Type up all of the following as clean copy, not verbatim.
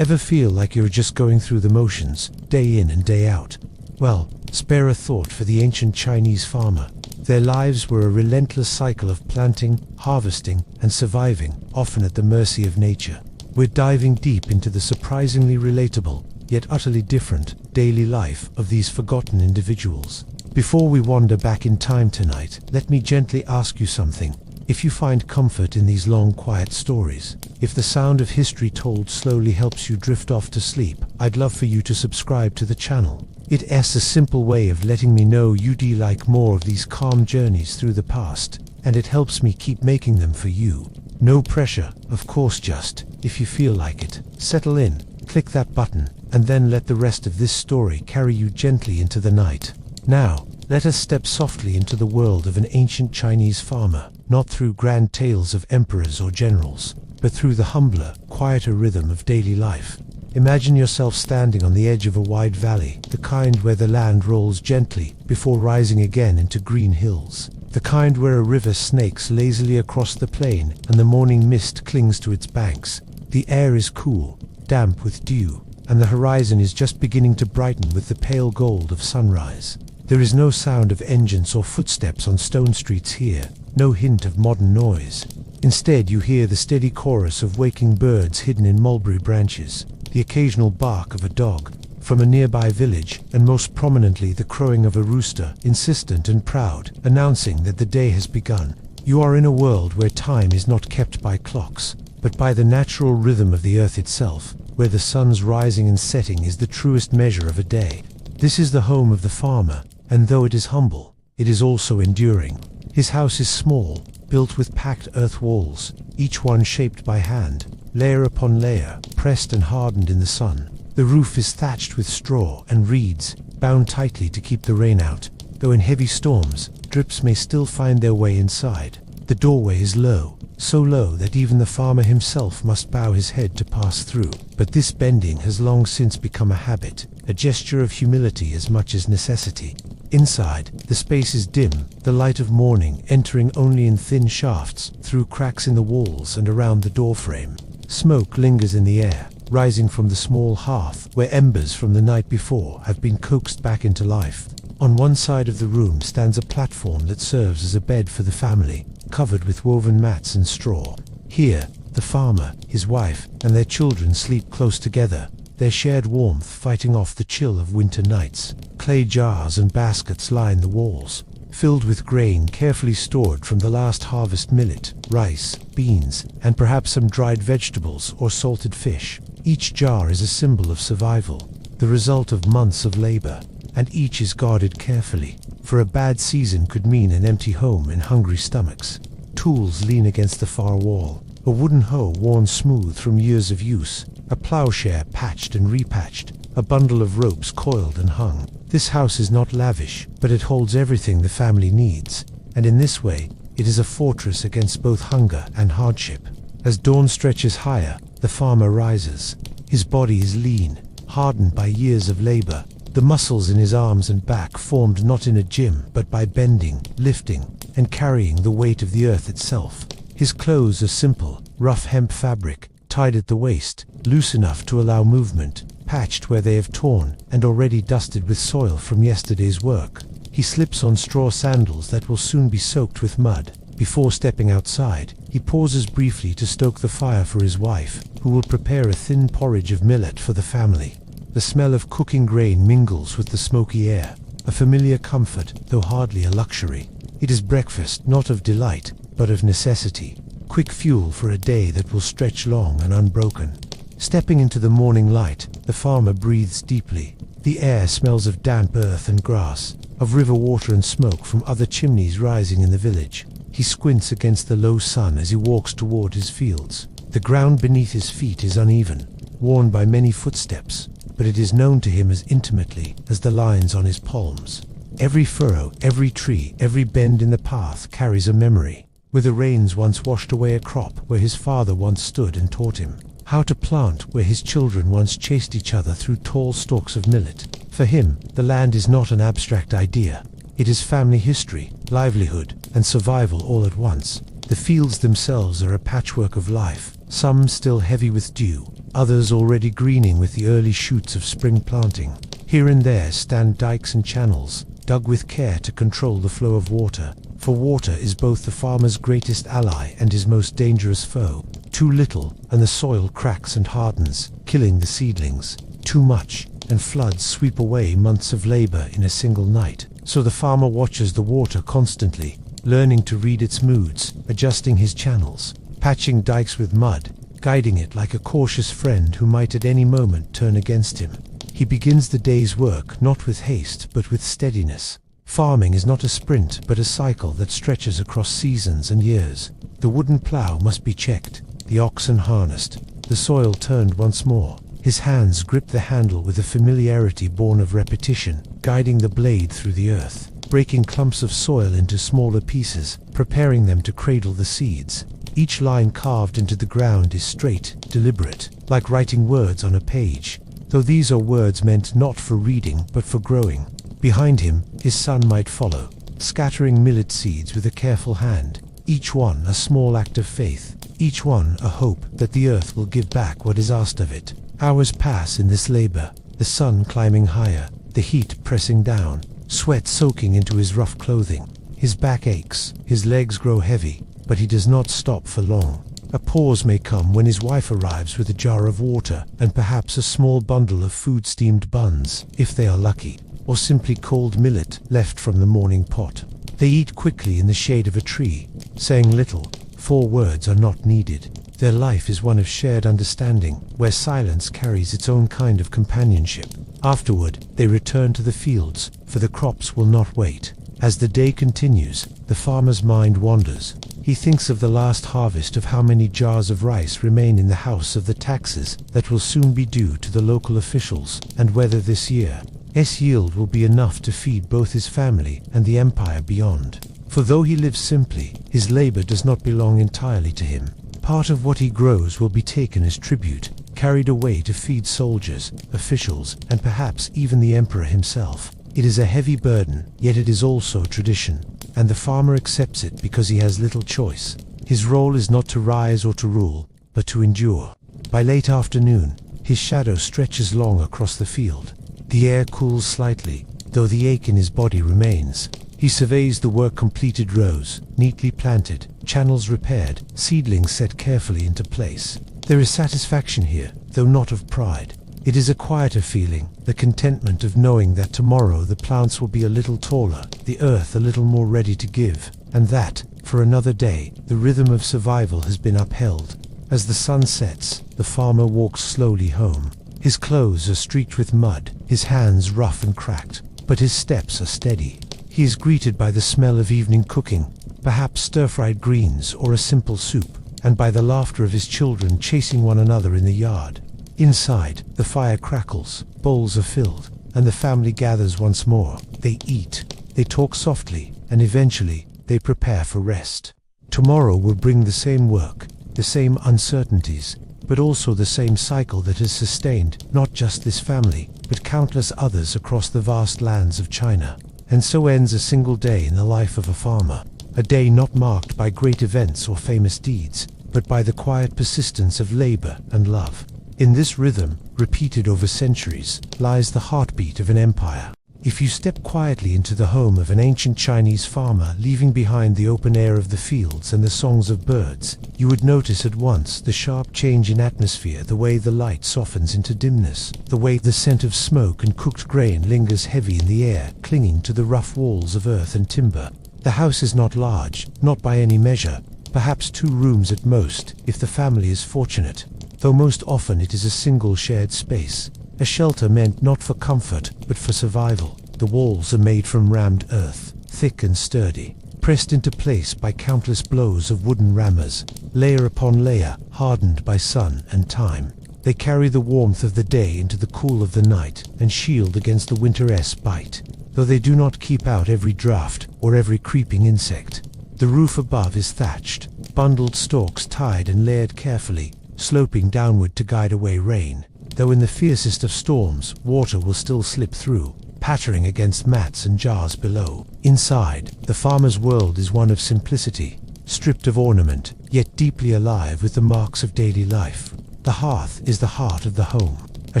Ever feel like you're just going through the motions, day in and day out? Well, spare a thought for the ancient Chinese farmer. Their lives were a relentless cycle of planting, harvesting, and surviving, often at the mercy of nature. We're diving deep into the surprisingly relatable, yet utterly different, daily life of these forgotten individuals. Before we wander back in time tonight, let me gently ask you something. If you find comfort in these long, quiet stories, if the sound of history told slowly helps you drift off to sleep, I'd love for you to subscribe to the channel. It's a simple way of letting me know you do like more of these calm journeys through the past, and it helps me keep making them for you. No pressure, of course, just, if you feel like it, settle in, click that button, and then let the rest of this story carry you gently into the night. Now, let us step softly into the world of an ancient Chinese farmer, not through grand tales of emperors or generals, but through the humbler, quieter rhythm of daily life. Imagine yourself standing on the edge of a wide valley, the kind where the land rolls gently before rising again into green hills. The kind where a river snakes lazily across the plain and the morning mist clings to its banks. The air is cool, damp with dew, and the horizon is just beginning to brighten with the pale gold of sunrise. There is no sound of engines or footsteps on stone streets here, no hint of modern noise. Instead, you hear the steady chorus of waking birds hidden in mulberry branches, the occasional bark of a dog from a nearby village, and most prominently the crowing of a rooster, insistent and proud, announcing that the day has begun. You are in a world where time is not kept by clocks, but by the natural rhythm of the earth itself, where the sun's rising and setting is the truest measure of a day. This is the home of the farmer, and though it is humble, it is also enduring. His house is small, built with packed earth walls, each one shaped by hand, layer upon layer, pressed and hardened in the sun. The roof is thatched with straw and reeds, bound tightly to keep the rain out, though in heavy storms, drips may still find their way inside. The doorway is low, so low that even the farmer himself must bow his head to pass through. But this bending has long since become a habit, a gesture of humility as much as necessity. Inside, the space is dim, the light of morning entering only in thin shafts through cracks in the walls and around the doorframe. Smoke lingers in the air, rising from the small hearth where embers from the night before have been coaxed back into life. On one side of the room stands a platform that serves as a bed for the family, covered with woven mats and straw. Here, the farmer, his wife, and their children sleep close together, their shared warmth fighting off the chill of winter nights. Clay jars and baskets line the walls, filled with grain carefully stored from the last harvest: millet, rice, beans, and perhaps some dried vegetables or salted fish. Each jar is a symbol of survival, the result of months of labor, and each is guarded carefully, for a bad season could mean an empty home and hungry stomachs. Tools lean against the far wall, a wooden hoe worn smooth from years of use, a plowshare patched and repatched, a bundle of ropes coiled and hung. This house is not lavish, but it holds everything the family needs, and in this way, it is a fortress against both hunger and hardship. As dawn stretches higher, the farmer rises. His body is lean, hardened by years of labor, the muscles in his arms and back formed not in a gym, but by bending, lifting, and carrying the weight of the earth itself. His clothes are simple, rough hemp fabric, tied at the waist, loose enough to allow movement, patched where they have torn, and already dusted with soil from yesterday's work. He slips on straw sandals that will soon be soaked with mud. Before stepping outside, he pauses briefly to stoke the fire for his wife, who will prepare a thin porridge of millet for the family. The smell of cooking grain mingles with the smoky air, a familiar comfort, though hardly a luxury. It is breakfast, not of delight, but of necessity, quick fuel for a day that will stretch long and unbroken. Stepping into the morning light, the farmer breathes deeply. The air smells of damp earth and grass, of river water and smoke from other chimneys rising in the village. He squints against the low sun as he walks toward his fields. The ground beneath his feet is uneven, worn by many footsteps, but it is known to him as intimately as the lines on his palms. Every furrow, every tree, every bend in the path carries a memory. Where the rains once washed away a crop, where his father once stood and taught him how to plant, where his children once chased each other through tall stalks of millet. For him, the land is not an abstract idea. It is family history, livelihood, and survival all at once. The fields themselves are a patchwork of life, some still heavy with dew, others already greening with the early shoots of spring planting. Here and there stand dikes and channels, dug with care to control the flow of water, for water is both the farmer's greatest ally and his most dangerous foe. Too little, and the soil cracks and hardens, killing the seedlings. Too much, and floods sweep away months of labor in a single night. So the farmer watches the water constantly, learning to read its moods, adjusting his channels, patching dikes with mud, guiding it like a cautious friend who might at any moment turn against him. He begins the day's work not with haste but with steadiness. Farming is not a sprint but a cycle that stretches across seasons and years. The wooden plow must be checked, the oxen harnessed, the soil turned once more. His hands grip the handle with a familiarity born of repetition, guiding the blade through the earth, breaking clumps of soil into smaller pieces, preparing them to cradle the seeds. Each line carved into the ground is straight, deliberate, like writing words on a page, though these are words meant not for reading but for growing. Behind him, his son might follow, scattering millet seeds with a careful hand, each one a small act of faith, each one a hope that the earth will give back what is asked of it. Hours pass in this labor, the sun climbing higher, the heat pressing down, sweat soaking into his rough clothing. His back aches, his legs grow heavy, but he does not stop for long. A pause may come when his wife arrives with a jar of water and perhaps a small bundle of food-steamed buns, if they are lucky, or simply cold millet left from the morning pot. They eat quickly in the shade of a tree, saying little, for words are not needed. Their life is one of shared understanding, where silence carries its own kind of companionship. Afterward, they return to the fields, for the crops will not wait. As the day continues, the farmer's mind wanders. He thinks of the last harvest, of how many jars of rice remain in the house, of the taxes that will soon be due to the local officials, and whether this year's yield will be enough to feed both his family and the empire beyond. For though he lives simply, his labor does not belong entirely to him. Part of what he grows will be taken as tribute, carried away to feed soldiers, officials, and perhaps even the emperor himself. It is a heavy burden, yet it is also tradition, and the farmer accepts it because he has little choice. His role is not to rise or to rule, but to endure. By late afternoon, his shadow stretches long across the field. The air cools slightly, though the ache in his body remains. He surveys the work completed rows, neatly planted, channels repaired, seedlings set carefully into place. There is satisfaction here, though not of pride. It is a quieter feeling, the contentment of knowing that tomorrow the plants will be a little taller, the earth a little more ready to give, and that, for another day, the rhythm of survival has been upheld. As the sun sets, the farmer walks slowly home. His clothes are streaked with mud, his hands rough and cracked, but his steps are steady. He is greeted by the smell of evening cooking, perhaps stir-fried greens or a simple soup, and by the laughter of his children chasing one another in the yard. Inside, the fire crackles, bowls are filled, and the family gathers once more. They eat, they talk softly, and eventually, they prepare for rest. Tomorrow will bring the same work, the same uncertainties, but also the same cycle that has sustained not just this family, but countless others across the vast lands of China. And so ends a single day in the life of a farmer, a day not marked by great events or famous deeds, but by the quiet persistence of labor and love. In this rhythm, repeated over centuries, lies the heartbeat of an empire. If you step quietly into the home of an ancient Chinese farmer, leaving behind the open air of the fields and the songs of birds, you would notice at once the sharp change in atmosphere, the way the light softens into dimness, the way the scent of smoke and cooked grain lingers heavy in the air, clinging to the rough walls of earth and timber. The house is not large, not by any measure, perhaps 2 rooms at most, if the family is fortunate, though most often it is a single shared space. A shelter meant not for comfort, but for survival. The walls are made from rammed earth, thick and sturdy, pressed into place by countless blows of wooden rammers, layer upon layer, hardened by sun and time. They carry the warmth of the day into the cool of the night, and shield against the winter's bite, though they do not keep out every draught or every creeping insect. The roof above is thatched, bundled stalks tied and layered carefully, sloping downward to guide away rain. Though in the fiercest of storms, water will still slip through, pattering against mats and jars below. Inside, the farmer's world is one of simplicity, stripped of ornament, yet deeply alive with the marks of daily life. The hearth is the heart of the home. A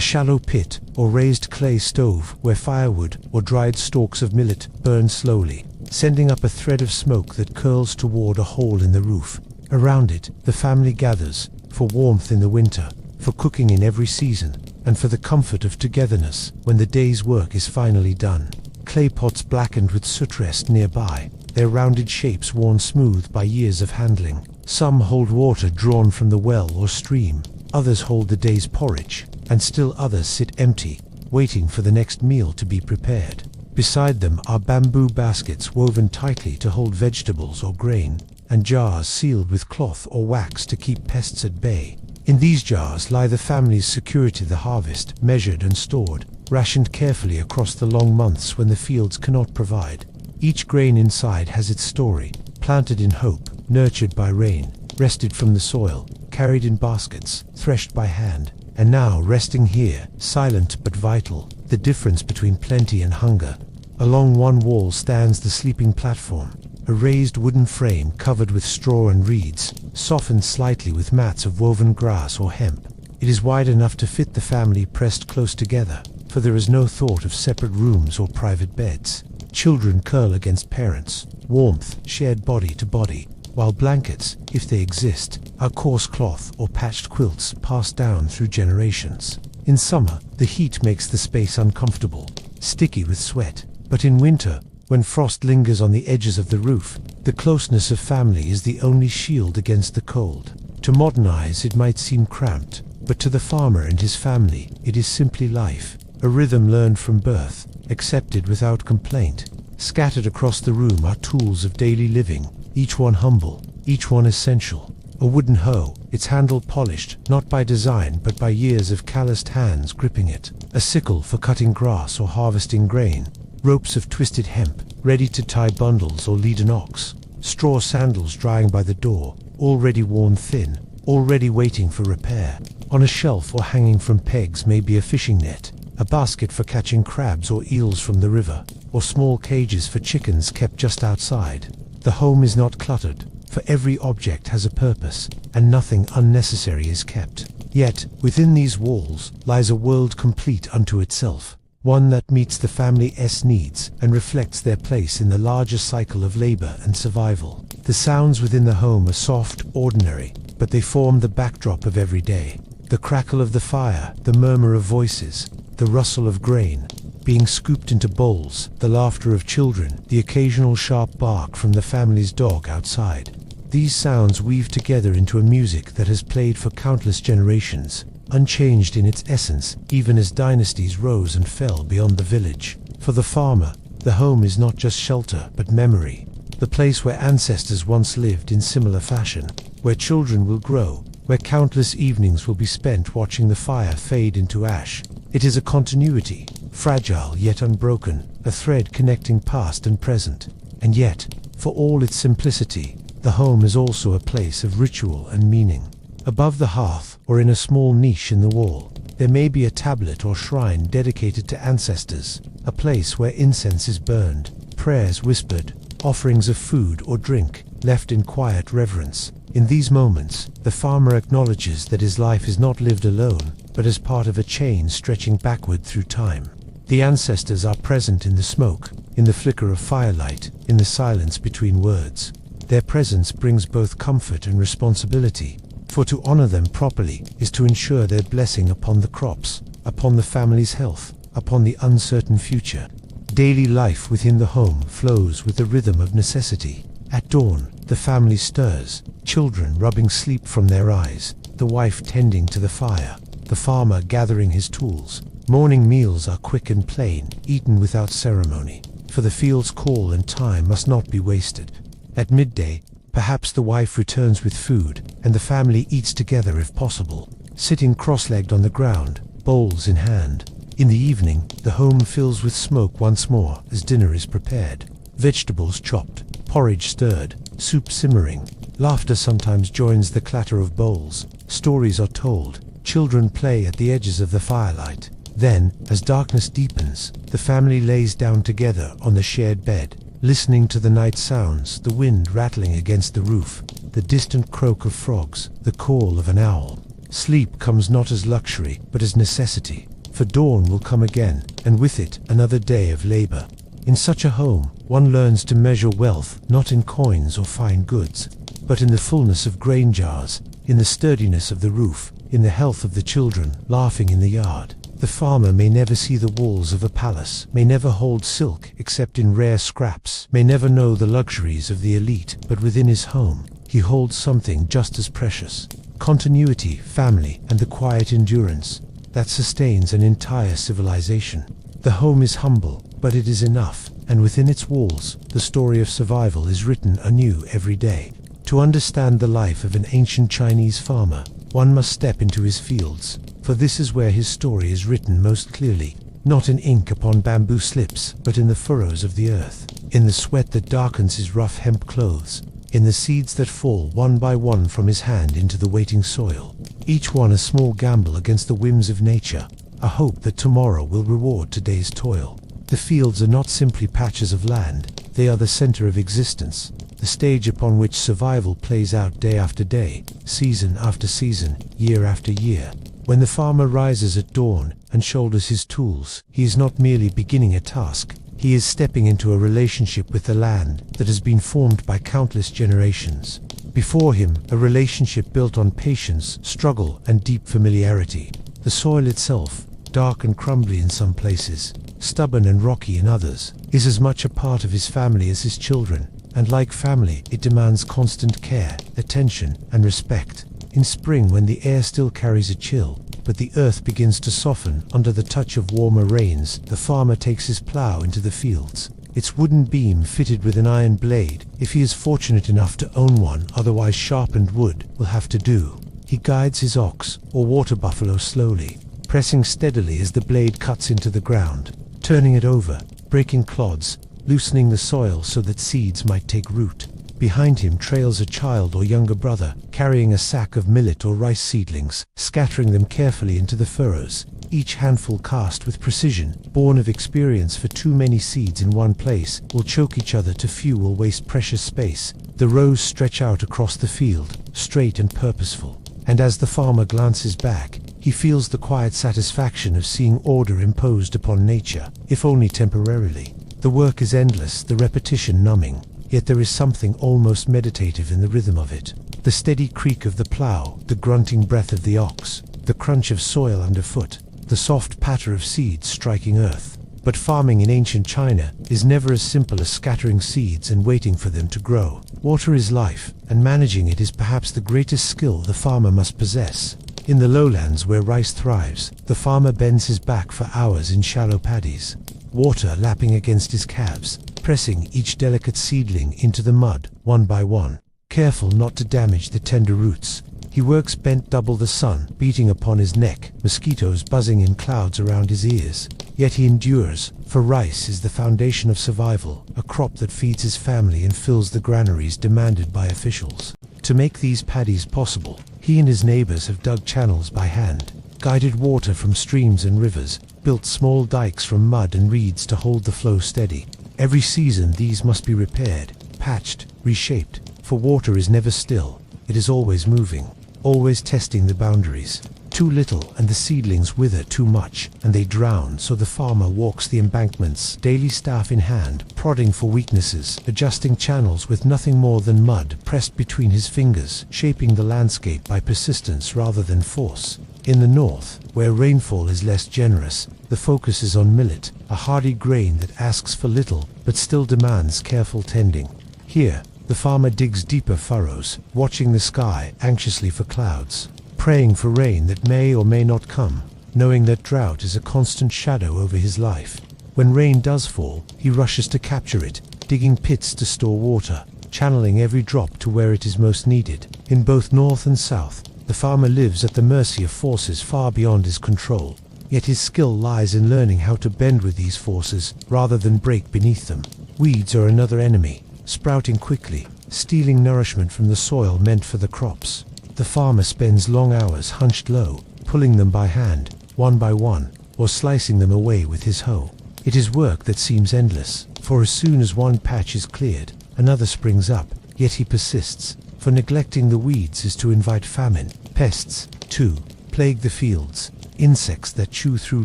shallow pit or raised clay stove where firewood or dried stalks of millet burn slowly, sending up a thread of smoke that curls toward a hole in the roof. Around it, the family gathers, for warmth in the winter, for cooking in every season, and for the comfort of togetherness when the day's work is finally done. Clay pots blackened with soot rest nearby, their rounded shapes worn smooth by years of handling. Some hold water drawn from the well or stream, others hold the day's porridge, and still others sit empty, waiting for the next meal to be prepared. Beside them are bamboo baskets woven tightly to hold vegetables or grain, and jars sealed with cloth or wax to keep pests at bay. In these jars lie the family's security, the harvest, measured and stored, rationed carefully across the long months when the fields cannot provide. Each grain inside has its story, planted in hope, nurtured by rain, wrested from the soil, carried in baskets, threshed by hand, and now resting here, silent but vital, the difference between plenty and hunger. Along one wall stands the sleeping platform, a raised wooden frame covered with straw and reeds, softened slightly with mats of woven grass or hemp. It is wide enough to fit the family pressed close together, for there is no thought of separate rooms or private beds. Children curl against parents, warmth shared body to body, while blankets, if they exist, are coarse cloth or patched quilts passed down through generations. In summer, the heat makes the space uncomfortable, sticky with sweat, but in winter, when frost lingers on the edges of the roof, the closeness of family is the only shield against the cold. To modernize, it might seem cramped, but to the farmer and his family, it is simply life, a rhythm learned from birth, accepted without complaint. Scattered across the room are tools of daily living, each one humble, each one essential. A wooden hoe, its handle polished, not by design but by years of calloused hands gripping it. A sickle for cutting grass or harvesting grain. Ropes of twisted hemp, ready to tie bundles or lead an ox. Straw sandals drying by the door, already worn thin, already waiting for repair. On a shelf or hanging from pegs may be a fishing net, a basket for catching crabs or eels from the river, or small cages for chickens kept just outside. The home is not cluttered, for every object has a purpose, and nothing unnecessary is kept. Yet, within these walls lies a world complete unto itself, one that meets the family's needs and reflects their place in the larger cycle of labor and survival. The sounds within the home are soft, ordinary, but they form the backdrop of every day. The crackle of the fire, the murmur of voices, the rustle of grain being scooped into bowls, the laughter of children, the occasional sharp bark from the family's dog outside. These sounds weave together into a music that has played for countless generations, unchanged in its essence even as dynasties rose and fell beyond the village. For the farmer, the home is not just shelter but memory, the place where ancestors once lived in similar fashion, where children will grow, where countless evenings will be spent watching the fire fade into ash. It is a continuity, fragile yet unbroken, a thread connecting past and present. And yet, for all its simplicity, the home is also a place of ritual and meaning. Above the hearth, or in a small niche in the wall, there may be a tablet or shrine dedicated to ancestors, a place where incense is burned, prayers whispered, offerings of food or drink left in quiet reverence. In these moments, the farmer acknowledges that his life is not lived alone, but as part of a chain stretching backward through time. The ancestors are present in the smoke, in the flicker of firelight, in the silence between words. Their presence brings both comfort and responsibility, for to honor them properly is to ensure their blessing upon the crops, upon the family's health, upon the uncertain future. Daily life within the home flows with the rhythm of necessity. At dawn, the family stirs, children rubbing sleep from their eyes, the wife tending to the fire, the farmer gathering his tools. Morning meals are quick and plain, eaten without ceremony, for the field's call and time must not be wasted. At midday, perhaps the wife returns with food, and the family eats together if possible, sitting cross-legged on the ground, bowls in hand. In the evening, the home fills with smoke once more as dinner is prepared. Vegetables chopped, porridge stirred, soup simmering. Laughter sometimes joins the clatter of bowls. Stories are told. Children play at the edges of the firelight. Then, as darkness deepens, the family lays down together on the shared bed, listening to the night sounds, the wind rattling against the roof, the distant croak of frogs, the call of an owl. Sleep comes not as luxury, but as necessity. For dawn will come again, and with it another day of labor. In such a home, one learns to measure wealth not in coins or fine goods, but in the fullness of grain jars, in the sturdiness of the roof, in the health of the children laughing in the yard. The farmer may never see the walls of a palace, may never hold silk except in rare scraps, may never know the luxuries of the elite, but within his home, he holds something just as precious: continuity, family, and the quiet endurance that sustains an entire civilization. The home is humble, but it is enough, and within its walls, the story of survival is written anew every day. To understand the life of an ancient Chinese farmer, one must step into his fields, for this is where his story is written most clearly, not in ink upon bamboo slips, but in the furrows of the earth, in the sweat that darkens his rough hemp clothes, in the seeds that fall one by one from his hand into the waiting soil, each one a small gamble against the whims of nature, a hope that tomorrow will reward today's toil. The fields are not simply patches of land, they are the center of existence, the stage upon which survival plays out day after day, season after season, year after year. When the farmer rises at dawn and shoulders his tools, he is not merely beginning a task, he is stepping into a relationship with the land that has been formed by countless generations. Before him, a relationship built on patience, struggle, and deep familiarity. The soil itself, dark and crumbly in some places, stubborn and rocky in others, is as much a part of his family as his children, and like family, it demands constant care, attention, and respect. In spring, when the air still carries a chill, but the earth begins to soften under the touch of warmer rains, the farmer takes his plow into the fields. Its wooden beam fitted with an iron blade, if he is fortunate enough to own one, otherwise sharpened wood will have to do. He guides his ox, or water buffalo slowly, pressing steadily as the blade cuts into the ground, turning it over, breaking clods, loosening the soil so that seeds might take root. Behind him trails a child or younger brother, carrying a sack of millet or rice seedlings, scattering them carefully into the furrows, each handful cast with precision, born of experience, for too many seeds in one place will choke each other, too few will waste precious space. The rows stretch out across the field, straight and purposeful, and as the farmer glances back, he feels the quiet satisfaction of seeing order imposed upon nature, if only temporarily. The work is endless, the repetition numbing, yet there is something almost meditative in the rhythm of it. The steady creak of the plow, the grunting breath of the ox, the crunch of soil underfoot, the soft patter of seeds striking earth. But farming in ancient China is never as simple as scattering seeds and waiting for them to grow. Water is life, and managing it is perhaps the greatest skill the farmer must possess. In the lowlands where rice thrives, the farmer bends his back for hours in shallow paddies, water lapping against his calves, pressing each delicate seedling into the mud, one by one, careful not to damage the tender roots. He works bent double the sun, beating upon his neck, mosquitoes buzzing in clouds around his ears. Yet he endures, for rice is the foundation of survival, a crop that feeds his family and fills the granaries demanded by officials. To make these paddies possible, he and his neighbors have dug channels by hand, guided water from streams and rivers, built small dikes from mud and reeds to hold the flow steady. Every season these must be repaired, patched, reshaped, for water is never still, it is always moving, always testing the boundaries. Too little and the seedlings wither too much, and they drown, so the farmer walks the embankments, daily staff in hand, prodding for weaknesses, adjusting channels with nothing more than mud pressed between his fingers, shaping the landscape by persistence rather than force. In the north, where rainfall is less generous, the focus is on millet, a hardy grain that asks for little, but still demands careful tending. Here, the farmer digs deeper furrows, watching the sky anxiously for clouds, praying for rain that may or may not come, knowing that drought is a constant shadow over his life. When rain does fall, he rushes to capture it, digging pits to store water, channeling every drop to where it is most needed. In both north and south, the farmer lives at the mercy of forces far beyond his control, yet his skill lies in learning how to bend with these forces rather than break beneath them. Weeds are another enemy, sprouting quickly, stealing nourishment from the soil meant for the crops. The farmer spends long hours hunched low, pulling them by hand, one by one, or slicing them away with his hoe. It is work that seems endless, for as soon as one patch is cleared, another springs up, yet he persists, for neglecting the weeds is to invite famine. Pests, too, plague the fields, insects that chew through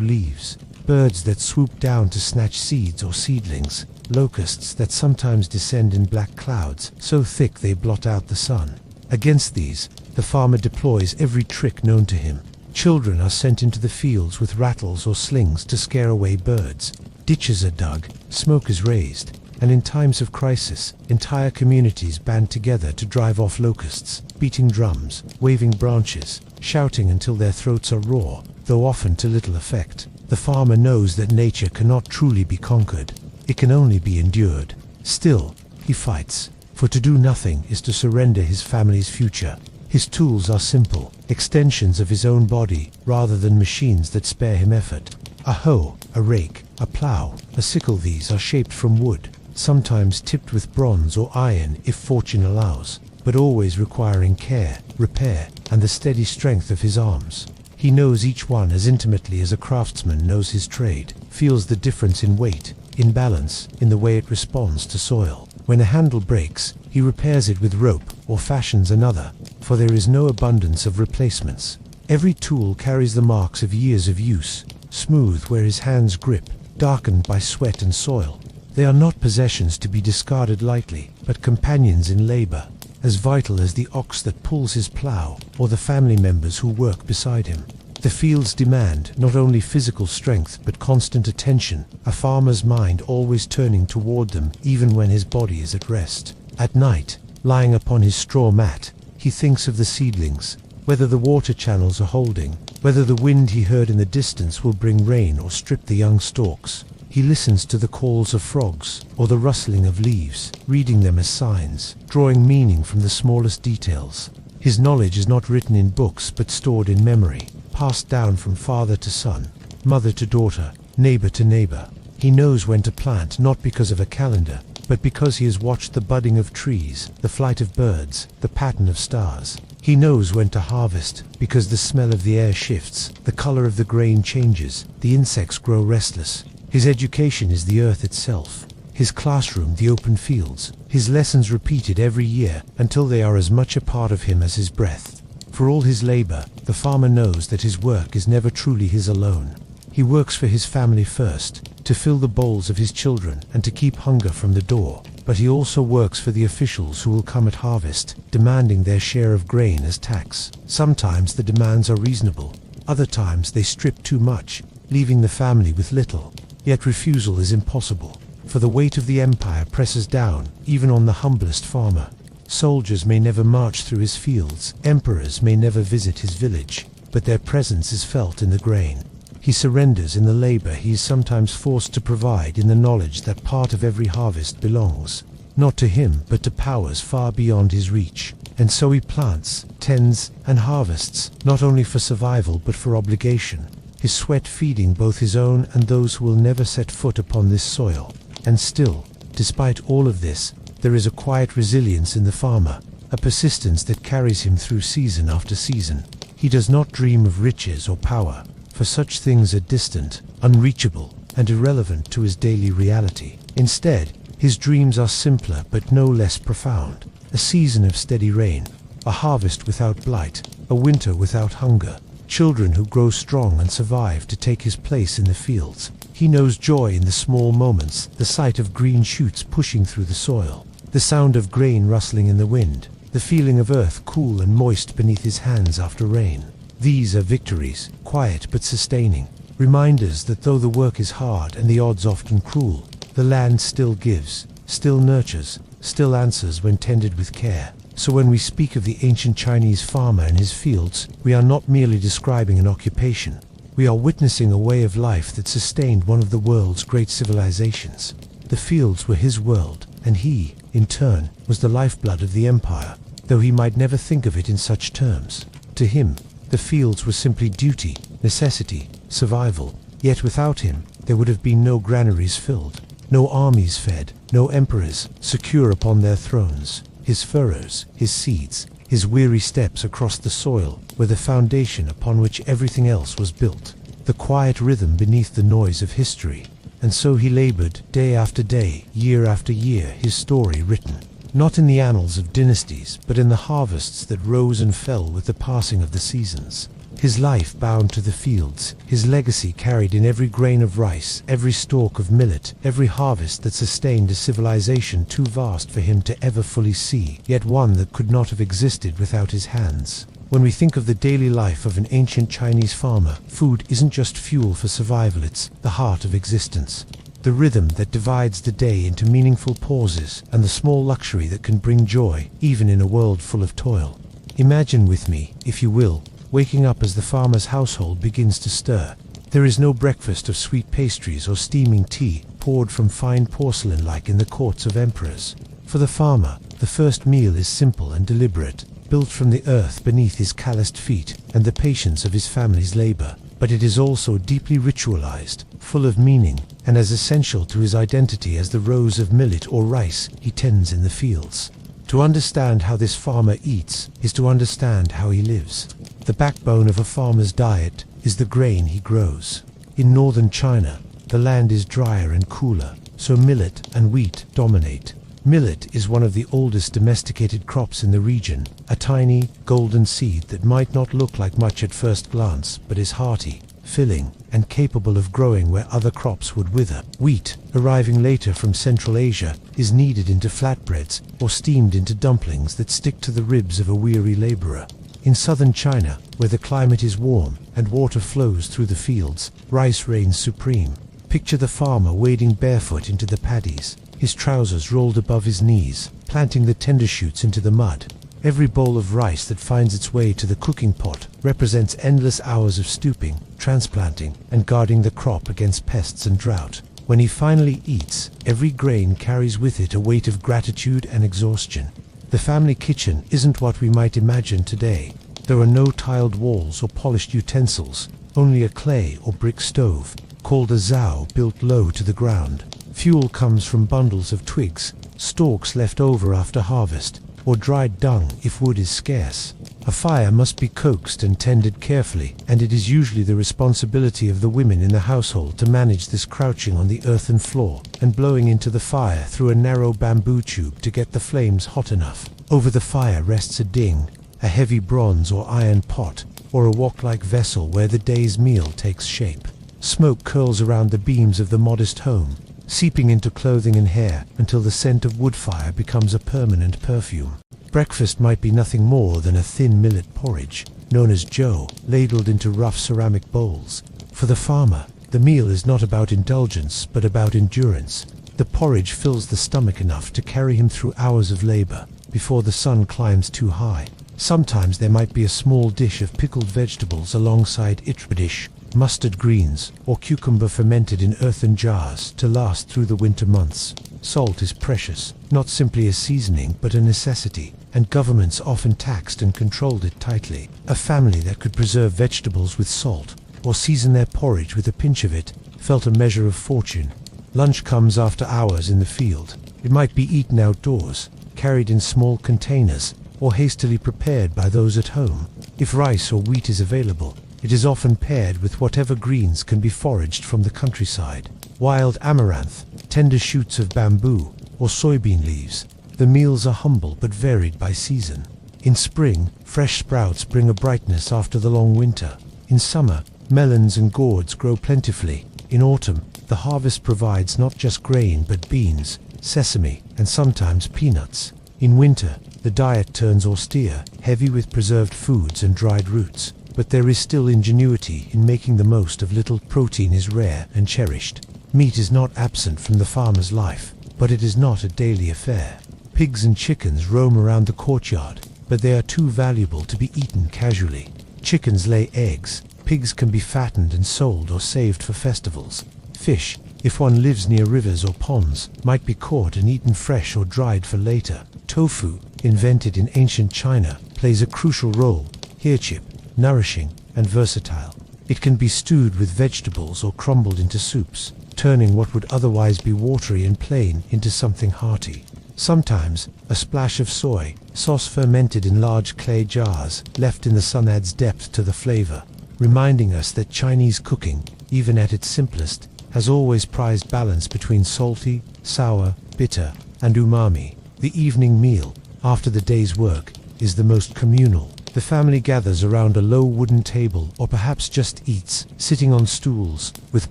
leaves, birds that swoop down to snatch seeds or seedlings, locusts that sometimes descend in black clouds so thick they blot out the sun. Against these, the farmer deploys every trick known to him. Children are sent into the fields with rattles or slings to scare away birds. Ditches are dug, smoke is raised, and in times of crisis, entire communities band together to drive off locusts, beating drums, waving branches, shouting until their throats are raw, though often to little effect. The farmer knows that nature cannot truly be conquered. It can only be endured. Still, he fights, for to do nothing is to surrender his family's future. His tools are simple, extensions of his own body, rather than machines that spare him effort. A hoe, a rake, a plough, a sickle. These are shaped from wood, sometimes tipped with bronze or iron if fortune allows, but always requiring care, repair, and the steady strength of his arms. He knows each one as intimately as a craftsman knows his trade, feels the difference in weight, in balance, in the way it responds to soil. When a handle breaks, he repairs it with rope or fashions another, for there is no abundance of replacements. Every tool carries the marks of years of use, smooth where his hands grip, darkened by sweat and soil. They are not possessions to be discarded lightly, but companions in labor, as vital as the ox that pulls his plow or the family members who work beside him. The fields demand not only physical strength but constant attention, a farmer's mind always turning toward them even when his body is at rest. At night, lying upon his straw mat, he thinks of the seedlings, whether the water channels are holding, whether the wind he heard in the distance will bring rain or strip the young stalks. He listens to the calls of frogs or the rustling of leaves, reading them as signs, drawing meaning from the smallest details. His knowledge is not written in books but stored in memory, passed down from father to son, mother to daughter, neighbor to neighbor. He knows when to plant not because of a calendar, but because he has watched the budding of trees, the flight of birds, the pattern of stars. He knows when to harvest because the smell of the air shifts, the color of the grain changes, the insects grow restless. His education is the earth itself, his classroom the open fields, his lessons repeated every year until they are as much a part of him as his breath. For all his labor, the farmer knows that his work is never truly his alone. He works for his family first, to fill the bowls of his children and to keep hunger from the door. But he also works for the officials who will come at harvest, demanding their share of grain as tax. Sometimes the demands are reasonable, other times they strip too much, leaving the family with little. Yet refusal is impossible, for the weight of the empire presses down even on the humblest farmer. Soldiers may never march through his fields, emperors may never visit his village, but their presence is felt in the grain. He surrenders in the labor he is sometimes forced to provide, in the knowledge that part of every harvest belongs, not to him but to powers far beyond his reach. And so he plants, tends, and harvests, not only for survival but for obligation, his sweat feeding both his own and those who will never set foot upon this soil. And still, despite all of this, there is a quiet resilience in the farmer, a persistence that carries him through season after season. He does not dream of riches or power, for such things are distant, unreachable, and irrelevant to his daily reality. Instead, his dreams are simpler but no less profound. A season of steady rain, a harvest without blight, a winter without hunger, children who grow strong and survive to take his place in the fields. He knows joy in the small moments, the sight of green shoots pushing through the soil, the sound of grain rustling in the wind, the feeling of earth cool and moist beneath his hands after rain. These are victories, quiet but sustaining, reminders that though the work is hard and the odds often cruel, the land still gives, still nurtures, still answers when tended with care. So when we speak of the ancient Chinese farmer and his fields, we are not merely describing an occupation. We are witnessing a way of life that sustained one of the world's great civilizations. The fields were his world, and he, in turn, was the lifeblood of the empire, though he might never think of it in such terms. To him, the fields were simply duty, necessity, survival. Yet without him, there would have been no granaries filled, no armies fed, no emperors secure upon their thrones. His furrows, his seeds, his weary steps across the soil were the foundation upon which everything else was built, the quiet rhythm beneath the noise of history. And so he labored, day after day, year after year, his story written. not in the annals of dynasties, but in the harvests that rose and fell with the passing of the seasons. His life bound to the fields, his legacy carried in every grain of rice, every stalk of millet, every harvest that sustained a civilization too vast for him to ever fully see, yet one that could not have existed without his hands. When we think of the daily life of an ancient Chinese farmer, food isn't just fuel for survival, it's the heart of existence. The rhythm that divides the day into meaningful pauses, and the small luxury that can bring joy, even in a world full of toil. Imagine with me, if you will, waking up as the farmer's household begins to stir. There is no breakfast of sweet pastries or steaming tea poured from fine porcelain like in the courts of emperors. For the farmer, the first meal is simple and deliberate, built from the earth beneath his calloused feet and the patience of his family's labor. But it is also deeply ritualized, full of meaning, and as essential to his identity as the rows of millet or rice he tends in the fields. To understand how this farmer eats is to understand how he lives. The backbone of a farmer's diet is the grain he grows. In northern China, the land is drier and cooler, so millet and wheat dominate. Millet is one of the oldest domesticated crops in the region, a tiny, golden seed that might not look like much at first glance, but is hearty, filling, and capable of growing where other crops would wither. Wheat, arriving later from Central Asia, is kneaded into flatbreads or steamed into dumplings that stick to the ribs of a weary laborer. In southern China, where the climate is warm and water flows through the fields, rice reigns supreme. Picture the farmer wading barefoot into the paddies, his trousers rolled above his knees, planting the tender shoots into the mud. Every bowl of rice that finds its way to the cooking pot represents endless hours of stooping, transplanting, and guarding the crop against pests and drought. When he finally eats, every grain carries with it a weight of gratitude and exhaustion. The family kitchen isn't what we might imagine today. There are no tiled walls or polished utensils, only a clay or brick stove, called a zao, built low to the ground. Fuel comes from bundles of twigs, stalks left over after harvest, or dried dung if wood is scarce. A fire must be coaxed and tended carefully, and it is usually the responsibility of the women in the household to manage this, crouching on the earthen floor and blowing into the fire through a narrow bamboo tube to get the flames hot enough. Over the fire rests a ding, a heavy bronze or iron pot, or a wok-like vessel where the day's meal takes shape. Smoke curls around the beams of the modest home, seeping into clothing and hair until the scent of wood fire becomes a permanent perfume. Breakfast might be nothing more than a thin millet porridge, known as joe, ladled into rough ceramic bowls. For the farmer, the meal is not about indulgence, but about endurance. The porridge fills the stomach enough to carry him through hours of labor, before the sun climbs too high. Sometimes there might be a small dish of pickled vegetables alongside itradish, mustard greens, or cucumber fermented in earthen jars to last through the winter months. Salt is precious, not simply a seasoning but a necessity, and governments often taxed and controlled it tightly. A family that could preserve vegetables with salt, or season their porridge with a pinch of it, felt a measure of fortune. Lunch comes after hours in the field. It might be eaten outdoors, carried in small containers, or hastily prepared by those at home. If rice or wheat is available, it is often paired with whatever greens can be foraged from the countryside. Wild amaranth, tender shoots of bamboo, or soybean leaves. The meals are humble but varied by season. In spring, fresh sprouts bring a brightness after the long winter. In summer, melons and gourds grow plentifully. In autumn, the harvest provides not just grain but beans, sesame, and sometimes peanuts. In winter, the diet turns austere, heavy with preserved foods and dried roots. But there is still ingenuity in making the most of little. Protein is rare and cherished. Meat is not absent from the farmer's life, but it is not a daily affair. Pigs and chickens roam around the courtyard, but they are too valuable to be eaten casually. Chickens lay eggs, pigs can be fattened and sold or saved for festivals. Fish, if one lives near rivers or ponds, might be caught and eaten fresh or dried for later. Tofu, invented in ancient China, plays a crucial role, here cheap, nourishing, and versatile. It can be stewed with vegetables or crumbled into soups, turning what would otherwise be watery and plain into something hearty. Sometimes, a splash of soy sauce fermented in large clay jars left in the sun adds depth to the flavor, reminding us that Chinese cooking, even at its simplest, has always prized balance between salty, sour, bitter, and umami. The evening meal, after the day's work, is the most communal. The family gathers around a low wooden table, or perhaps just eats, sitting on stools, with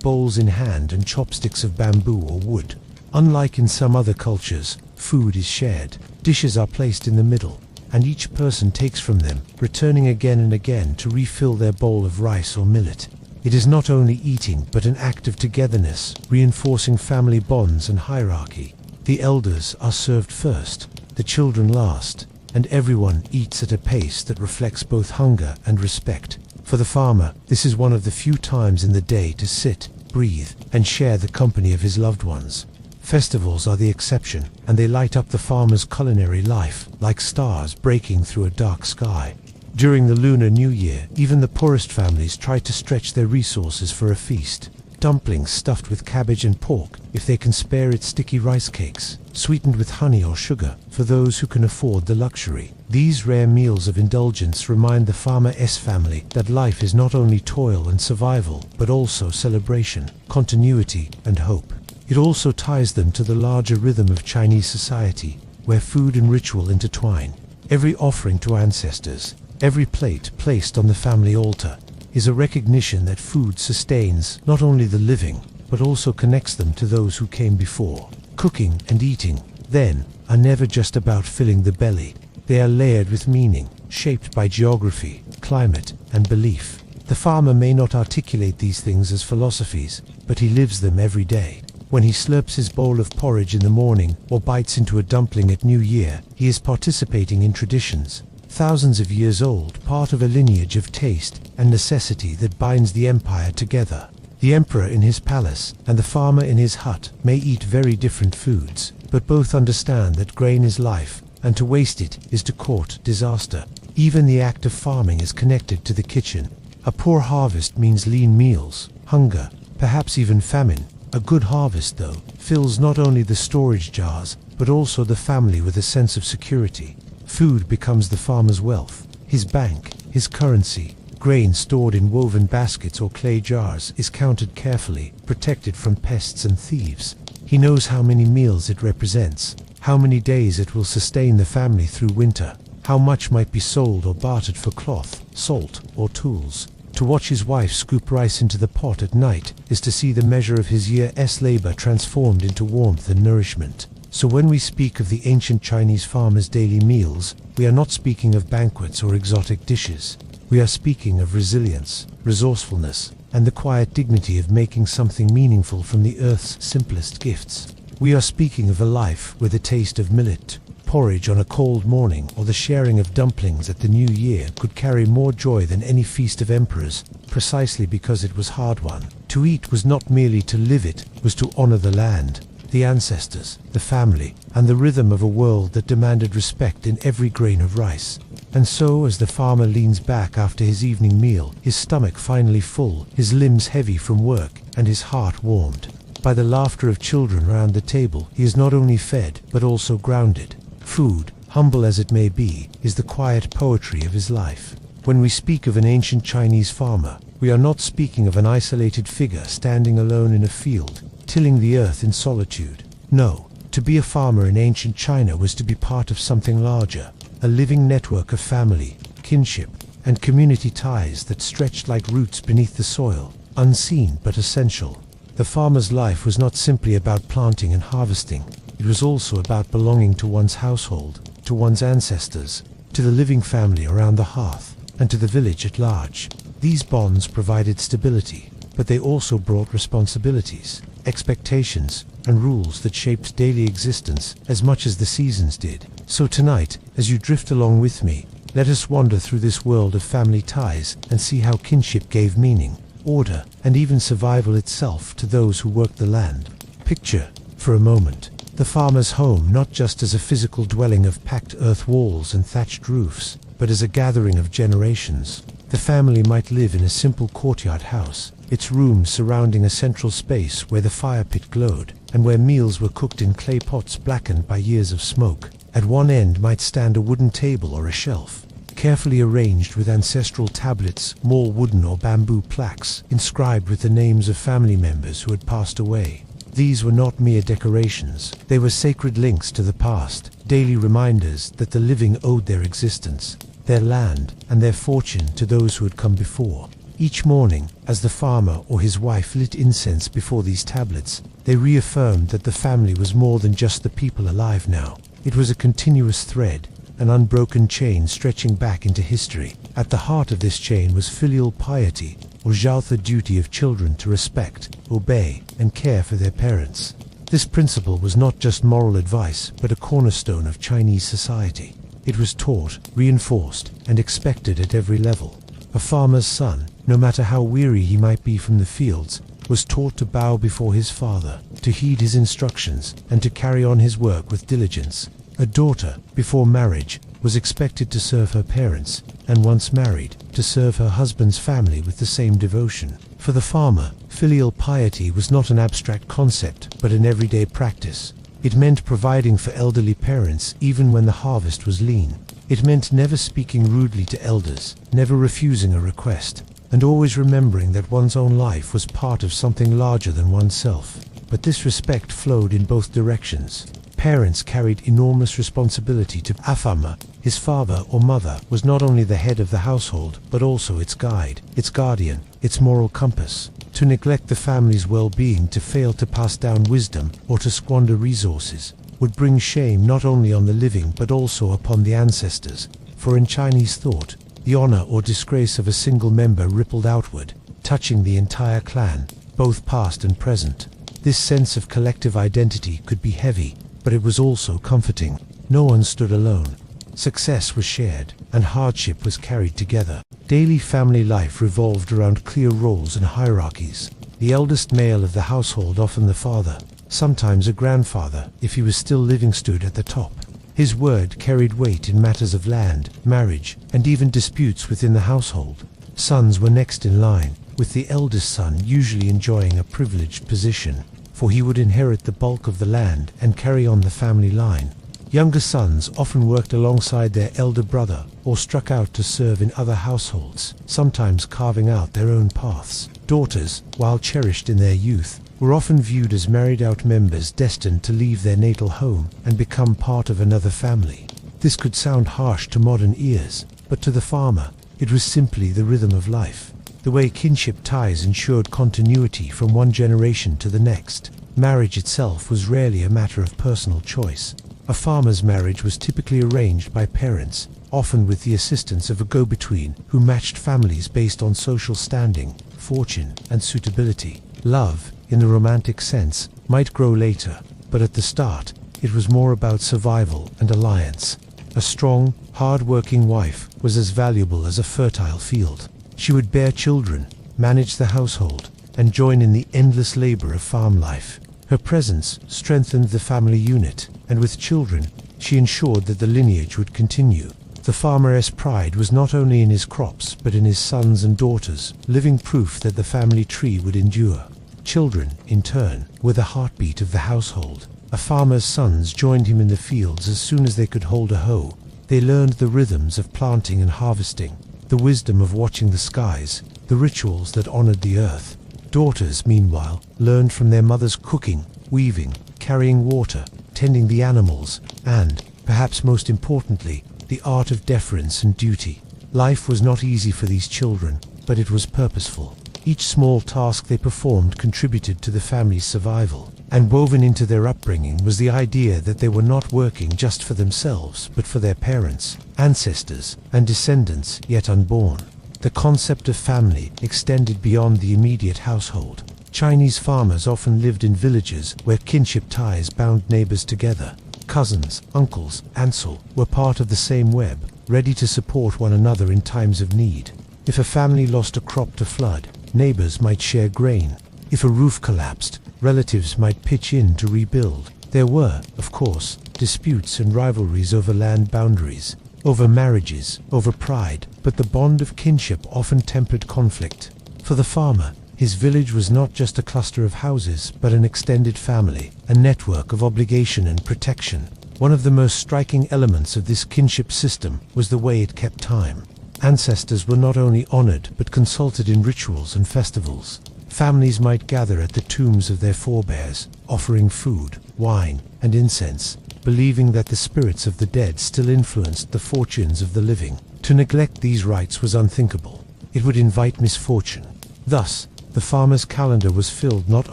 bowls in hand and chopsticks of bamboo or wood. Unlike in some other cultures, food is shared. Dishes are placed in the middle, and each person takes from them, returning again and again to refill their bowl of rice or millet. It is not only eating, but an act of togetherness, reinforcing family bonds and hierarchy. The elders are served first, the children last, and everyone eats at a pace that reflects both hunger and respect. For the farmer, this is one of the few times in the day to sit, breathe, and share the company of his loved ones. Festivals are the exception, and they light up the farmer's culinary life, like stars breaking through a dark sky. During the Lunar New Year, even the poorest families try to stretch their resources for a feast. Dumplings stuffed with cabbage and pork, if they can spare it, sticky rice cakes, sweetened with honey or sugar, for those who can afford the luxury. These rare meals of indulgence remind the farmer's family that life is not only toil and survival, but also celebration, continuity, and hope. It also ties them to the larger rhythm of Chinese society, where food and ritual intertwine. Every offering to ancestors, every plate placed on the family altar, is a recognition that food sustains not only the living, but also connects them to those who came before. Cooking and eating, then, are never just about filling the belly. They are layered with meaning, shaped by geography, climate, and belief. The farmer may not articulate these things as philosophies, but he lives them every day. When he slurps his bowl of porridge in the morning, or bites into a dumpling at New Year, he is participating in traditions, thousands of years old, part of a lineage of taste and necessity that binds the empire together. The emperor in his palace and the farmer in his hut may eat very different foods, but both understand that grain is life, and to waste it is to court disaster. Even the act of farming is connected to the kitchen. A poor harvest means lean meals, hunger, perhaps even famine. A good harvest, though, fills not only the storage jars, but also the family with a sense of security. Food becomes the farmer's wealth, his bank, his currency. Grain stored in woven baskets or clay jars is counted carefully, protected from pests and thieves. He knows how many meals it represents, how many days it will sustain the family through winter, how much might be sold or bartered for cloth, salt, or tools. To watch his wife scoop rice into the pot at night is to see the measure of his year's labor transformed into warmth and nourishment. So when we speak of the ancient Chinese farmer's daily meals, we are not speaking of banquets or exotic dishes. We are speaking of resilience, resourcefulness, and the quiet dignity of making something meaningful from the earth's simplest gifts. We are speaking of a life where the taste of millet, porridge on a cold morning, or the sharing of dumplings at the New Year could carry more joy than any feast of emperors, precisely because it was hard-won. To eat was not merely to live, it was to honor the land, the ancestors, the family, and the rhythm of a world that demanded respect in every grain of rice. And so, as the farmer leans back after his evening meal, his stomach finally full, his limbs heavy from work, and his heart warmed by the laughter of children around the table, he is not only fed, but also grounded. Food, humble as it may be, is the quiet poetry of his life. When we speak of an ancient Chinese farmer, we are not speaking of an isolated figure standing alone in a field, tilling the earth in solitude. No, to be a farmer in ancient China was to be part of something larger, a living network of family, kinship, and community ties that stretched like roots beneath the soil, unseen but essential. The farmer's life was not simply about planting and harvesting. It was also about belonging to one's household, to one's ancestors, to the living family around the hearth, and to the village at large. These bonds provided stability, but they also brought responsibilities, expectations, and rules that shaped daily existence as much as the seasons did. So tonight, as you drift along with me, let us wander through this world of family ties and see how kinship gave meaning, order, and even survival itself to those who worked the land. Picture, for a moment, the farmer's home not just as a physical dwelling of packed earth walls and thatched roofs, but as a gathering of generations. The family might live in a simple courtyard house, its rooms surrounding a central space where the fire pit glowed, and where meals were cooked in clay pots blackened by years of smoke. At one end might stand a wooden table or a shelf, carefully arranged with ancestral tablets, more wooden or bamboo plaques, inscribed with the names of family members who had passed away. These were not mere decorations. They were sacred links to the past, daily reminders that the living owed their existence, their land, and their fortune to those who had come before. Each morning, as the farmer or his wife lit incense before these tablets, they reaffirmed that the family was more than just the people alive now. It was a continuous thread, an unbroken chain stretching back into history. At the heart of this chain was filial piety, or the duty of children to respect, obey, and care for their parents. This principle was not just moral advice, but a cornerstone of Chinese society. It was taught, reinforced, and expected at every level. A farmer's son, no matter how weary he might be from the fields, was taught to bow before his father, to heed his instructions, and to carry on his work with diligence. A daughter, before marriage, was expected to serve her parents, and once married, to serve her husband's family with the same devotion. For the farmer, filial piety was not an abstract concept, but an everyday practice. It meant providing for elderly parents even when the harvest was lean. It meant never speaking rudely to elders, never refusing a request, and always remembering that one's own life was part of something larger than oneself. But this respect flowed in both directions. Parents carried enormous responsibility to farmer. His father or mother was not only the head of the household, but also its guide, its guardian, its moral compass. To neglect the family's well-being, to fail to pass down wisdom, or to squander resources, would bring shame not only on the living but also upon the ancestors. For in Chinese thought, the honor or disgrace of a single member rippled outward, touching the entire clan, both past and present. This sense of collective identity could be heavy, but it was also comforting. No one stood alone. Success was shared, and hardship was carried together. Daily family life revolved around clear roles and hierarchies. The eldest male of the household, often the father, sometimes a grandfather, if he was still living, stood at the top. His word carried weight in matters of land, marriage, and even disputes within the household. Sons were next in line, with the eldest son usually enjoying a privileged position, for he would inherit the bulk of the land and carry on the family line. Younger sons often worked alongside their elder brother or struck out to serve in other households, sometimes carving out their own paths. Daughters, while cherished in their youth, were often viewed as married-out members destined to leave their natal home and become part of another family. This could sound harsh to modern ears, but to the farmer, it was simply the rhythm of life. The way kinship ties ensured continuity from one generation to the next. Marriage itself was rarely a matter of personal choice. A farmer's marriage was typically arranged by parents, often with the assistance of a go-between who matched families based on social standing, fortune, and suitability. Love, in the romantic sense, might grow later, but at the start, it was more about survival and alliance. A strong, hard-working wife was as valuable as a fertile field. She would bear children, manage the household, and join in the endless labor of farm life. Her presence strengthened the family unit, and with children, she ensured that the lineage would continue. The farmer's pride was not only in his crops, but in his sons and daughters, living proof that the family tree would endure. Children, in turn, were the heartbeat of the household. A farmer's sons joined him in the fields as soon as they could hold a hoe. They learned the rhythms of planting and harvesting, the wisdom of watching the skies, the rituals that honored the earth. Daughters, meanwhile, learned from their mothers cooking, weaving, carrying water, tending the animals, and, perhaps most importantly, the art of deference and duty. Life was not easy for these children, but it was purposeful. Each small task they performed contributed to the family's survival, and woven into their upbringing was the idea that they were not working just for themselves, but for their parents, ancestors, and descendants yet unborn. The concept of family extended beyond the immediate household. Chinese farmers often lived in villages where kinship ties bound neighbors together. Cousins, uncles, aunts were part of the same web, ready to support one another in times of need. If a family lost a crop to flood, neighbors might share grain. If a roof collapsed, relatives might pitch in to rebuild. There were, of course, disputes and rivalries over land boundaries, over marriages, over pride, but the bond of kinship often tempered conflict. For the farmer, his village was not just a cluster of houses, but an extended family, a network of obligation and protection. One of the most striking elements of this kinship system was the way it kept time. Ancestors were not only honored, but consulted in rituals and festivals. Families might gather at the tombs of their forebears, offering food, wine, and incense, believing that the spirits of the dead still influenced the fortunes of the living. To neglect these rites was unthinkable. It would invite misfortune. Thus, the farmer's calendar was filled not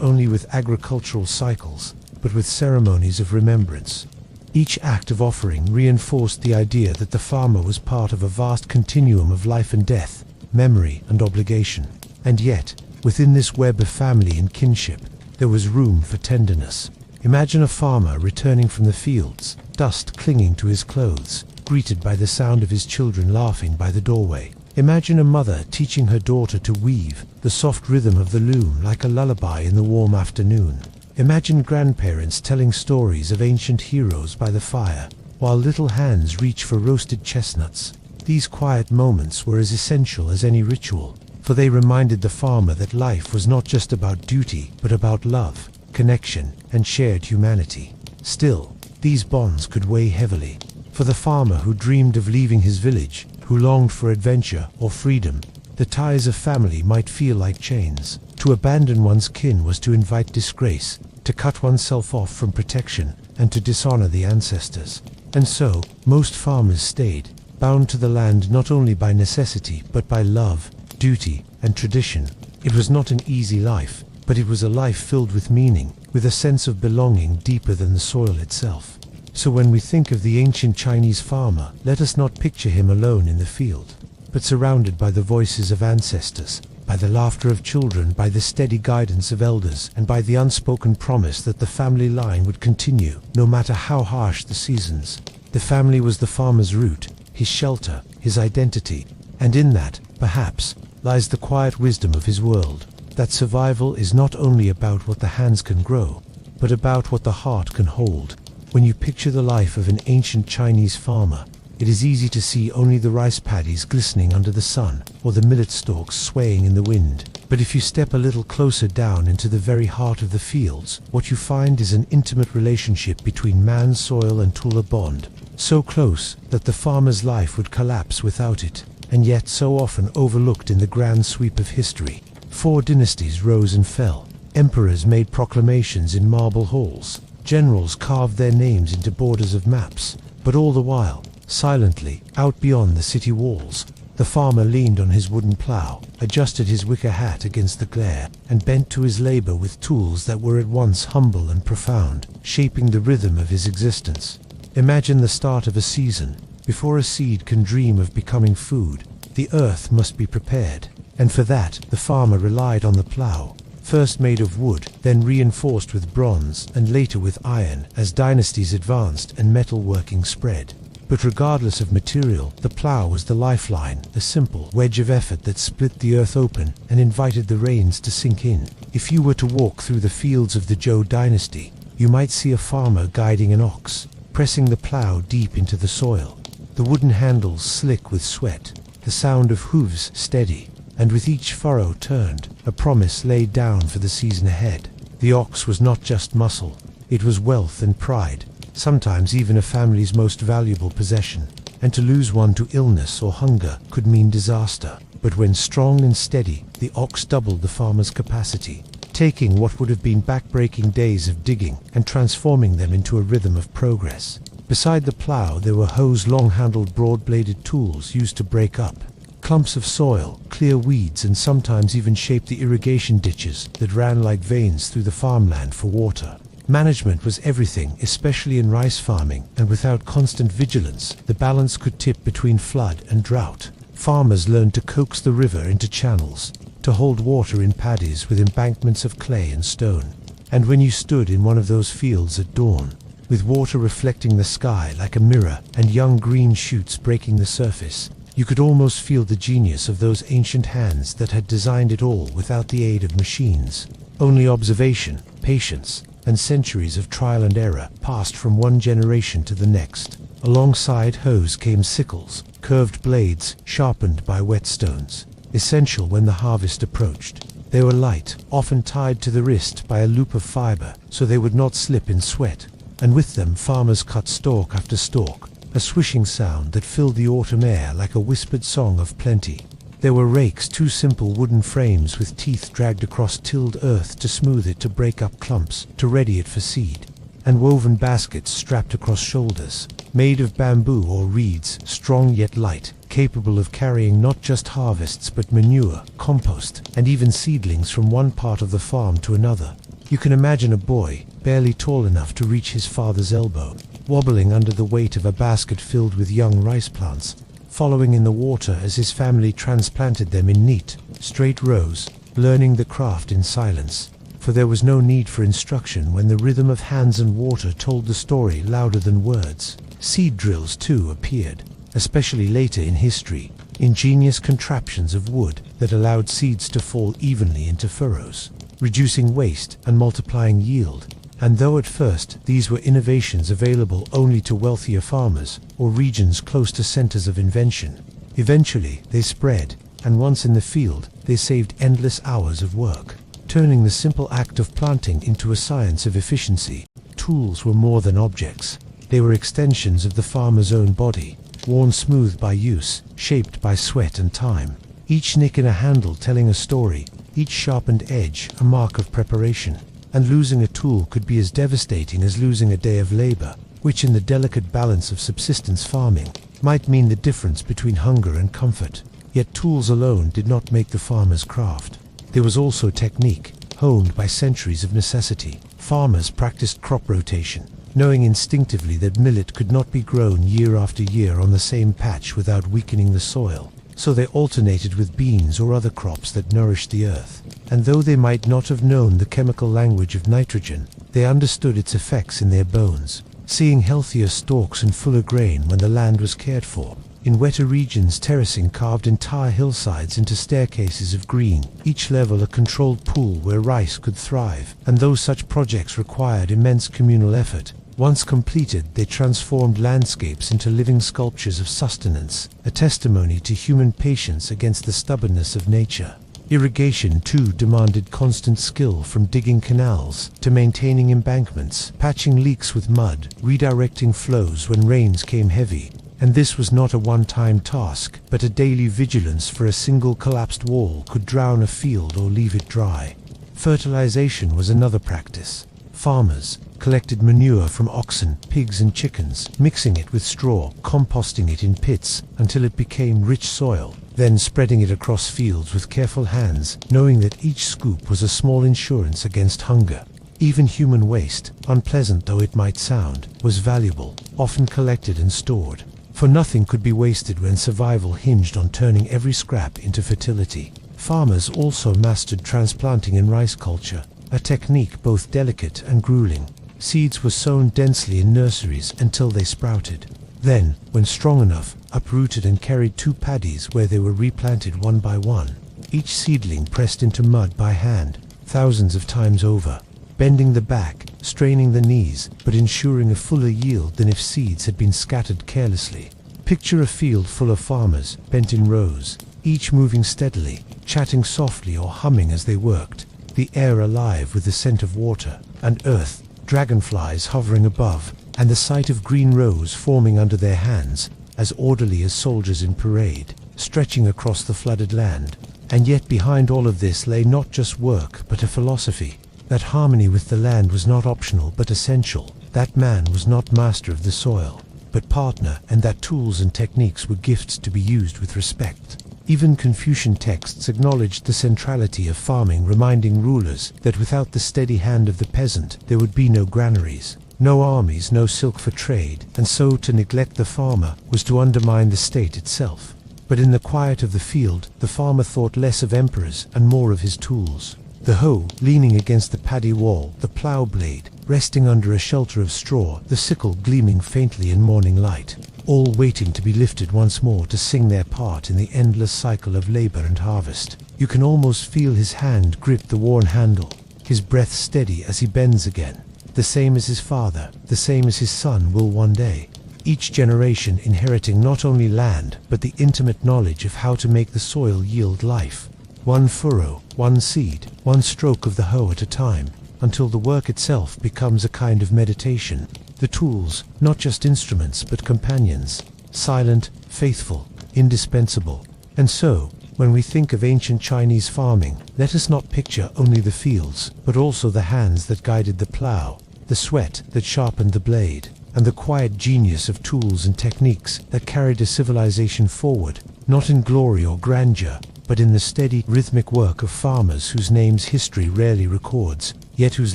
only with agricultural cycles, but with ceremonies of remembrance. Each act of offering reinforced the idea that the farmer was part of a vast continuum of life and death, memory and obligation. And yet, within this web of family and kinship, there was room for tenderness. Imagine a farmer returning from the fields, dust clinging to his clothes, greeted by the sound of his children laughing by the doorway. Imagine a mother teaching her daughter to weave, the soft rhythm of the loom like a lullaby in the warm afternoon. Imagine grandparents telling stories of ancient heroes by the fire, while little hands reach for roasted chestnuts. These quiet moments were as essential as any ritual, for they reminded the farmer that life was not just about duty, but about love, connection, and shared humanity. Still, these bonds could weigh heavily. For the farmer who dreamed of leaving his village, who longed for adventure or freedom, the ties of family might feel like chains. To abandon one's kin was to invite disgrace, to cut oneself off from protection, and to dishonor the ancestors. And so, most farmers stayed, bound to the land not only by necessity, but by love, duty, and tradition. It was not an easy life, but it was a life filled with meaning, with a sense of belonging deeper than the soil itself. So when we think of the ancient Chinese farmer, let us not picture him alone in the field, but surrounded by the voices of ancestors, by the laughter of children, by the steady guidance of elders, and by the unspoken promise that the family line would continue, no matter how harsh the seasons. The family was the farmer's root, his shelter, his identity, and in that, perhaps, lies the quiet wisdom of his world, that survival is not only about what the hands can grow, but about what the heart can hold. When you picture the life of an ancient Chinese farmer, it is easy to see only the rice paddies glistening under the sun, or the millet stalks swaying in the wind. But if you step a little closer down into the very heart of the fields, what you find is an intimate relationship between man, soil, and tool, a bond so close that the farmer's life would collapse without it, and yet so often overlooked in the grand sweep of history. 4 dynasties rose and fell. Emperors made proclamations in marble halls. Generals carved their names into borders of maps. But all the while, silently, out beyond the city walls, the farmer leaned on his wooden plow, adjusted his wicker hat against the glare, and bent to his labor with tools that were at once humble and profound, shaping the rhythm of his existence. Imagine the start of a season. Before a seed can dream of becoming food, the earth must be prepared, and for that the farmer relied on the plow, first made of wood, then reinforced with bronze, and later with iron as dynasties advanced and metalworking spread. But regardless of material, the plow was the lifeline, a simple wedge of effort that split the earth open and invited the rains to sink in. If you were to walk through the fields of the Zhou dynasty, you might see a farmer guiding an ox, pressing the plow deep into the soil, the wooden handles slick with sweat, the sound of hooves steady, and with each furrow turned, a promise laid down for the season ahead. The ox was not just muscle, it was wealth and pride, sometimes even a family's most valuable possession, and to lose one to illness or hunger could mean disaster. But when strong and steady, the ox doubled the farmer's capacity, taking what would have been back-breaking days of digging and transforming them into a rhythm of progress. Beside the plow there were hoes, long-handled, broad-bladed tools used to break up clumps of soil, clear weeds, and sometimes even shape the irrigation ditches that ran like veins through the farmland for water. Management was everything, especially in rice farming, and without constant vigilance, the balance could tip between flood and drought. Farmers learned to coax the river into channels, to hold water in paddies with embankments of clay and stone. And when you stood in one of those fields at dawn, with water reflecting the sky like a mirror and young green shoots breaking the surface, you could almost feel the genius of those ancient hands that had designed it all without the aid of machines. Only observation, patience, and centuries of trial and error passed from one generation to the next. Alongside hoes came sickles, curved blades sharpened by whetstones, essential when the harvest approached. They were light, often tied to the wrist by a loop of fiber so they would not slip in sweat, and with them farmers cut stalk after stalk, a swishing sound that filled the autumn air like a whispered song of plenty. There were rakes, two simple wooden frames with teeth dragged across tilled earth to smooth it, to break up clumps, to ready it for seed, and woven baskets strapped across shoulders, made of bamboo or reeds, strong yet light, capable of carrying not just harvests but manure, compost, and even seedlings from one part of the farm to another. You can imagine a boy, barely tall enough to reach his father's elbow, wobbling under the weight of a basket filled with young rice plants, following in the water as his family transplanted them in neat, straight rows, learning the craft in silence. For there was no need for instruction when the rhythm of hands and water told the story louder than words. Seed drills, too, appeared, especially later in history, ingenious contraptions of wood that allowed seeds to fall evenly into furrows, reducing waste and multiplying yield. And though at first these were innovations available only to wealthier farmers or regions close to centers of invention, eventually they spread, and once in the field, they saved endless hours of work, turning the simple act of planting into a science of efficiency. Tools were more than objects. They were extensions of the farmer's own body, worn smooth by use, shaped by sweat and time. Each nick in a handle telling a story, each sharpened edge a mark of preparation. And losing a tool could be as devastating as losing a day of labor, which in the delicate balance of subsistence farming might mean the difference between hunger and comfort. Yet tools alone did not make the farmer's craft. There was also technique, honed by centuries of necessity. Farmers practiced crop rotation, knowing instinctively that millet could not be grown year after year on the same patch without weakening the soil. So they alternated with beans or other crops that nourished the earth. And though they might not have known the chemical language of nitrogen, they understood its effects in their bones, seeing healthier stalks and fuller grain when the land was cared for. In wetter regions, terracing carved entire hillsides into staircases of green, each level a controlled pool where rice could thrive. And though such projects required immense communal effort, once completed, they transformed landscapes into living sculptures of sustenance, a testimony to human patience against the stubbornness of nature. Irrigation, too, demanded constant skill, from digging canals to maintaining embankments, patching leaks with mud, redirecting flows when rains came heavy. And this was not a one-time task, but a daily vigilance, for a single collapsed wall could drown a field or leave it dry. Fertilization was another practice. Farmers collected manure from oxen, pigs and chickens, mixing it with straw, composting it in pits until it became rich soil, then spreading it across fields with careful hands, knowing that each scoop was a small insurance against hunger. Even human waste, unpleasant though it might sound, was valuable, often collected and stored. For nothing could be wasted when survival hinged on turning every scrap into fertility. Farmers also mastered transplanting in rice culture, a technique both delicate and grueling. Seeds were sown densely in nurseries until they sprouted. Then, when strong enough, uprooted and carried to paddies where they were replanted one by one, each seedling pressed into mud by hand, thousands of times over, bending the back, straining the knees, but ensuring a fuller yield than if seeds had been scattered carelessly. Picture a field full of farmers, bent in rows, each moving steadily, chatting softly or humming as they worked, the air alive with the scent of water and earth, dragonflies hovering above, and the sight of green rows forming under their hands, as orderly as soldiers in parade, stretching across the flooded land. And yet behind all of this lay not just work, but a philosophy. That harmony with the land was not optional but essential. That man was not master of the soil, but partner, and that tools and techniques were gifts to be used with respect. Even Confucian texts acknowledged the centrality of farming, reminding rulers that without the steady hand of the peasant, there would be no granaries, no armies, no silk for trade, and so to neglect the farmer was to undermine the state itself. But in the quiet of the field, the farmer thought less of emperors and more of his tools. The hoe leaning against the paddy wall, the plough blade resting under a shelter of straw, the sickle gleaming faintly in morning light, all waiting to be lifted once more to sing their part in the endless cycle of labor and harvest. You can almost feel his hand grip the worn handle, his breath steady as he bends again. The same as his father, the same as his son will one day. Each generation inheriting not only land, but the intimate knowledge of how to make the soil yield life. One furrow, one seed, one stroke of the hoe at a time, until the work itself becomes a kind of meditation. The tools, not just instruments but companions, silent, faithful, indispensable. And so, When we think of ancient Chinese farming, let us not picture only the fields, but also the hands that guided the plow, the sweat that sharpened the blade, and the quiet genius of tools and techniques that carried a civilization forward, not in glory or grandeur, but in the steady, rhythmic work of farmers whose names history rarely records, yet whose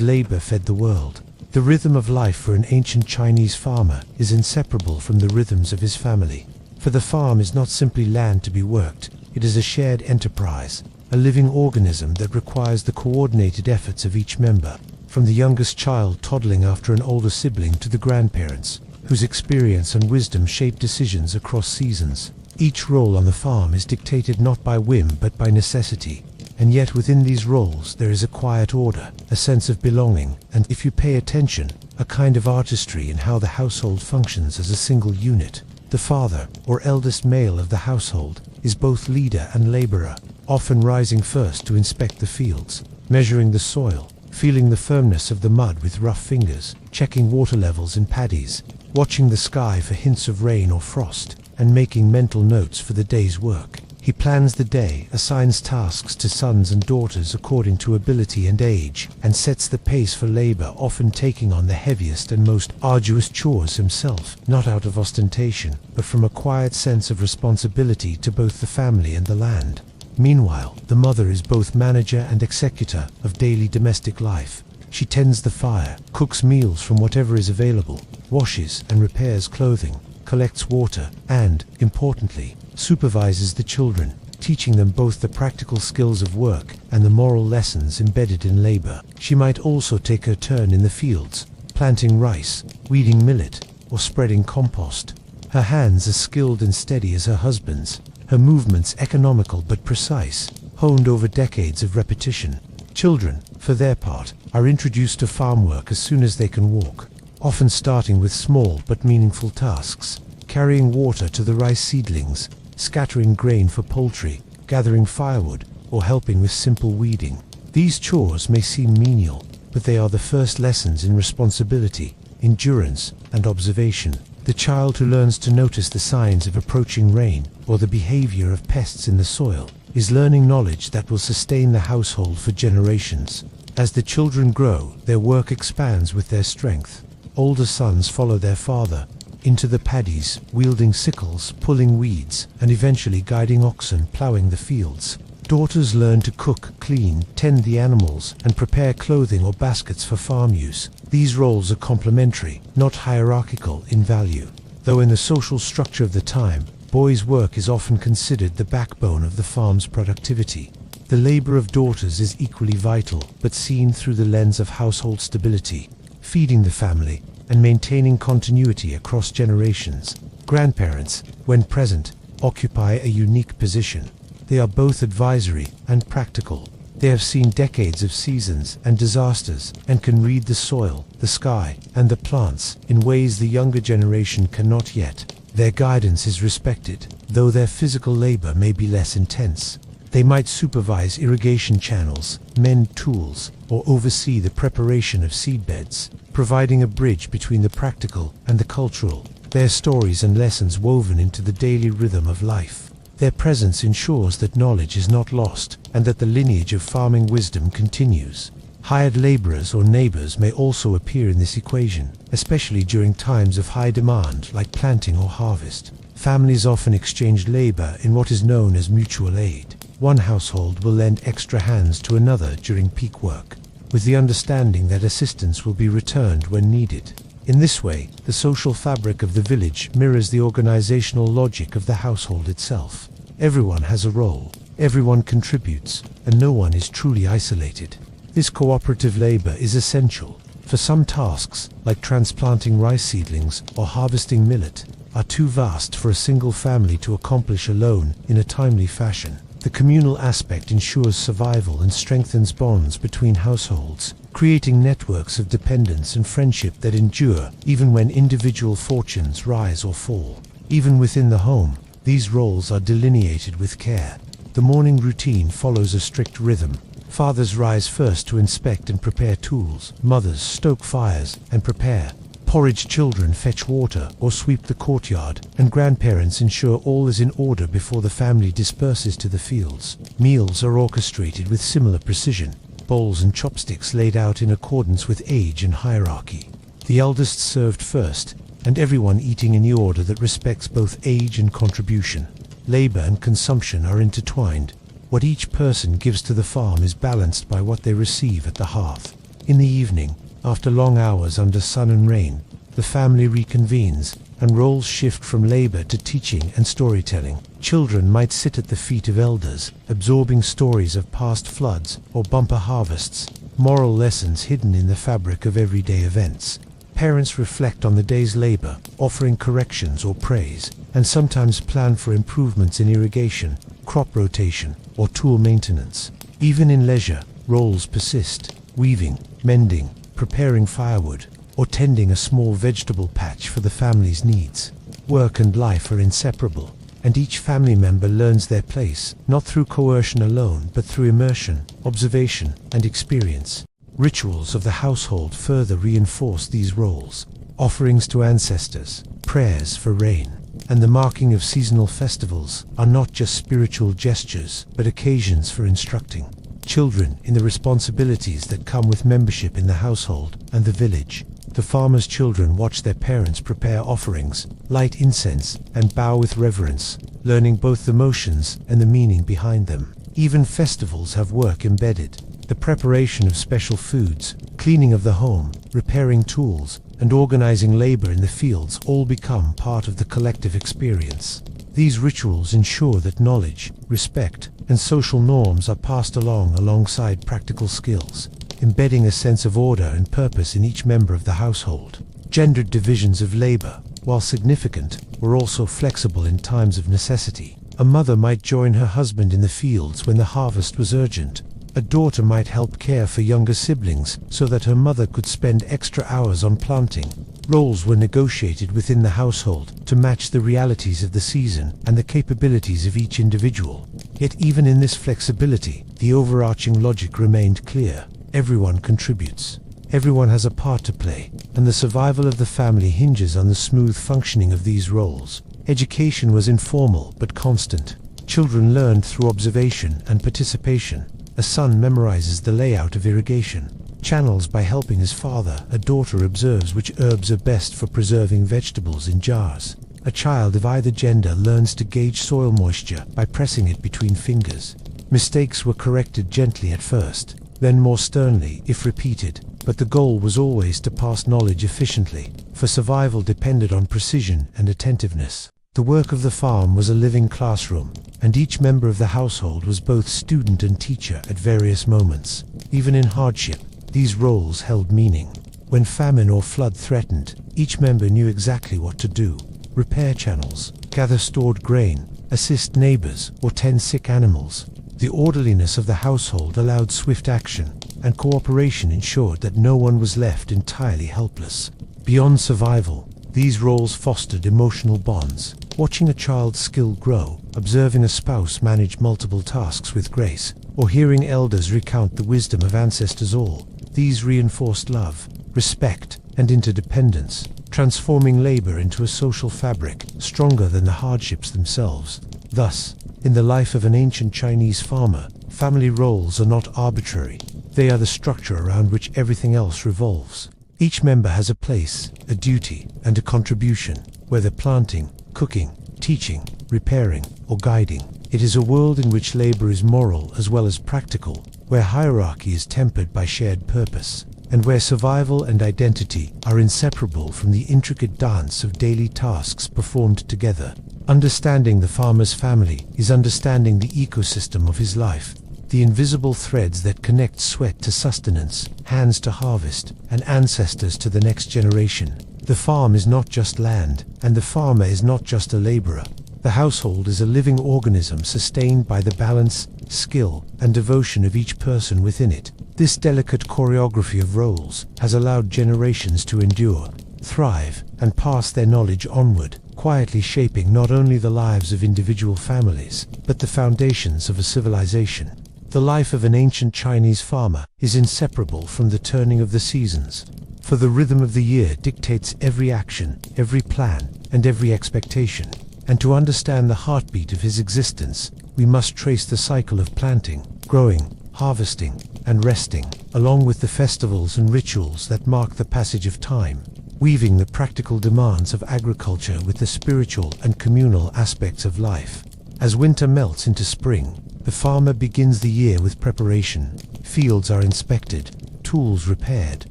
labor fed the world. The rhythm of life for an ancient Chinese farmer is inseparable from the rhythms of his family. For the farm is not simply land to be worked, it is a shared enterprise, a living organism that requires the coordinated efforts of each member, from the youngest child toddling after an older sibling to the grandparents, whose experience and wisdom shape decisions across seasons. Each role on the farm is dictated not by whim but by necessity, and yet within these roles there is a quiet order, a sense of belonging, and, if you pay attention, a kind of artistry in how the household functions as a single unit. The father, or eldest male of the household, is both leader and laborer, often rising first to inspect the fields, measuring the soil, feeling the firmness of the mud with rough fingers, checking water levels in paddies, watching the sky for hints of rain or frost, and making mental notes for the day's work. He plans the day, assigns tasks to sons and daughters according to ability and age, and sets the pace for labor, often taking on the heaviest and most arduous chores himself, not out of ostentation, but from a quiet sense of responsibility to both the family and the land. Meanwhile, the mother is both manager and executor of daily domestic life. She tends the fire, cooks meals from whatever is available, washes and repairs clothing, collects water, and, importantly, supervises the children, teaching them both the practical skills of work and the moral lessons embedded in labor. She might also take her turn in the fields, planting rice, weeding millet, or spreading compost. Her hands as skilled and steady as her husband's, her movements economical but precise, honed over decades of repetition. Children, for their part, are introduced to farm work as soon as they can walk, often starting with small but meaningful tasks, carrying water to the rice seedlings, scattering grain for poultry, gathering firewood, or helping with simple weeding. These chores may seem menial, but they are the first lessons in responsibility, endurance, and observation. The child who learns to notice the signs of approaching rain or the behavior of pests in the soil is learning knowledge that will sustain the household for generations. As the children grow, their work expands with their strength. Older sons follow their father into the paddies, wielding sickles, pulling weeds, and eventually guiding oxen plowing the fields. Daughters learn to cook, clean, tend the animals, and prepare clothing or baskets for farm use. These roles are complementary, not hierarchical in value. Though in the social structure of the time, boys' work is often considered the backbone of the farm's productivity. The labor of daughters is equally vital, but seen through the lens of household stability, feeding the family, and maintaining continuity across generations. Grandparents, when present, occupy a unique position. They are both advisory and practical. They have seen decades of seasons and disasters and can read the soil, the sky, and the plants in ways the younger generation cannot yet. Their guidance is respected, though their physical labor may be less intense. They might supervise irrigation channels, mend tools, or oversee the preparation of seedbeds, providing a bridge between the practical and the cultural. Their stories and lessons woven into the daily rhythm of life. Their presence ensures that knowledge is not lost and that the lineage of farming wisdom continues. Hired laborers or neighbors may also appear in this equation, especially during times of high demand like planting or harvest. Families often exchange labor in what is known as mutual aid. One household will lend extra hands to another during peak work, with the understanding that assistance will be returned when needed. In this way, the social fabric of the village mirrors the organizational logic of the household itself. Everyone has a role, everyone contributes, and no one is truly isolated. This cooperative labor is essential, for some tasks, like transplanting rice seedlings or harvesting millet, are too vast for a single family to accomplish alone in a timely fashion. The communal aspect ensures survival and strengthens bonds between households, creating networks of dependence and friendship that endure even when individual fortunes rise or fall. Even within the home, these roles are delineated with care. The morning routine follows a strict rhythm. Fathers rise first to inspect and prepare tools. Mothers stoke fires and prepare Porridge children fetch water or sweep the courtyard, and grandparents ensure all is in order before the family disperses to the fields. Meals are orchestrated with similar precision, bowls and chopsticks laid out in accordance with age and hierarchy. The eldest served first, and everyone eating in the order that respects both age and contribution. Labor and consumption are intertwined. What each person gives to the farm is balanced by what they receive at the hearth. In the evening, after long hours under sun and rain, the family reconvenes, and roles shift from labor to teaching and storytelling. Children might sit at the feet of elders, absorbing stories of past floods or bumper harvests, moral lessons hidden in the fabric of everyday events. Parents reflect on the day's labor, offering corrections or praise, and sometimes plan for improvements in irrigation, crop rotation, or tool maintenance. Even in leisure, roles persist: weaving, mending, preparing firewood, or tending a small vegetable patch for the family's needs. Work and life are inseparable, and each family member learns their place, not through coercion alone, but through immersion, observation, and experience. Rituals of the household further reinforce these roles. Offerings to ancestors, prayers for rain, and the marking of seasonal festivals are not just spiritual gestures, but occasions for instructing children in the responsibilities that come with membership in the household and the village. The farmers' children watch their parents prepare offerings, light incense, and bow with reverence, learning both the motions and the meaning behind them. Even festivals have work embedded. The preparation of special foods, cleaning of the home, repairing tools, and organizing labor in the fields all become part of the collective experience. These rituals ensure that knowledge, respect, and social norms are passed along alongside practical skills, embedding a sense of order and purpose in each member of the household. Gendered divisions of labor, while significant, were also flexible in times of necessity. A mother might join her husband in the fields when the harvest was urgent. A daughter might help care for younger siblings so that her mother could spend extra hours on planting. Roles were negotiated within the household to match the realities of the season and the capabilities of each individual. Yet even in this flexibility, the overarching logic remained clear. Everyone contributes. Everyone has a part to play, and the survival of the family hinges on the smooth functioning of these roles. Education was informal but constant. Children learned through observation and participation. A son memorizes the layout of irrigation channels by helping his father. A daughter observes which herbs are best for preserving vegetables in jars. A child of either gender learns to gauge soil moisture by pressing it between fingers. Mistakes were corrected gently at first, then more sternly if repeated, but the goal was always to pass knowledge efficiently, for survival depended on precision and attentiveness. The work of the farm was a living classroom, and each member of the household was both student and teacher at various moments. Even in hardship, these roles held meaning. When famine or flood threatened, each member knew exactly what to do: repair channels, gather stored grain, assist neighbors, or tend sick animals. The orderliness of the household allowed swift action, and cooperation ensured that no one was left entirely helpless. Beyond survival, these roles fostered emotional bonds. Watching a child's skill grow, observing a spouse manage multiple tasks with grace, or hearing elders recount the wisdom of ancestors, all these reinforced love, respect, and interdependence, transforming labor into a social fabric stronger than the hardships themselves. Thus, in the life of an ancient Chinese farmer, family roles are not arbitrary. They are the structure around which everything else revolves. Each member has a place, a duty, and a contribution, whether planting, cooking, teaching, repairing, or guiding. It is a world in which labor is moral as well as practical, where hierarchy is tempered by shared purpose, and where survival and identity are inseparable from the intricate dance of daily tasks performed together. Understanding the farmer's family is understanding the ecosystem of his life, the invisible threads that connect sweat to sustenance, hands to harvest, and ancestors to the next generation. The farm is not just land, and the farmer is not just a laborer. The household is a living organism sustained by the balance, skill, and devotion of each person within it. This delicate choreography of roles has allowed generations to endure, thrive, and pass their knowledge onward, quietly shaping not only the lives of individual families, but the foundations of a civilization. The life of an ancient Chinese farmer is inseparable from the turning of the seasons. for the rhythm of the year dictates every action, every plan, and every expectation. And to understand the heartbeat of his existence, we must trace the cycle of planting, growing, harvesting, and resting, along with the festivals and rituals that mark the passage of time, weaving the practical demands of agriculture with the spiritual and communal aspects of life. As winter melts into spring, the farmer begins the year with preparation. Fields are inspected, tools repaired,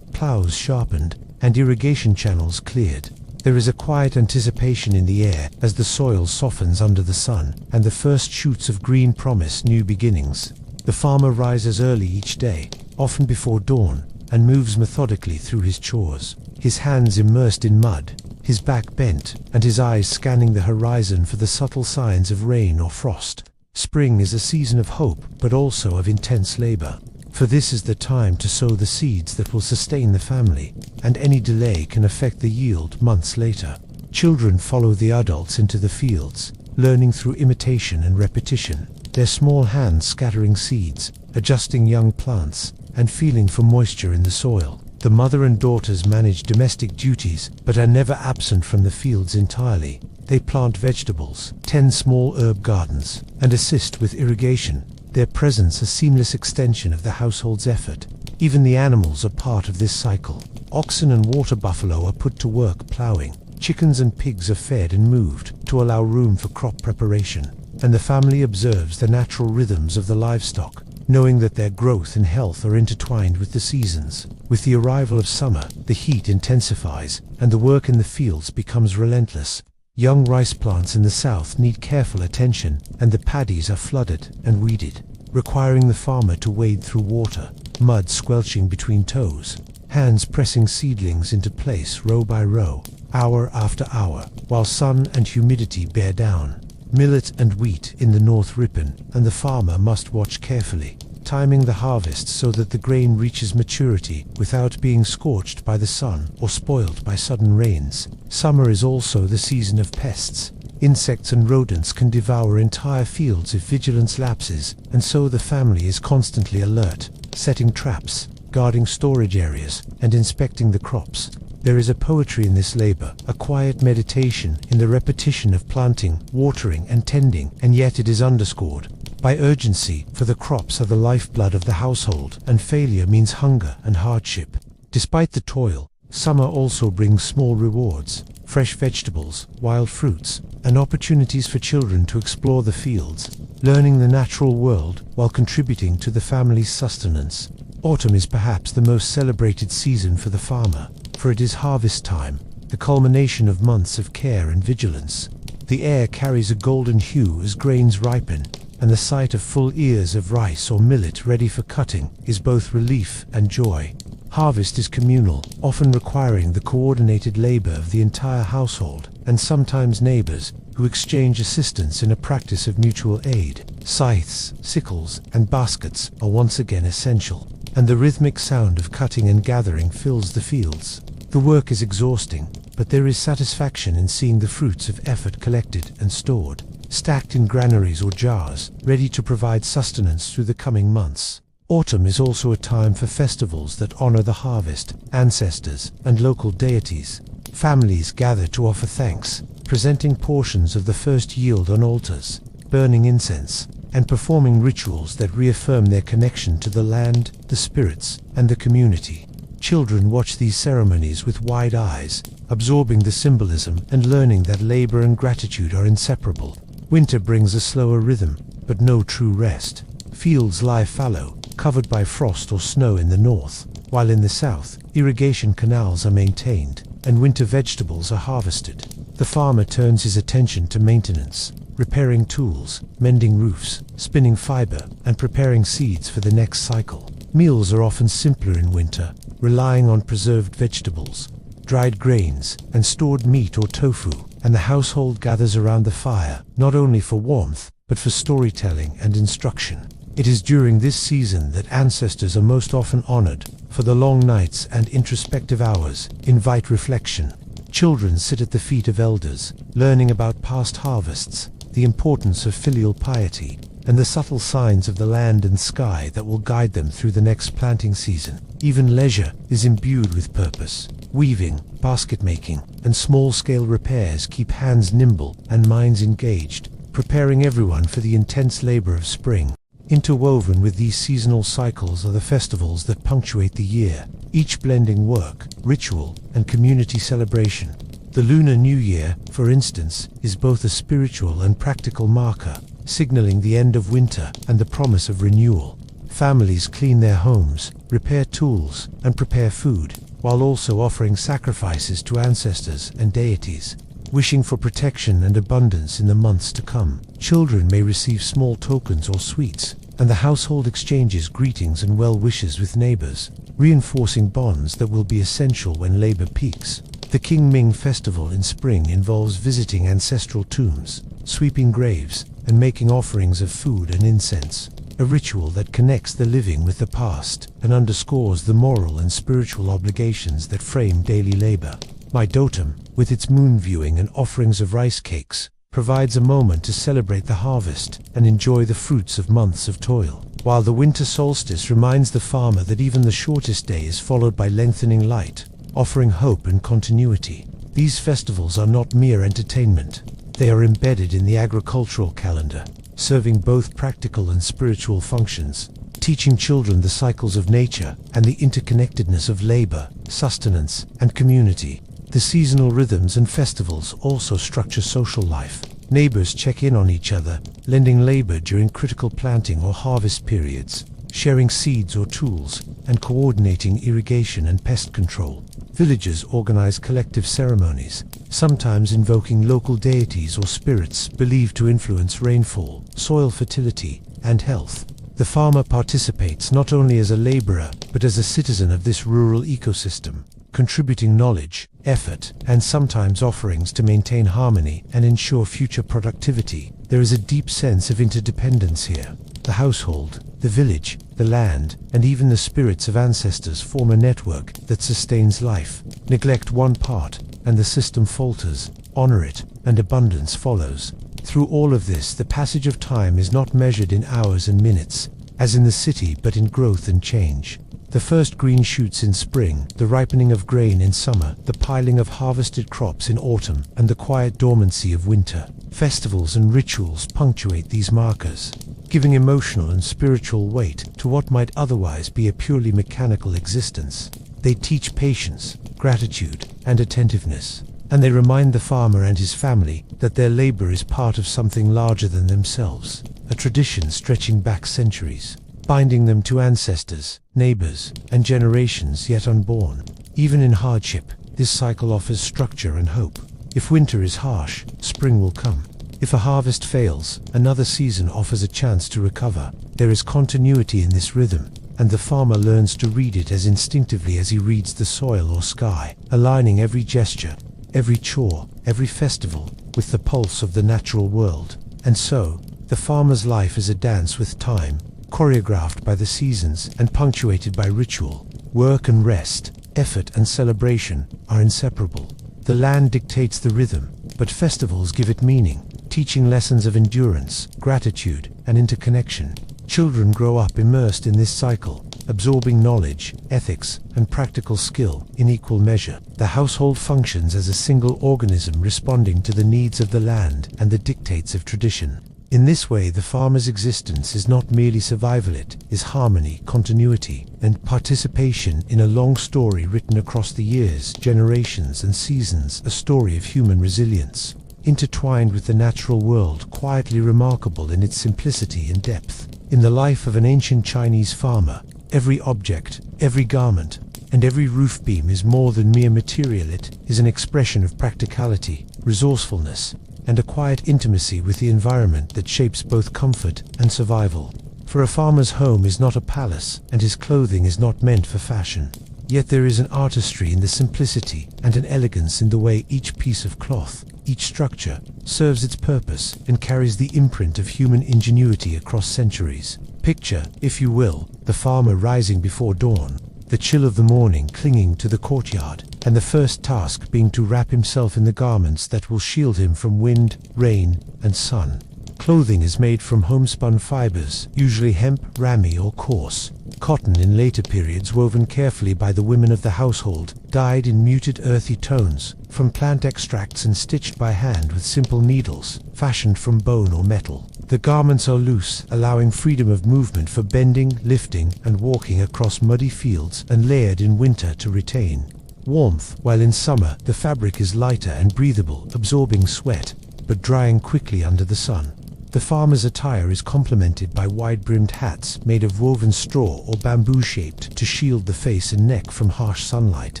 plows sharpened, and irrigation channels cleared. There is a quiet anticipation in the air as the soil softens under the sun, and the first shoots of green promise new beginnings. The farmer rises early each day, often before dawn, and moves methodically through his chores, his hands immersed in mud, his back bent, and his eyes scanning the horizon for the subtle signs of rain or frost. Spring is a season of hope, but also of intense labor. For this is the time to sow the seeds that will sustain the family, and any delay can affect the yield months later. Children follow the adults into the fields, learning through imitation and repetition, their small hands scattering seeds, adjusting young plants, and feeling for moisture in the soil. The mother and daughters manage domestic duties, but are never absent from the fields entirely. They plant vegetables, tend small herb gardens, and assist with irrigation, their presence a seamless extension of the household's effort. Even the animals are part of this cycle. Oxen and water buffalo are put to work plowing. Chickens and pigs are fed and moved to allow room for crop preparation. And the family observes the natural rhythms of the livestock, knowing that their growth and health are intertwined with the seasons. With the arrival of summer, the heat intensifies, and the work in the fields becomes relentless. Young rice plants in the south need careful attention, and the paddies are flooded and weeded, requiring the farmer to wade through water, mud squelching between toes, hands pressing seedlings into place row by row, hour after hour, while sun and humidity bear down. Millet and wheat in the north ripen, and the farmer must watch carefully, timing the harvest so that the grain reaches maturity without being scorched by the sun or spoiled by sudden rains. Summer is also the season of pests. Insects and rodents can devour entire fields if vigilance lapses, and so the family is constantly alert, setting traps, guarding storage areas, and inspecting the crops. There is a poetry in this labor, a quiet meditation in the repetition of planting, watering, and tending, and yet it is underscored by urgency, for the crops are the lifeblood of the household, and failure means hunger and hardship. Despite the toil, summer also brings small rewards, fresh vegetables, wild fruits, and opportunities for children to explore the fields, learning the natural world while contributing to the family's sustenance. Autumn is perhaps the most celebrated season for the farmer, for it is harvest time, the culmination of months of care and vigilance. The air carries a golden hue as grains ripen, and the sight of full ears of rice or millet ready for cutting is both relief and joy. Harvest is communal, often requiring the coordinated labor of the entire household, and sometimes neighbors, who exchange assistance in a practice of mutual aid. Scythes, sickles, and baskets are once again essential, and the rhythmic sound of cutting and gathering fills the fields. The work is exhausting, but there is satisfaction in seeing the fruits of effort collected and stored, stacked in granaries or jars, ready to provide sustenance through the coming months. Autumn is also a time for festivals that honor the harvest, ancestors, and local deities. Families gather to offer thanks, presenting portions of the first yield on altars, burning incense, and performing rituals that reaffirm their connection to the land, the spirits, and the community. Children watch these ceremonies with wide eyes, absorbing the symbolism and learning that labor and gratitude are inseparable. Winter brings a slower rhythm, but no true rest. Fields lie fallow, covered by frost or snow in the north, while in the south, irrigation canals are maintained, and winter vegetables are harvested. The farmer turns his attention to maintenance, repairing tools, mending roofs, spinning fiber, and preparing seeds for the next cycle. Meals are often simpler in winter, relying on preserved vegetables, dried grains, and stored meat or tofu, and the household gathers around the fire, not only for warmth, but for storytelling and instruction. It is during this season that ancestors are most often honored, for the long nights and introspective hours invite reflection. Children sit at the feet of elders, learning about past harvests, the importance of filial piety, and the subtle signs of the land and sky that will guide them through the next planting season. Even leisure is imbued with purpose. Weaving, basket making, and small-scale repairs keep hands nimble and minds engaged, preparing everyone for the intense labor of spring. Interwoven with these seasonal cycles are the festivals that punctuate the year, each blending work, ritual, and community celebration. The Lunar New Year, for instance, is both a spiritual and practical marker, signaling the end of winter and the promise of renewal. Families clean their homes, repair tools, and prepare food, while also offering sacrifices to ancestors and deities, wishing for protection and abundance in the months to come. Children may receive small tokens or sweets, and the household exchanges greetings and well wishes with neighbors, reinforcing bonds that will be essential when labor peaks. The Qingming festival in spring involves visiting ancestral tombs, sweeping graves, and making offerings of food and incense, a ritual that connects the living with the past and underscores the moral and spiritual obligations that frame daily labor. Mid-autumn, with its moon viewing and offerings of rice cakes, provides a moment to celebrate the harvest and enjoy the fruits of months of toil, while the winter solstice reminds the farmer that even the shortest day is followed by lengthening light, offering hope and continuity. These festivals are not mere entertainment. They are embedded in the agricultural calendar, serving both practical and spiritual functions, teaching children the cycles of nature and the interconnectedness of labor, sustenance, and community. The seasonal rhythms and festivals also structure social life. Neighbors check in on each other, lending labor during critical planting or harvest periods, sharing seeds or tools, and coordinating irrigation and pest control. Villagers organize collective ceremonies, sometimes invoking local deities or spirits believed to influence rainfall, soil fertility, and health. The farmer participates not only as a laborer, but as a citizen of this rural ecosystem, contributing knowledge, effort, and sometimes offerings to maintain harmony and ensure future productivity. There is a deep sense of interdependence here. The household, the village, the land, and even the spirits of ancestors form a network that sustains life. Neglect one part, and the system falters. Honor it, and abundance follows. Through all of this, the passage of time is not measured in hours and minutes, as in the city, but in growth and change. The first green shoots in spring, the ripening of grain in summer, the piling of harvested crops in autumn, and the quiet dormancy of winter. Festivals and rituals punctuate these markers, giving emotional and spiritual weight to what might otherwise be a purely mechanical existence. They teach patience, gratitude, and attentiveness, and they remind the farmer and his family that their labor is part of something larger than themselves, a tradition stretching back centuries, binding them to ancestors, neighbors, and generations yet unborn. Even in hardship, this cycle offers structure and hope. If winter is harsh, spring will come. If a harvest fails, another season offers a chance to recover. There is continuity in this rhythm, and the farmer learns to read it as instinctively as he reads the soil or sky, aligning every gesture, every chore, every festival with the pulse of the natural world. And so, the farmer's life is a dance with time, choreographed by the seasons and punctuated by ritual. Work and rest, effort and celebration are inseparable. The land dictates the rhythm, but festivals give it meaning, teaching lessons of endurance, gratitude, and interconnection. Children grow up immersed in this cycle, absorbing knowledge, ethics, and practical skill in equal measure. The household functions as a single organism responding to the needs of the land and the dictates of tradition. In this way, the farmer's existence is not merely survival, it is harmony, continuity, and participation in a long story written across the years, generations, and seasons, a story of human resilience, intertwined with the natural world, quietly remarkable in its simplicity and depth. In the life of an ancient Chinese farmer, every object, every garment, and every roof beam is more than mere material. It is an expression of practicality, resourcefulness, and a quiet intimacy with the environment that shapes both comfort and survival. For a farmer's home is not a palace, and his clothing is not meant for fashion. Yet there is an artistry in the simplicity and an elegance in the way each piece of cloth, each structure, serves its purpose and carries the imprint of human ingenuity across centuries. Picture, if you will, the farmer rising before dawn, the chill of the morning clinging to the courtyard, and the first task being to wrap himself in the garments that will shield him from wind, rain, and sun. Clothing is made from homespun fibers, usually hemp, ramie or coarse. Cotton in later periods woven carefully by the women of the household, dyed in muted earthy tones, from plant extracts and stitched by hand with simple needles, fashioned from bone or metal. The garments are loose, allowing freedom of movement for bending, lifting, and walking across muddy fields, and layered in winter to retain warmth, while in summer the fabric is lighter and breathable, absorbing sweat, but drying quickly under the sun. The farmer's attire is complemented by wide-brimmed hats made of woven straw or bamboo-shaped to shield the face and neck from harsh sunlight,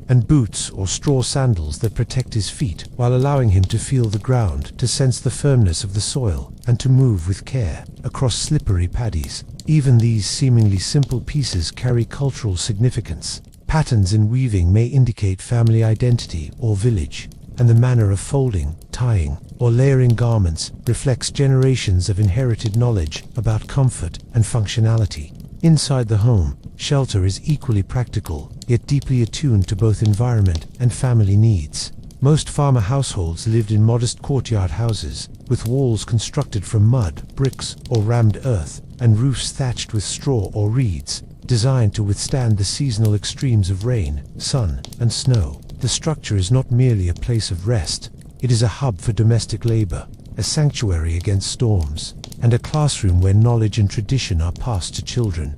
and boots or straw sandals that protect his feet while allowing him to feel the ground, to sense the firmness of the soil, and to move with care across slippery paddies. Even these seemingly simple pieces carry cultural significance. Patterns in weaving may indicate family identity or village, and the manner of folding, tying, or layering garments reflects generations of inherited knowledge about comfort and functionality. Inside the home, shelter is equally practical, yet deeply attuned to both environment and family needs. Most farmer households lived in modest courtyard houses, with walls constructed from mud, bricks, or rammed earth, and roofs thatched with straw or reeds, designed to withstand the seasonal extremes of rain, sun, and snow. The structure is not merely a place of rest, it is a hub for domestic labor, a sanctuary against storms, and a classroom where knowledge and tradition are passed to children.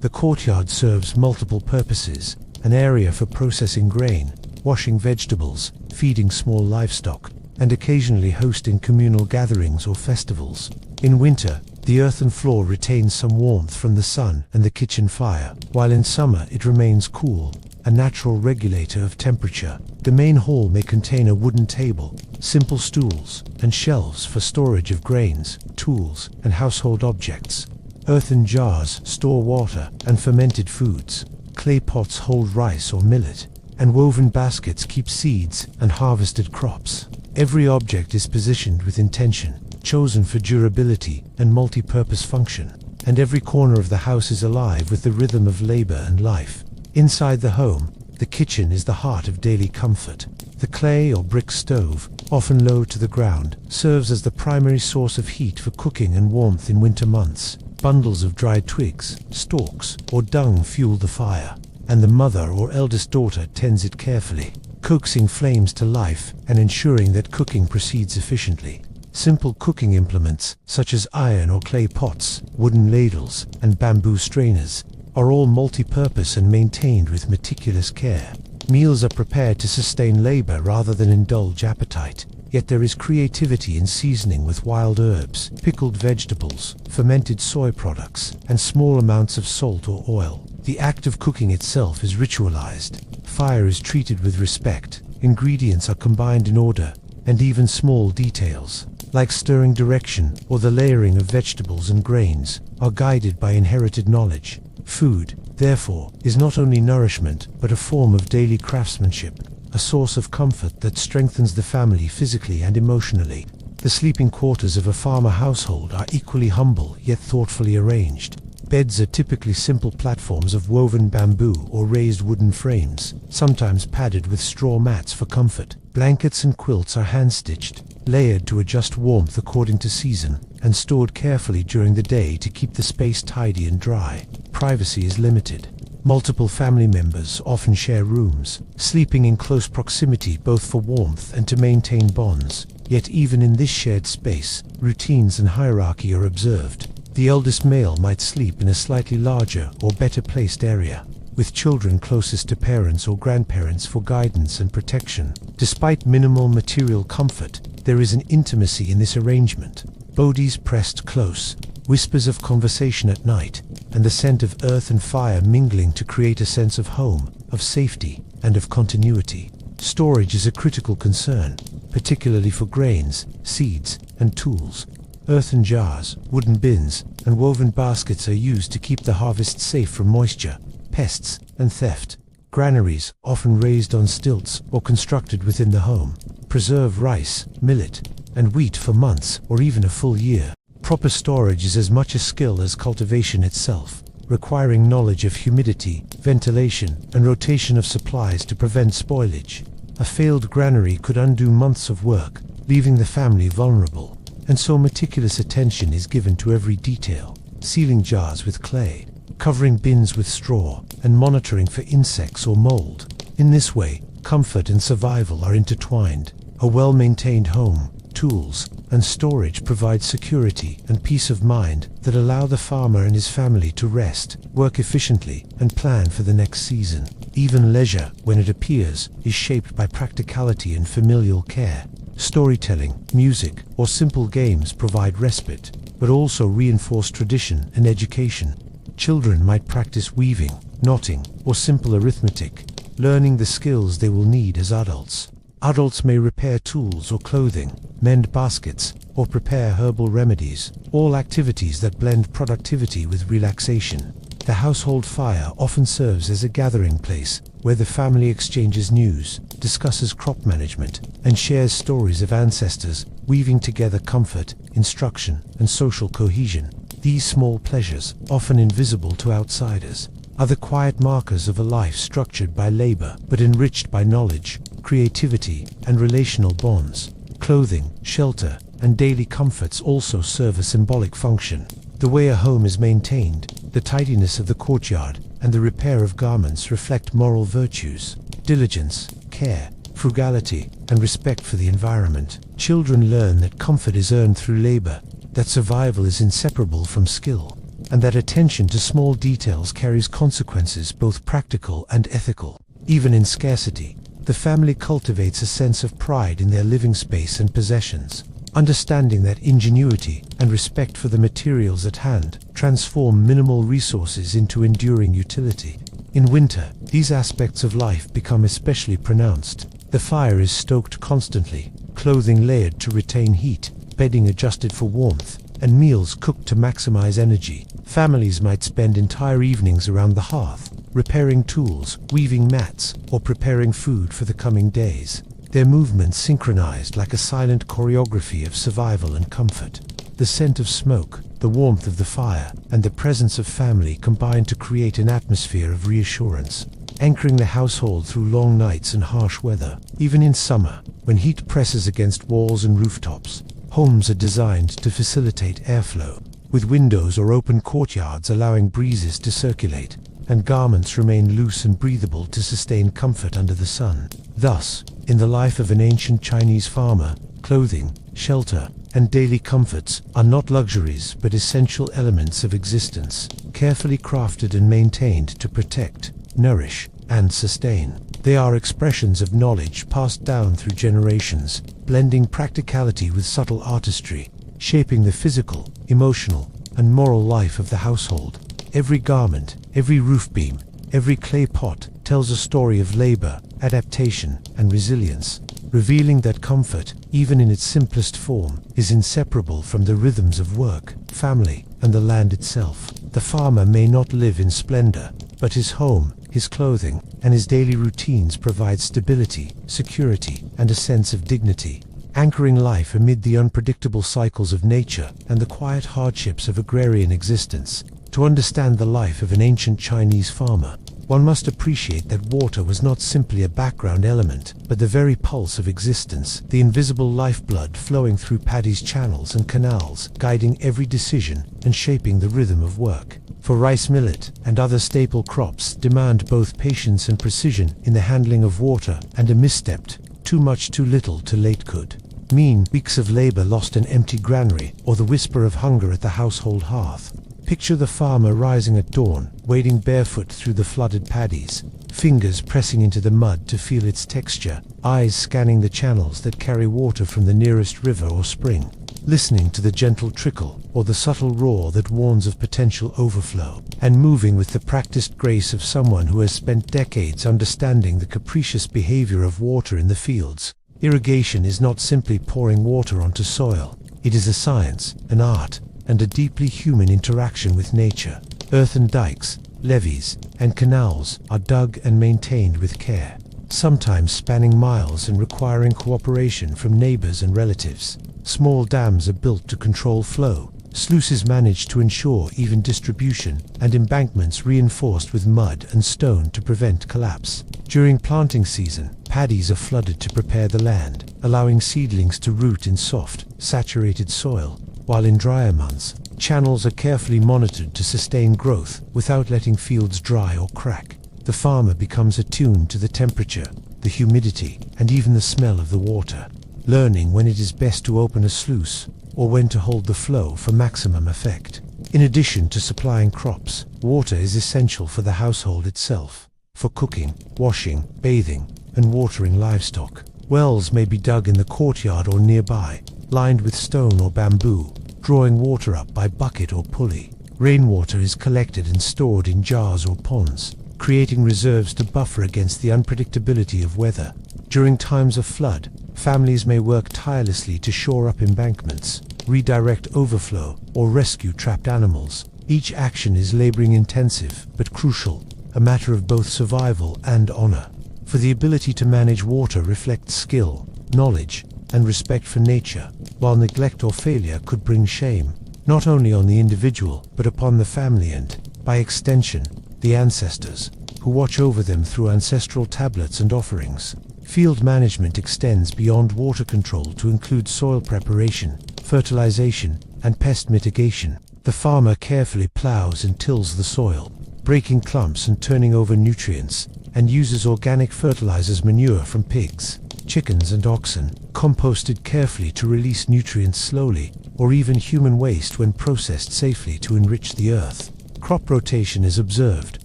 The courtyard serves multiple purposes: an area for processing grain, washing vegetables, feeding small livestock, and occasionally hosting communal gatherings or festivals. In winter, the earthen floor retains some warmth from the sun and the kitchen fire, while in summer it remains cool, a natural regulator of temperature. The main hall may contain a wooden table, simple stools, and shelves for storage of grains, tools, and household objects. Earthen jars store water and fermented foods. Clay pots hold rice or millet, and woven baskets keep seeds and harvested crops. Every object is positioned with intention, chosen for durability and multi-purpose function, and every corner of the house is alive with the rhythm of labor and life. Inside the home, the kitchen is the heart of daily comfort. The clay or brick stove, often low to the ground, serves as the primary source of heat for cooking and warmth in winter months. Bundles of dried twigs, stalks, or dung fuel the fire, and the mother or eldest daughter tends it carefully, coaxing flames to life and ensuring that cooking proceeds efficiently. Simple cooking implements, such as iron or clay pots, wooden ladles, and bamboo strainers, are all multi-purpose and maintained with meticulous care. Meals are prepared to sustain labor rather than indulge appetite, yet there is creativity in seasoning with wild herbs, pickled vegetables, fermented soy products, and small amounts of salt or oil. The act of cooking itself is ritualized. Fire is treated with respect, ingredients are combined in order, and even small details, like stirring direction or the layering of vegetables and grains, are guided by inherited knowledge. Food, therefore, is not only nourishment, but a form of daily craftsmanship, a source of comfort that strengthens the family physically and emotionally. The sleeping quarters of a farmer household are equally humble yet thoughtfully arranged. Beds are typically simple platforms of woven bamboo or raised wooden frames, sometimes padded with straw mats for comfort. Blankets and quilts are hand-stitched, layered to adjust warmth according to season, and stored carefully during the day to keep the space tidy and dry. Privacy is limited. Multiple family members often share rooms, sleeping in close proximity both for warmth and to maintain bonds. Yet even in this shared space, routines and hierarchy are observed. The eldest male might sleep in a slightly larger or better placed area, with children closest to parents or grandparents for guidance and protection. Despite minimal material comfort, there is an intimacy in this arrangement. Bodies pressed close, whispers of conversation at night, and the scent of earth and fire mingling to create a sense of home, of safety, and of continuity. Storage is a critical concern, particularly for grains, seeds, and tools. Earthen jars, wooden bins, and woven baskets are used to keep the harvest safe from moisture, pests, and theft. Granaries, often raised on stilts or constructed within the home, preserve rice, millet, and wheat for months or even a full year. Proper storage is as much a skill as cultivation itself, requiring knowledge of humidity, ventilation, and rotation of supplies to prevent spoilage. A failed granary could undo months of work, leaving the family vulnerable. and so meticulous attention is given to every detail, sealing jars with clay, covering bins with straw, and monitoring for insects or mold. In this way, comfort and survival are intertwined. A well-maintained home, tools, and storage provide security and peace of mind that allow the farmer and his family to rest, work efficiently, and plan for the next season. Even leisure, when it appears, is shaped by practicality and familial care. Storytelling, music, or simple games provide respite, but also reinforce tradition and education. Children might practice weaving, knotting, or simple arithmetic, learning the skills they will need as adults. Adults may repair tools or clothing, mend baskets, or prepare herbal remedies, all activities that blend productivity with relaxation. The household fire often serves as a gathering place where the family exchanges news, discusses crop management, and shares stories of ancestors, weaving together comfort, instruction, and social cohesion. These small pleasures, often invisible to outsiders, are the quiet markers of a life structured by labor but enriched by knowledge, creativity, and relational bonds. Clothing, shelter, and daily comforts also serve a symbolic function. The way a home is maintained, the tidiness of the courtyard, and the repair of garments reflect moral virtues, diligence, care, frugality, and respect for the environment. Children learn that comfort is earned through labor, that survival is inseparable from skill, and that attention to small details carries consequences both practical and ethical. Even in scarcity, the family cultivates a sense of pride in their living space and possessions, understanding that ingenuity and respect for the materials at hand transform minimal resources into enduring utility. In winter, these aspects of life become especially pronounced. The fire is stoked constantly, clothing layered to retain heat, bedding adjusted for warmth, and meals cooked to maximize energy. Families might spend entire evenings around the hearth, repairing tools, weaving mats, or preparing food for the coming days. Their movements synchronized like a silent choreography of survival and comfort. The scent of smoke, the warmth of the fire, and the presence of family combine to create an atmosphere of reassurance, anchoring the household through long nights and harsh weather. Even in summer, when heat presses against walls and rooftops, homes are designed to facilitate airflow, with windows or open courtyards allowing breezes to circulate, and garments remain loose and breathable to sustain comfort under the sun. Thus, in the life of an ancient Chinese farmer, clothing, shelter, and daily comforts are not luxuries but essential elements of existence, carefully crafted and maintained to protect, nourish, and sustain. They are expressions of knowledge passed down through generations, blending practicality with subtle artistry, shaping the physical, emotional, and moral life of the household. Every garment, every roof beam, every clay pot tells a story of labor, adaptation, and resilience, revealing that comfort, even in its simplest form, is inseparable from the rhythms of work, family, and the land itself. The farmer may not live in splendor, but his home, his clothing, and his daily routines provide stability, security, and a sense of dignity, anchoring life amid the unpredictable cycles of nature and the quiet hardships of agrarian existence. To understand the life of an ancient Chinese farmer, one must appreciate that water was not simply a background element, but the very pulse of existence, the invisible lifeblood flowing through paddy's channels and canals, guiding every decision and shaping the rhythm of work. For rice, millet, and other staple crops demand both patience and precision in the handling of water, and a misstep, too much too little too late could mean weeks of labor lost in empty granary, or the whisper of hunger at the household hearth. Picture the farmer rising at dawn, wading barefoot through the flooded paddies, fingers pressing into the mud to feel its texture, eyes scanning the channels that carry water from the nearest river or spring, listening to the gentle trickle or the subtle roar that warns of potential overflow, and moving with the practiced grace of someone who has spent decades understanding the capricious behavior of water in the fields. Irrigation is not simply pouring water onto soil. It is a science, an art, and a deeply human interaction with nature. Earthen dikes, levees, and canals are dug and maintained with care, sometimes spanning miles and requiring cooperation from neighbors and relatives. Small dams are built to control flow, sluices managed to ensure even distribution, and embankments reinforced with mud and stone to prevent collapse. During planting season, paddies are flooded to prepare the land, allowing seedlings to root in soft, saturated soil, while in drier months, channels are carefully monitored to sustain growth without letting fields dry or crack. The farmer becomes attuned to the temperature, the humidity, and even the smell of the water, learning when it is best to open a sluice or when to hold the flow for maximum effect. In addition to supplying crops, water is essential for the household itself, for cooking, washing, bathing, and watering livestock. Wells may be dug in the courtyard or nearby, lined with stone or bamboo, drawing water up by bucket or pulley. Rainwater is collected and stored in jars or ponds, creating reserves to buffer against the unpredictability of weather. During times of flood, families may work tirelessly to shore up embankments, redirect overflow, or rescue trapped animals. Each action is laboring-intensive, but crucial, a matter of both survival and honor. For the ability to manage water reflects skill, knowledge, and respect for nature, while neglect or failure could bring shame, not only on the individual, but upon the family and, by extension, the ancestors, who watch over them through ancestral tablets and offerings. Field management extends beyond water control to include soil preparation, fertilization, and pest mitigation. The farmer carefully plows and tills the soil, breaking clumps and turning over nutrients, and uses organic fertilizers, manure from pigs, chickens, and oxen, composted carefully to release nutrients slowly, or even human waste when processed safely to enrich the earth. Crop rotation is observed,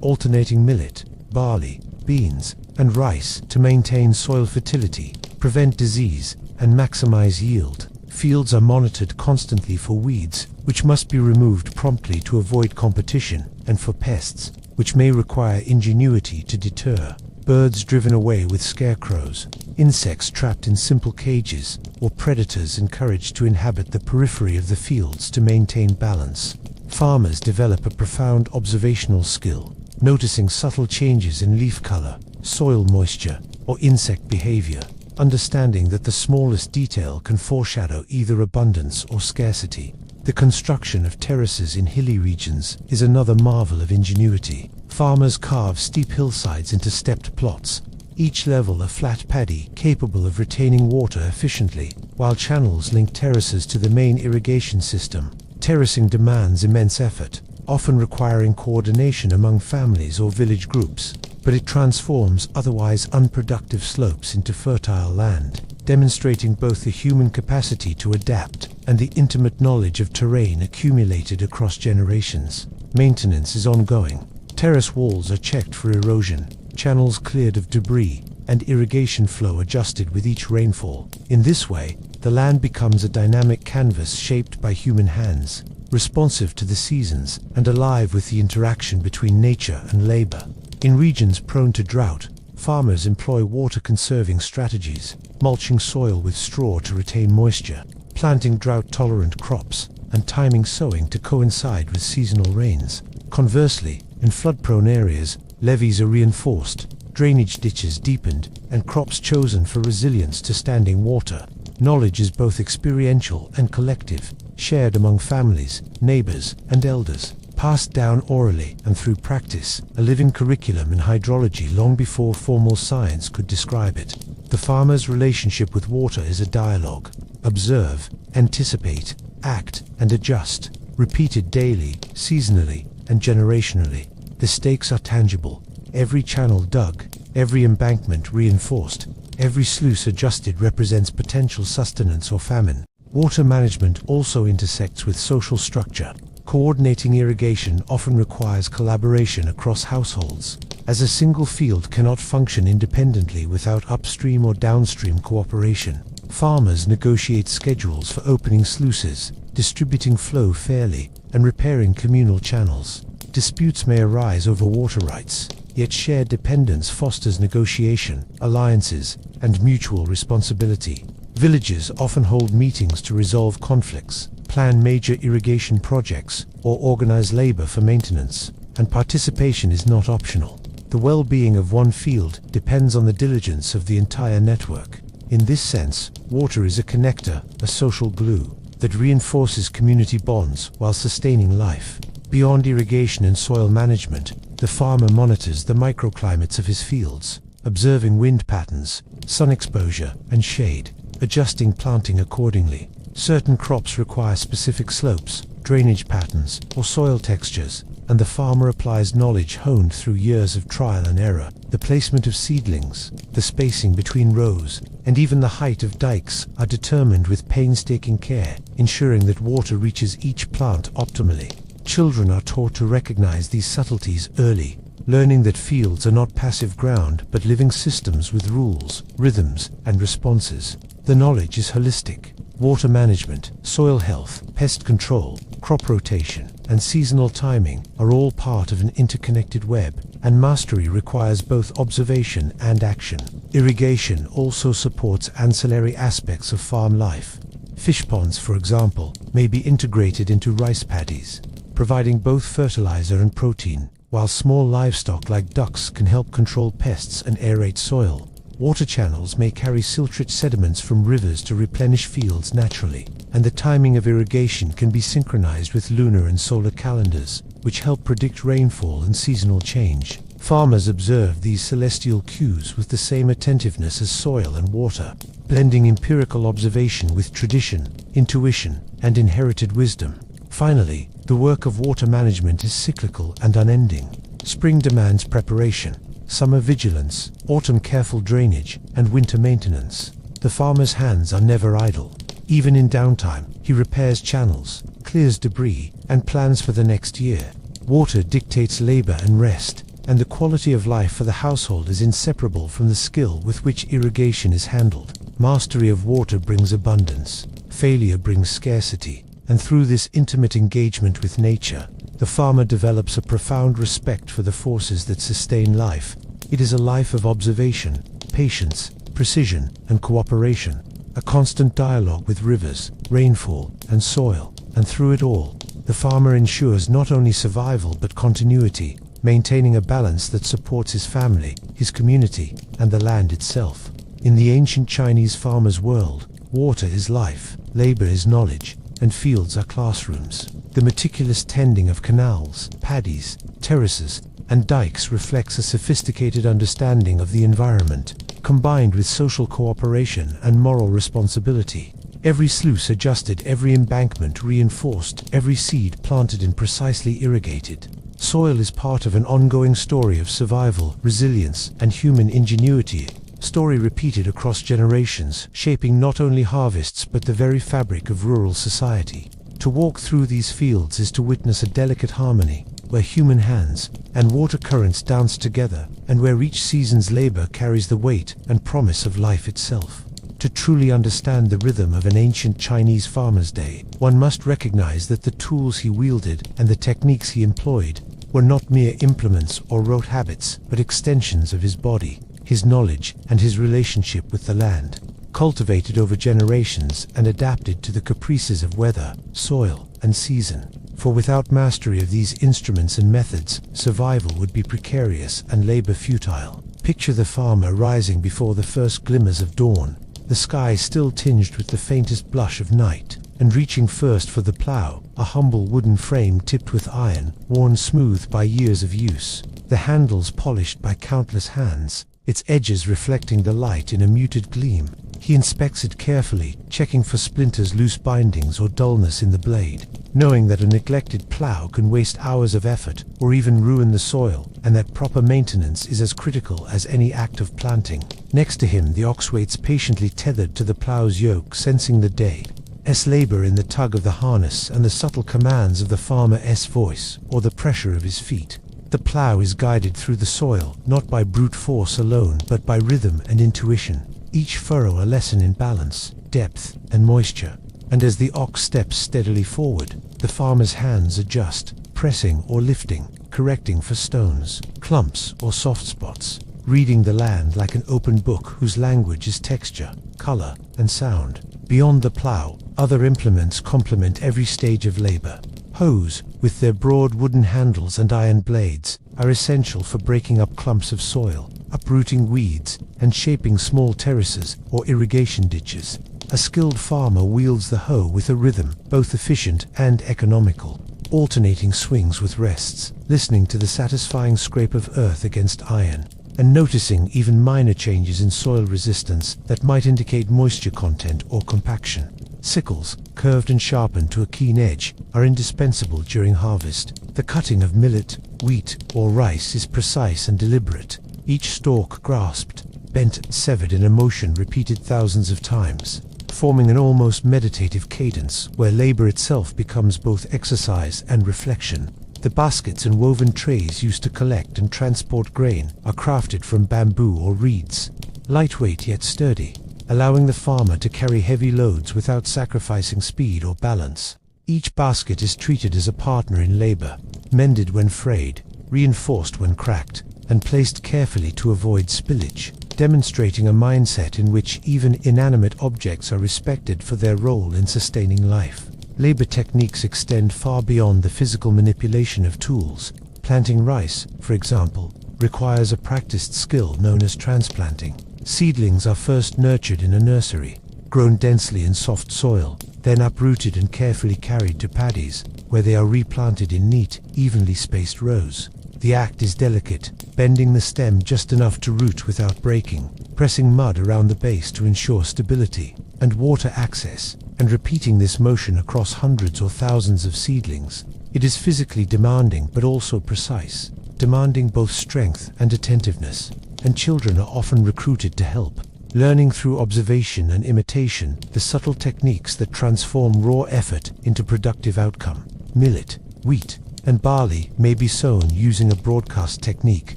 alternating millet, barley, beans, and rice to maintain soil fertility, prevent disease, and maximize yield. Fields are monitored constantly for weeds, which must be removed promptly to avoid competition, and for pests, which may require ingenuity to deter. Birds driven away with scarecrows, insects trapped in simple cages, or predators encouraged to inhabit the periphery of the fields to maintain balance. Farmers develop a profound observational skill, noticing subtle changes in leaf color, soil moisture, or insect behavior, understanding that the smallest detail can foreshadow either abundance or scarcity. The construction of terraces in hilly regions is another marvel of ingenuity. Farmers carve steep hillsides into stepped plots, each level a flat paddy capable of retaining water efficiently, while channels link terraces to the main irrigation system. Terracing demands immense effort, often requiring coordination among families or village groups, but it transforms otherwise unproductive slopes into fertile land, demonstrating both the human capacity to adapt and the intimate knowledge of terrain accumulated across generations. Maintenance is ongoing. Terrace walls are checked for erosion, channels cleared of debris, and irrigation flow adjusted with each rainfall. In this way, the land becomes a dynamic canvas shaped by human hands, responsive to the seasons and alive with the interaction between nature and labor. In regions prone to drought, farmers employ water-conserving strategies, mulching soil with straw to retain moisture, planting drought-tolerant crops, and timing sowing to coincide with seasonal rains. Conversely, in flood-prone areas, levees are reinforced, drainage ditches deepened, and crops chosen for resilience to standing water. Knowledge is both experiential and collective, shared among families, neighbors, and elders, passed down orally and through practice, a living curriculum in hydrology long before formal science could describe it. The farmer's relationship with water is a dialogue. Observe, anticipate, act, and adjust, repeated daily, seasonally, and generationally. The stakes are tangible. Every channel dug, every embankment reinforced, every sluice adjusted represents potential sustenance or famine. Water management also intersects with social structure. Coordinating irrigation often requires collaboration across households, as a single field cannot function independently without upstream or downstream cooperation. Farmers negotiate schedules for opening sluices, distributing flow fairly, and repairing communal channels. Disputes may arise over water rights, yet shared dependence fosters negotiation, alliances, and mutual responsibility. Villages often hold meetings to resolve conflicts, plan major irrigation projects, or organize labor for maintenance, and participation is not optional. The well-being of one field depends on the diligence of the entire network. In this sense, water is a connector, a social glue, that reinforces community bonds while sustaining life. Beyond irrigation and soil management, the farmer monitors the microclimates of his fields, observing wind patterns, sun exposure, and shade. adjusting planting accordingly. Certain crops require specific slopes, drainage patterns, or soil textures, and the farmer applies knowledge honed through years of trial and error. The placement of seedlings, the spacing between rows, and even the height of dikes are determined with painstaking care, ensuring that water reaches each plant optimally. Children are taught to recognize these subtleties early, learning that fields are not passive ground but living systems with rules, rhythms, and responses. The knowledge is holistic. Water management, soil health, pest control, crop rotation, and seasonal timing are all part of an interconnected web, and mastery requires both observation and action. Irrigation also supports ancillary aspects of farm life. Fish ponds, for example, may be integrated into rice paddies, providing both fertilizer and protein, while small livestock like ducks can help control pests and aerate soil. Water channels may carry silt-rich sediments from rivers to replenish fields naturally, and the timing of irrigation can be synchronized with lunar and solar calendars, which help predict rainfall and seasonal change. Farmers observe these celestial cues with the same attentiveness as soil and water, blending empirical observation with tradition, intuition, and inherited wisdom. Finally, the work of water management is cyclical and unending. Spring demands preparation, summer vigilance, autumn careful drainage, and winter maintenance. The farmer's hands are never idle. Even in downtime, he repairs channels, clears debris, and plans for the next year. Water dictates labor and rest, and the quality of life for the household is inseparable from the skill with which irrigation is handled. Mastery of water brings abundance, failure brings scarcity, and through this intimate engagement with nature, the farmer develops a profound respect for the forces that sustain life. It is a life of observation, patience, precision, and cooperation, a constant dialogue with rivers, rainfall, and soil, and through it all, the farmer ensures not only survival but continuity, maintaining a balance that supports his family, his community, and the land itself. In the ancient Chinese farmer's world, water is life, labor is knowledge, and fields are classrooms. The meticulous tending of canals, paddies, terraces, and dikes reflects a sophisticated understanding of the environment, combined with social cooperation and moral responsibility. Every sluice adjusted, every embankment reinforced, every seed planted and precisely irrigated. Soil is part of an ongoing story of survival, resilience, and human ingenuity, story repeated across generations, shaping not only harvests but the very fabric of rural society. To walk through these fields is to witness a delicate harmony, where human hands and water currents dance together, and where each season's labor carries the weight and promise of life itself. To truly understand the rhythm of an ancient Chinese farmer's day, one must recognize that the tools he wielded and the techniques he employed were not mere implements or rote habits, but extensions of his body, his knowledge, and his relationship with the land, cultivated over generations and adapted to the caprices of weather, soil, and season. For without mastery of these instruments and methods, survival would be precarious and labor futile. Picture the farmer rising before the first glimmers of dawn, the sky still tinged with the faintest blush of night, and reaching first for the plow, a humble wooden frame tipped with iron, worn smooth by years of use, the handles polished by countless hands, its edges reflecting the light in a muted gleam. He inspects it carefully, checking for splinters, loose bindings, or dullness in the blade, knowing that a neglected plow can waste hours of effort or even ruin the soil, and that proper maintenance is as critical as any act of planting. Next to him, the ox waits patiently tethered to the plow's yoke, sensing the day's labor in the tug of the harness and the subtle commands of the farmer's voice or the pressure of his feet. The plow is guided through the soil, not by brute force alone, but by rhythm and intuition, each furrow a lesson in balance, depth, and moisture. And as the ox steps steadily forward, the farmer's hands adjust, pressing or lifting, correcting for stones, clumps, or soft spots, reading the land like an open book whose language is texture, color, and sound. Beyond the plow, other implements complement every stage of labor. Hoes, with their broad wooden handles and iron blades, are essential for breaking up clumps of soil, uprooting weeds, and shaping small terraces or irrigation ditches. A skilled farmer wields the hoe with a rhythm, both efficient and economical, alternating swings with rests, listening to the satisfying scrape of earth against iron. and noticing even minor changes in soil resistance that might indicate moisture content or compaction. Sickles, curved and sharpened to a keen edge, are indispensable during harvest. The cutting of millet, wheat, or rice is precise and deliberate, each stalk grasped, bent and severed in a motion repeated thousands of times, forming an almost meditative cadence where labor itself becomes both exercise and reflection. The baskets and woven trays used to collect and transport grain are crafted from bamboo or reeds, lightweight yet sturdy, allowing the farmer to carry heavy loads without sacrificing speed or balance. Each basket is treated as a partner in labor, mended when frayed, reinforced when cracked, and placed carefully to avoid spillage, demonstrating a mindset in which even inanimate objects are respected for their role in sustaining life. Labor techniques extend far beyond the physical manipulation of tools. Planting rice, for example, requires a practiced skill known as transplanting. Seedlings are first nurtured in a nursery, grown densely in soft soil, then uprooted and carefully carried to paddies, where they are replanted in neat, evenly spaced rows. The act is delicate, bending the stem just enough to root without breaking, pressing mud around the base to ensure stability and water access, and repeating this motion across hundreds or thousands of seedlings. It is physically demanding but also precise, demanding both strength and attentiveness, and children are often recruited to help, learning through observation and imitation the subtle techniques that transform raw effort into productive outcome. Millet, wheat, and barley may be sown using a broadcast technique,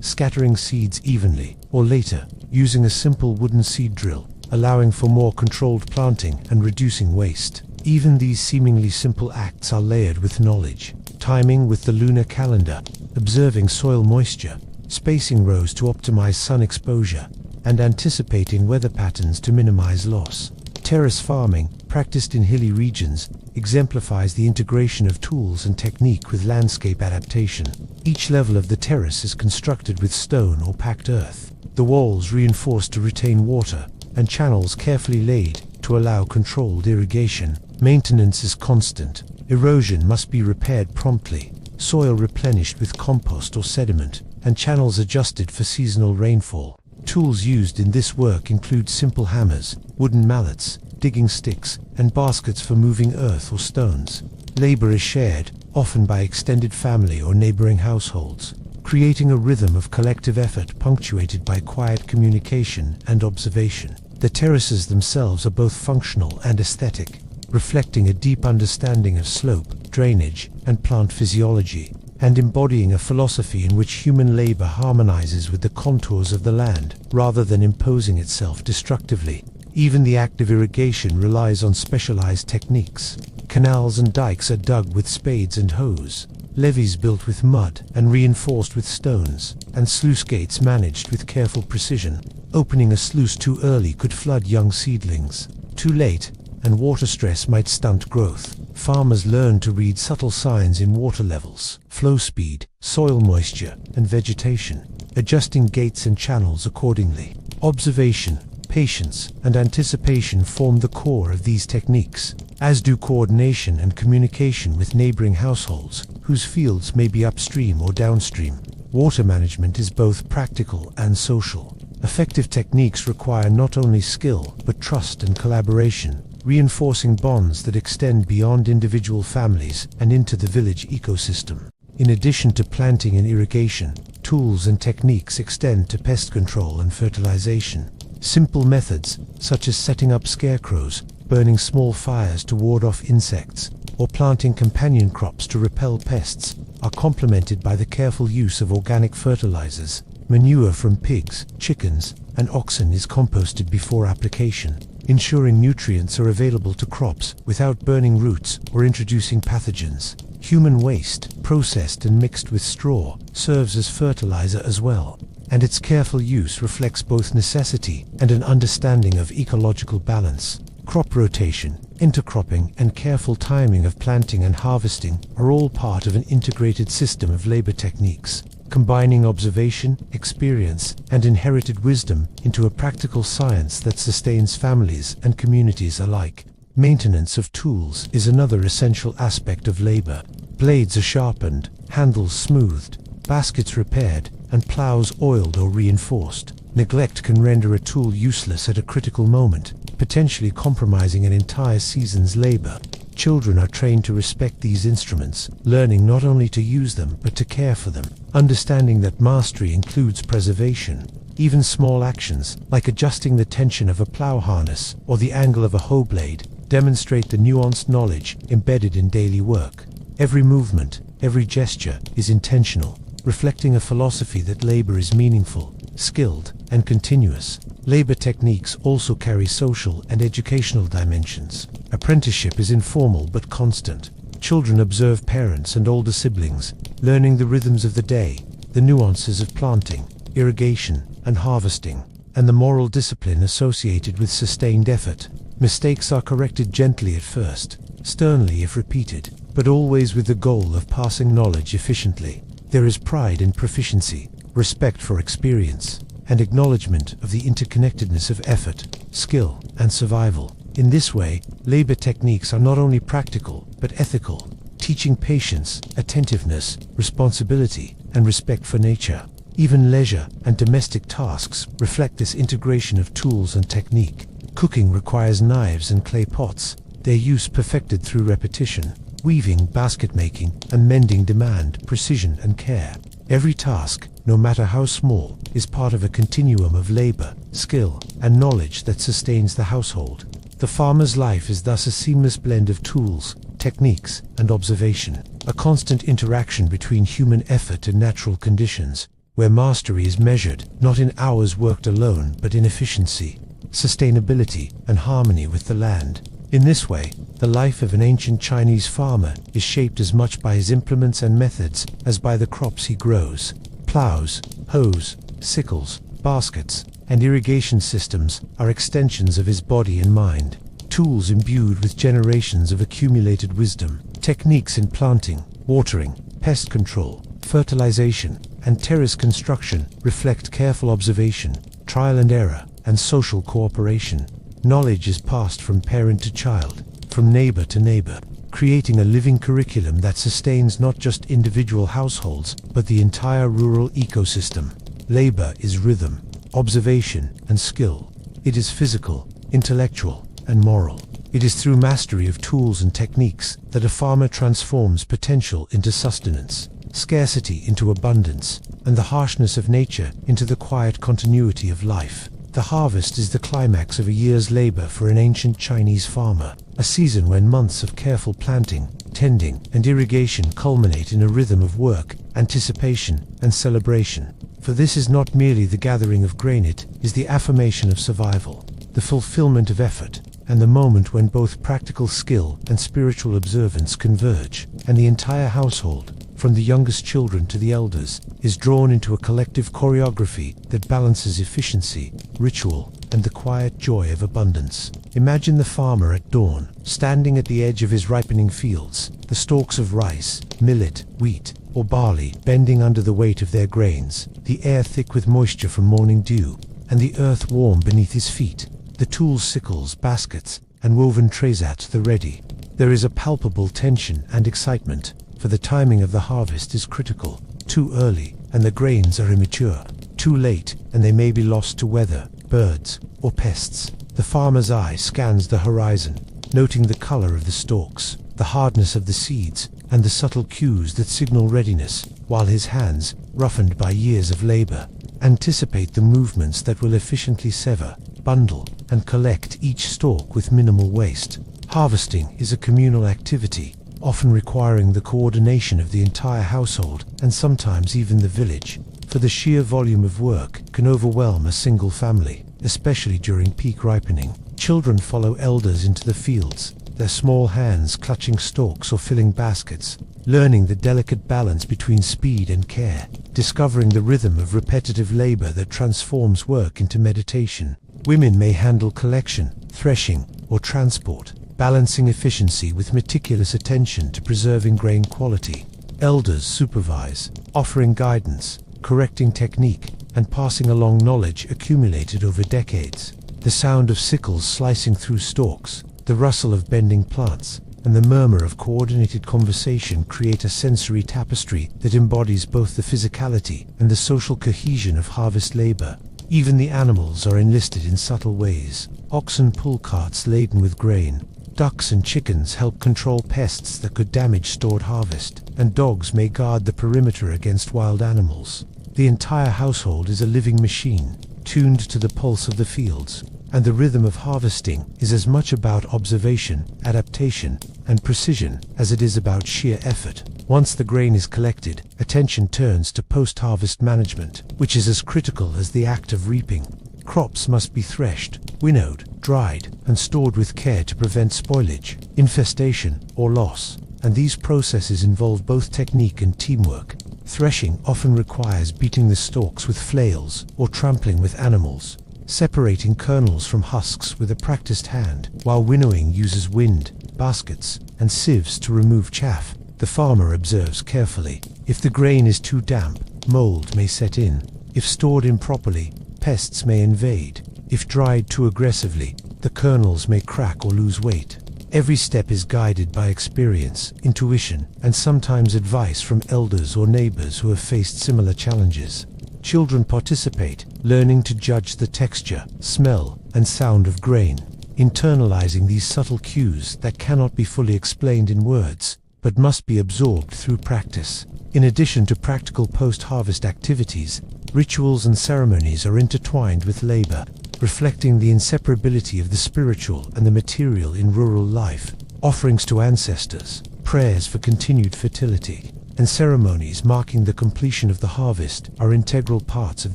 scattering seeds evenly, or later, using a simple wooden seed drill, allowing for more controlled planting and reducing waste. Even these seemingly simple acts are layered with knowledge, timing with the lunar calendar, observing soil moisture, spacing rows to optimize sun exposure, and anticipating weather patterns to minimize loss. Terrace farming, practiced in hilly regions, exemplifies the integration of tools and technique with landscape adaptation. Each level of the terrace is constructed with stone or packed earth, the walls reinforced to retain water, and channels carefully laid to allow controlled irrigation. Maintenance is constant. Erosion must be repaired promptly, soil replenished with compost or sediment, and channels adjusted for seasonal rainfall. Tools used in this work include simple hammers, wooden mallets, digging sticks, and baskets for moving earth or stones. Labor is shared, often by extended family or neighboring households, creating a rhythm of collective effort punctuated by quiet communication and observation. The terraces themselves are both functional and aesthetic, reflecting a deep understanding of slope, drainage, and plant physiology, and embodying a philosophy in which human labor harmonizes with the contours of the land, rather than imposing itself destructively. Even the act of irrigation relies on specialized techniques. Canals and dikes are dug with spades and hoes, levees built with mud and reinforced with stones, and sluice gates managed with careful precision. Opening a sluice too early could flood young seedlings. Too late, and water stress might stunt growth. Farmers learn to read subtle signs in water levels, flow speed, soil moisture, and vegetation, adjusting gates and channels accordingly. Observation, patience, and anticipation form the core of these techniques, as do coordination and communication with neighboring households, whose fields may be upstream or downstream. Water management is both practical and social. Effective techniques require not only skill, but trust and collaboration, reinforcing bonds that extend beyond individual families and into the village ecosystem. In addition to planting and irrigation, tools and techniques extend to pest control and fertilization. Simple methods, such as setting up scarecrows, burning small fires to ward off insects, or planting companion crops to repel pests, are complemented by the careful use of organic fertilizers. Manure from pigs, chickens, and oxen is composted before application, ensuring nutrients are available to crops without burning roots or introducing pathogens. Human waste, processed and mixed with straw, serves as fertilizer as well, and its careful use reflects both necessity and an understanding of ecological balance. Crop rotation, intercropping, and careful timing of planting and harvesting are all part of an integrated system of labor techniques, combining observation, experience, and inherited wisdom into a practical science that sustains families and communities alike. Maintenance of tools is another essential aspect of labor. Blades are sharpened, handles smoothed, baskets repaired, and plows oiled or reinforced. Neglect can render a tool useless at a critical moment, potentially compromising an entire season's labor. Children are trained to respect these instruments, learning not only to use them but to care for them, understanding that mastery includes preservation. Even small actions, like adjusting the tension of a plow harness or the angle of a hoe blade, demonstrate the nuanced knowledge embedded in daily work. Every movement, every gesture is intentional, reflecting a philosophy that labor is meaningful, skilled, and continuous. Labor techniques also carry social and educational dimensions. Apprenticeship is informal but constant. Children observe parents and older siblings, learning the rhythms of the day, the nuances of planting, irrigation, and harvesting, and the moral discipline associated with sustained effort. Mistakes are corrected gently at first, sternly if repeated, but always with the goal of passing knowledge efficiently. There is pride in proficiency, respect for experience, and acknowledgement of the interconnectedness of effort, skill, and survival. In this way, labor techniques are not only practical, but ethical, teaching patience, attentiveness, responsibility, and respect for nature. Even leisure and domestic tasks reflect this integration of tools and technique. Cooking requires knives and clay pots, their use perfected through repetition. Weaving, basket making, and mending demand precision and care. Every task, no matter how small, is part of a continuum of labor, skill, and knowledge that sustains the household. The farmer's life is thus a seamless blend of tools, techniques, and observation, a constant interaction between human effort and natural conditions, where mastery is measured not in hours worked alone but in efficiency, sustainability, and harmony with the land. In this way, the life of an ancient Chinese farmer is shaped as much by his implements and methods as by the crops he grows. Plows, hoes, sickles, baskets, and irrigation systems are extensions of his body and mind, tools imbued with generations of accumulated wisdom. Techniques in planting, watering, pest control, fertilization, and terrace construction reflect careful observation, trial and error, and social cooperation. Knowledge is passed from parent to child, from neighbor to neighbor, creating a living curriculum that sustains not just individual households, but the entire rural ecosystem. Labor is rhythm, observation, and skill. It is physical, intellectual, and moral. It is through mastery of tools and techniques that a farmer transforms potential into sustenance, scarcity into abundance, and the harshness of nature into the quiet continuity of life. The harvest is the climax of a year's labor for an ancient Chinese farmer, a season when months of careful planting, tending, and irrigation culminate in a rhythm of work, anticipation, and celebration. For this is not merely the gathering of grain, it is the affirmation of survival, the fulfillment of effort, and the moment when both practical skill and spiritual observance converge, and the entire household, from the youngest children to the elders, is drawn into a collective choreography that balances efficiency, ritual, and the quiet joy of abundance. Imagine the farmer at dawn, standing at the edge of his ripening fields, the stalks of rice, millet, wheat, or barley bending under the weight of their grains, the air thick with moisture from morning dew, and the earth warm beneath his feet, the tools, sickles, baskets, and woven trays at the ready. There is a palpable tension and excitement, for the timing of the harvest is critical. Too early, and the grains are immature. Too late, and they may be lost to weather, birds, or pests. The farmer's eye scans the horizon, noting the color of the stalks, the hardness of the seeds, and the subtle cues that signal readiness, while his hands, roughened by years of labor, anticipate the movements that will efficiently sever, bundle, and collect each stalk with minimal waste. Harvesting is a communal activity, often requiring the coordination of the entire household and sometimes even the village, for the sheer volume of work can overwhelm a single family, especially during peak ripening. Children follow elders into the fields, their small hands clutching stalks or filling baskets, learning the delicate balance between speed and care, discovering the rhythm of repetitive labor that transforms work into meditation. Women may handle collection, threshing, or transport, balancing efficiency with meticulous attention to preserving grain quality. Elders supervise, offering guidance, correcting technique, and passing along knowledge accumulated over decades. The sound of sickles slicing through stalks, the rustle of bending plants, and the murmur of coordinated conversation create a sensory tapestry that embodies both the physicality and the social cohesion of harvest labor. Even the animals are enlisted in subtle ways. Oxen pull carts laden with grain. Ducks and chickens help control pests that could damage stored harvest, and dogs may guard the perimeter against wild animals. The entire household is a living machine, tuned to the pulse of the fields, and the rhythm of harvesting is as much about observation, adaptation, and precision as it is about sheer effort. Once the grain is collected, attention turns to post-harvest management, which is as critical as the act of reaping. Crops must be threshed, winnowed, dried, and stored with care to prevent spoilage, infestation, or loss. And these processes involve both technique and teamwork. Threshing often requires beating the stalks with flails or trampling with animals, separating kernels from husks with a practiced hand, while winnowing uses wind, baskets, and sieves to remove chaff. The farmer observes carefully. If the grain is too damp, mold may set in. If stored improperly, pests may invade. If dried too aggressively, the kernels may crack or lose weight. Every step is guided by experience, intuition, and sometimes advice from elders or neighbors who have faced similar challenges. Children participate, learning to judge the texture, smell, and sound of grain, internalizing these subtle cues that cannot be fully explained in words, but must be absorbed through practice. In addition to practical post-harvest activities, rituals and ceremonies are intertwined with labor, reflecting the inseparability of the spiritual and the material in rural life. Offerings to ancestors, prayers for continued fertility, and ceremonies marking the completion of the harvest are integral parts of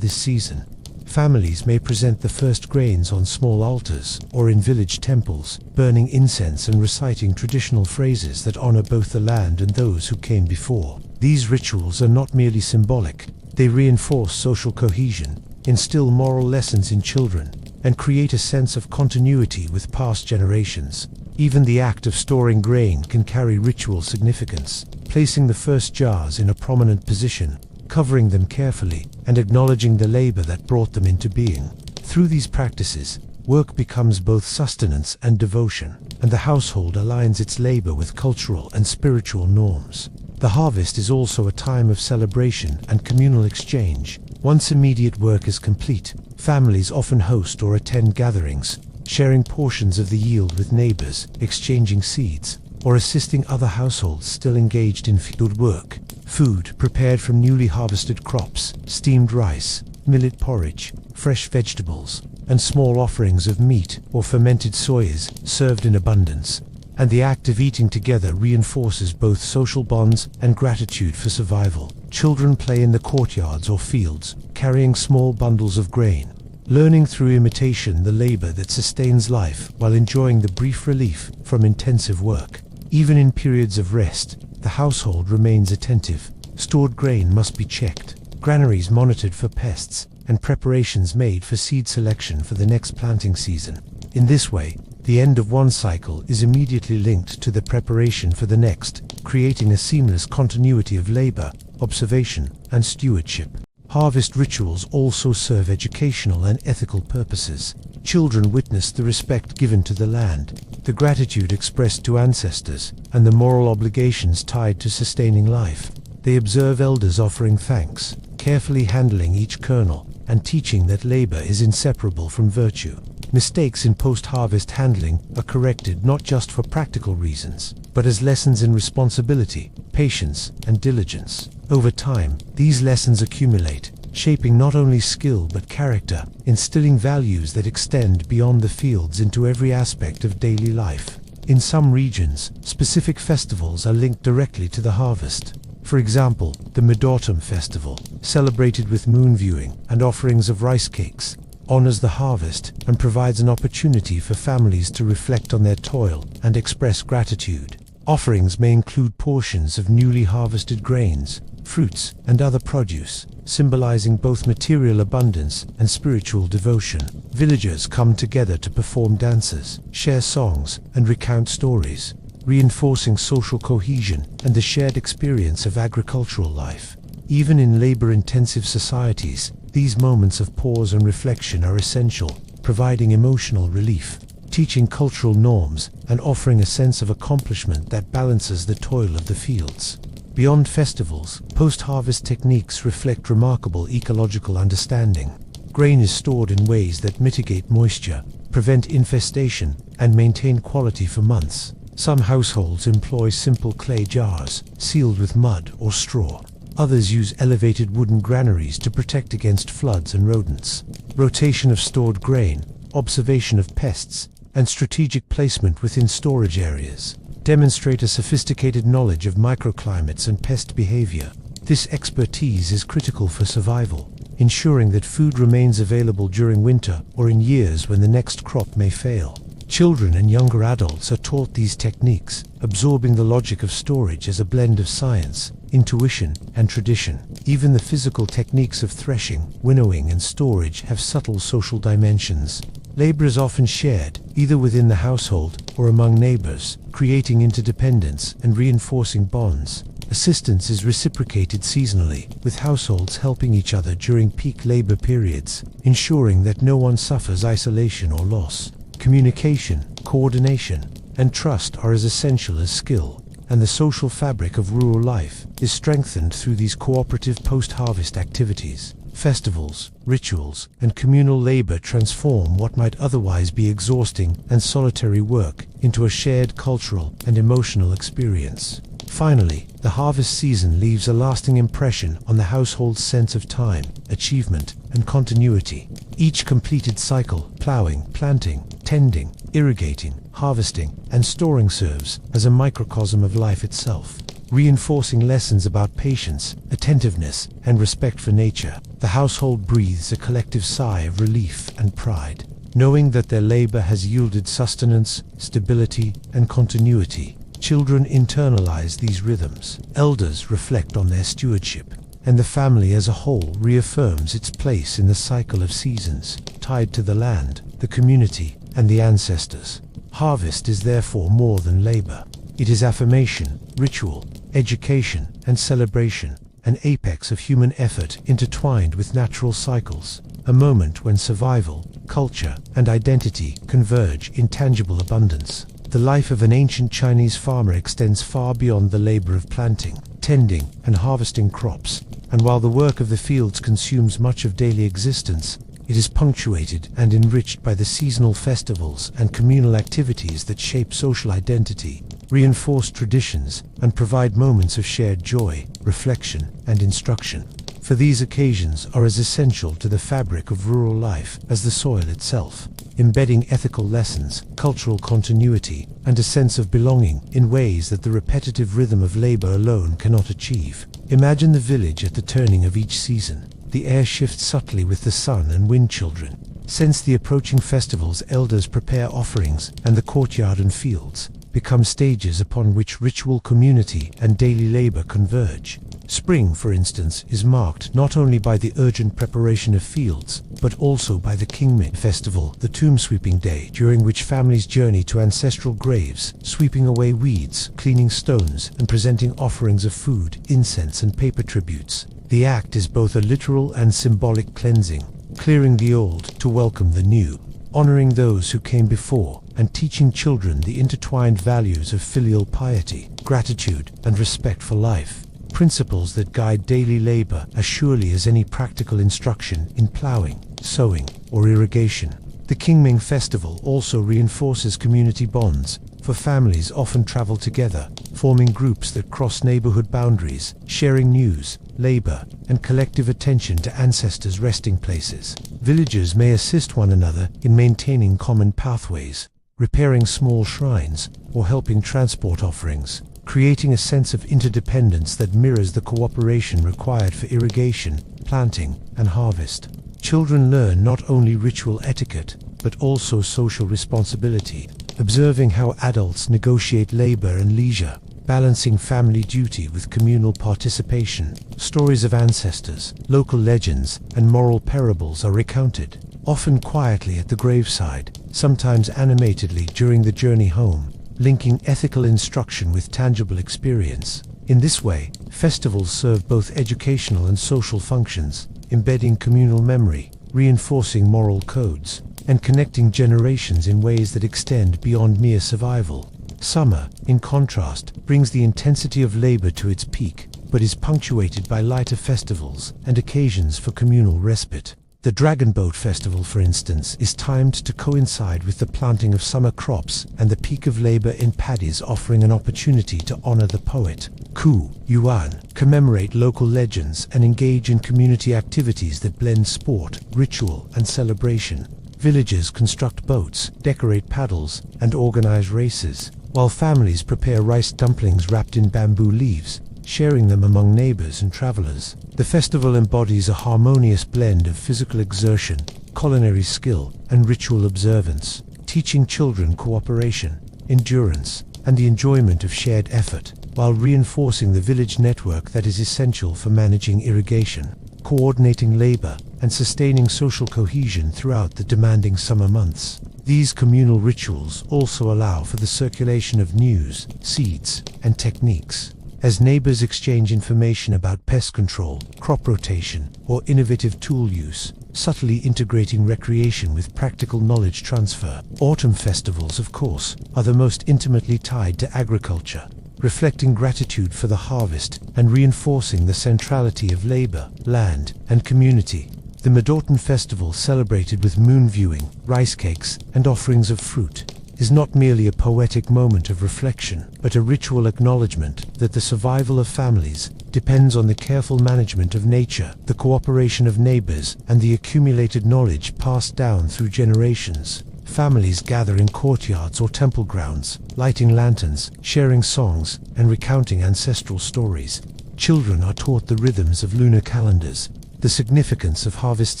this season. Families may present the first grains on small altars or in village temples, burning incense and reciting traditional phrases that honor both the land and those who came before. These rituals are not merely symbolic. They reinforce social cohesion, instill moral lessons in children, and create a sense of continuity with past generations. Even the act of storing grain can carry ritual significance, placing the first jars in a prominent position, covering them carefully, and acknowledging the labor that brought them into being. Through these practices, work becomes both sustenance and devotion, and the household aligns its labor with cultural and spiritual norms. The harvest is also a time of celebration and communal exchange. Once immediate work is complete, families often host or attend gatherings, sharing portions of the yield with neighbors, exchanging seeds, or assisting other households still engaged in field work. Food prepared from newly harvested crops, steamed rice, millet porridge, fresh vegetables, and small offerings of meat or fermented soyas served in abundance. And the act of eating together reinforces both social bonds and gratitude for survival. Children play in the courtyards or fields, carrying small bundles of grain, learning through imitation the labor that sustains life while enjoying the brief relief from intensive work. Even in periods of rest, the household remains attentive. Stored grain must be checked, granaries monitored for pests, and preparations made for seed selection for the next planting season. In this way, the end of one cycle is immediately linked to the preparation for the next, creating a seamless continuity of labor, observation, and stewardship. Harvest rituals also serve educational and ethical purposes. Children witness the respect given to the land, the gratitude expressed to ancestors, and the moral obligations tied to sustaining life. They observe elders offering thanks, carefully handling each kernel, and teaching that labor is inseparable from virtue. Mistakes in post-harvest handling are corrected not just for practical reasons, but as lessons in responsibility, patience, and diligence. Over time, these lessons accumulate, shaping not only skill but character, instilling values that extend beyond the fields into every aspect of daily life. In some regions, specific festivals are linked directly to the harvest. For example, the Mid-Autumn Festival, celebrated with moon viewing and offerings of rice cakes, honors the harvest and provides an opportunity for families to reflect on their toil and express gratitude. Offerings may include portions of newly harvested grains, fruits, and other produce, symbolizing both material abundance and spiritual devotion. Villagers come together to perform dances, share songs, and recount stories, reinforcing social cohesion and the shared experience of agricultural life. Even in labor-intensive societies, these moments of pause and reflection are essential, providing emotional relief. teaching cultural norms and offering a sense of accomplishment that balances the toil of the fields. Beyond festivals, post-harvest techniques reflect remarkable ecological understanding. Grain is stored in ways that mitigate moisture, prevent infestation, and maintain quality for months. Some households employ simple clay jars, sealed with mud or straw. Others use elevated wooden granaries to protect against floods and rodents. Rotation of stored grain, observation of pests, and strategic placement within storage areas demonstrate a sophisticated knowledge of microclimates and pest behavior. This expertise is critical for survival, ensuring that food remains available during winter or in years when the next crop may fail. Children and younger adults are taught these techniques, absorbing the logic of storage as a blend of science, intuition, and tradition. Even the physical techniques of threshing, winnowing, and storage have subtle social dimensions. Labor is often shared, either within the household or among neighbors, creating interdependence and reinforcing bonds. Assistance is reciprocated seasonally, with households helping each other during peak labor periods, ensuring that no one suffers isolation or loss. Communication, coordination, and trust are as essential as skill, and the social fabric of rural life is strengthened through these cooperative post-harvest activities. Festivals, rituals, and communal labor transform what might otherwise be exhausting and solitary work into a shared cultural and emotional experience. Finally, the harvest season leaves a lasting impression on the household's sense of time, achievement, and continuity. Each completed cycle, plowing, planting, tending, irrigating, harvesting, and storing serves as a microcosm of life itself, reinforcing lessons about patience, attentiveness, and respect for nature. The household breathes a collective sigh of relief and pride, knowing that their labor has yielded sustenance, stability, and continuity. Children internalize these rhythms, elders reflect on their stewardship, and the family as a whole reaffirms its place in the cycle of seasons, tied to the land, the community, and the ancestors. Harvest is therefore more than labor. It is affirmation, ritual, education, and celebration, an apex of human effort intertwined with natural cycles, a moment when survival, culture, and identity converge in tangible abundance. The life of an ancient Chinese farmer extends far beyond the labor of planting, tending, and harvesting crops, and while the work of the fields consumes much of daily existence, it is punctuated and enriched by the seasonal festivals and communal activities that shape social identity, reinforce traditions, and provide moments of shared joy, reflection, and instruction. For these occasions are as essential to the fabric of rural life as the soil itself, embedding ethical lessons, cultural continuity, and a sense of belonging in ways that the repetitive rhythm of labor alone cannot achieve. Imagine the village at the turning of each season. The air shifts subtly with the sun and wind children. Sense the approaching festivals, elders prepare offerings, and the courtyard and fields become stages upon which ritual, community, and daily labor converge. Spring, for instance, is marked not only by the urgent preparation of fields, but also by the Qingming festival, the tomb sweeping day, during which families journey to ancestral graves, sweeping away weeds, cleaning stones, and presenting offerings of food, incense, and paper tributes. The act is both a literal and symbolic cleansing, clearing the old to welcome the new, honoring those who came before, and teaching children the intertwined values of filial piety, gratitude, and respect for life. Principles that guide daily labor as surely as any practical instruction in plowing, sowing, or irrigation. The Qingming festival also reinforces community bonds, for families often travel together, forming groups that cross neighborhood boundaries, sharing news, labor, and collective attention to ancestors' resting places. Villagers may assist one another in maintaining common pathways, repairing small shrines, or helping transport offerings, creating a sense of interdependence that mirrors the cooperation required for irrigation, planting, and harvest. Children learn not only ritual etiquette, but also social responsibility, observing how adults negotiate labor and leisure, balancing family duty with communal participation. Stories of ancestors, local legends, and moral parables are recounted, often quietly at the graveside, sometimes animatedly during the journey home, linking ethical instruction with tangible experience. In this way, festivals serve both educational and social functions, embedding communal memory, reinforcing moral codes, and connecting generations in ways that extend beyond mere survival. Summer, in contrast, brings the intensity of labor to its peak, but is punctuated by lighter festivals and occasions for communal respite. The Dragon Boat Festival, for instance, is timed to coincide with the planting of summer crops and the peak of labor in paddies, offering an opportunity to honor the poet. Ku Yuan, commemorate local legends and engage in community activities that blend sport, ritual, and celebration. Villagers construct boats, decorate paddles, and organize races, while families prepare rice dumplings wrapped in bamboo leaves, sharing them among neighbors and travelers. The festival embodies a harmonious blend of physical exertion, culinary skill, and ritual observance, teaching children cooperation, endurance, and the enjoyment of shared effort, while reinforcing the village network that is essential for managing irrigation, coordinating labor, and sustaining social cohesion throughout the demanding summer months. These communal rituals also allow for the circulation of news, seeds, and techniques, as neighbors exchange information about pest control, crop rotation, or innovative tool use, subtly integrating recreation with practical knowledge transfer. Autumn festivals, of course, are the most intimately tied to agriculture, reflecting gratitude for the harvest and reinforcing the centrality of labor, land, and community. The Mid-Autumn Festival, celebrated with moon viewing, rice cakes, and offerings of fruit, is not merely a poetic moment of reflection, but a ritual acknowledgement that the survival of families depends on the careful management of nature, the cooperation of neighbors, and the accumulated knowledge passed down through generations. Families gather in courtyards or temple grounds, lighting lanterns, sharing songs, and recounting ancestral stories. Children are taught the rhythms of lunar calendars, the significance of harvest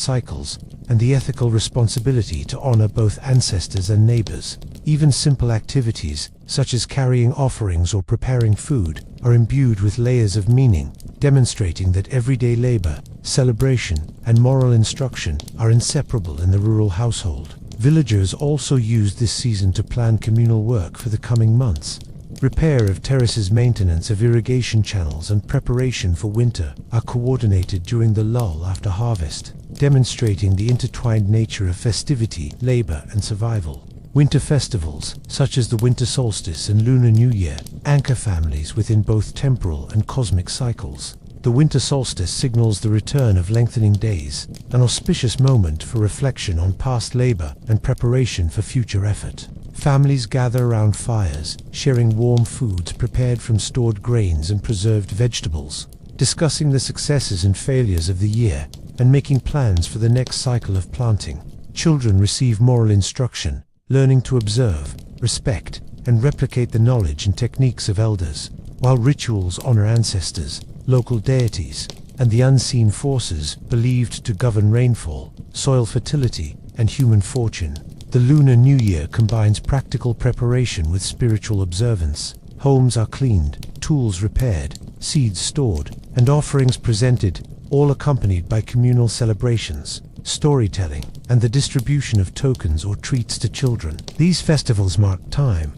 cycles, and the ethical responsibility to honor both ancestors and neighbors. Even simple activities, such as carrying offerings or preparing food, are imbued with layers of meaning, demonstrating that everyday labor, celebration, and moral instruction are inseparable in the rural household. Villagers also use this season to plan communal work for the coming months. Repair of terraces, maintenance of irrigation channels, and preparation for winter are coordinated during the lull after harvest, demonstrating the intertwined nature of festivity, labor, and survival. Winter festivals, such as the winter solstice and Lunar New Year, anchor families within both temporal and cosmic cycles. The winter solstice signals the return of lengthening days, an auspicious moment for reflection on past labor and preparation for future effort. Families gather around fires, sharing warm foods prepared from stored grains and preserved vegetables, discussing the successes and failures of the year, and making plans for the next cycle of planting. Children receive moral instruction, learning to observe, respect, and replicate the knowledge and techniques of elders, while rituals honor ancestors, local deities, and the unseen forces believed to govern rainfall, soil fertility, and human fortune. The Lunar New Year combines practical preparation with spiritual observance. Homes are cleaned, tools repaired, seeds stored, and offerings presented, all accompanied by communal celebrations, storytelling, and the distribution of tokens or treats to children. These festivals mark time,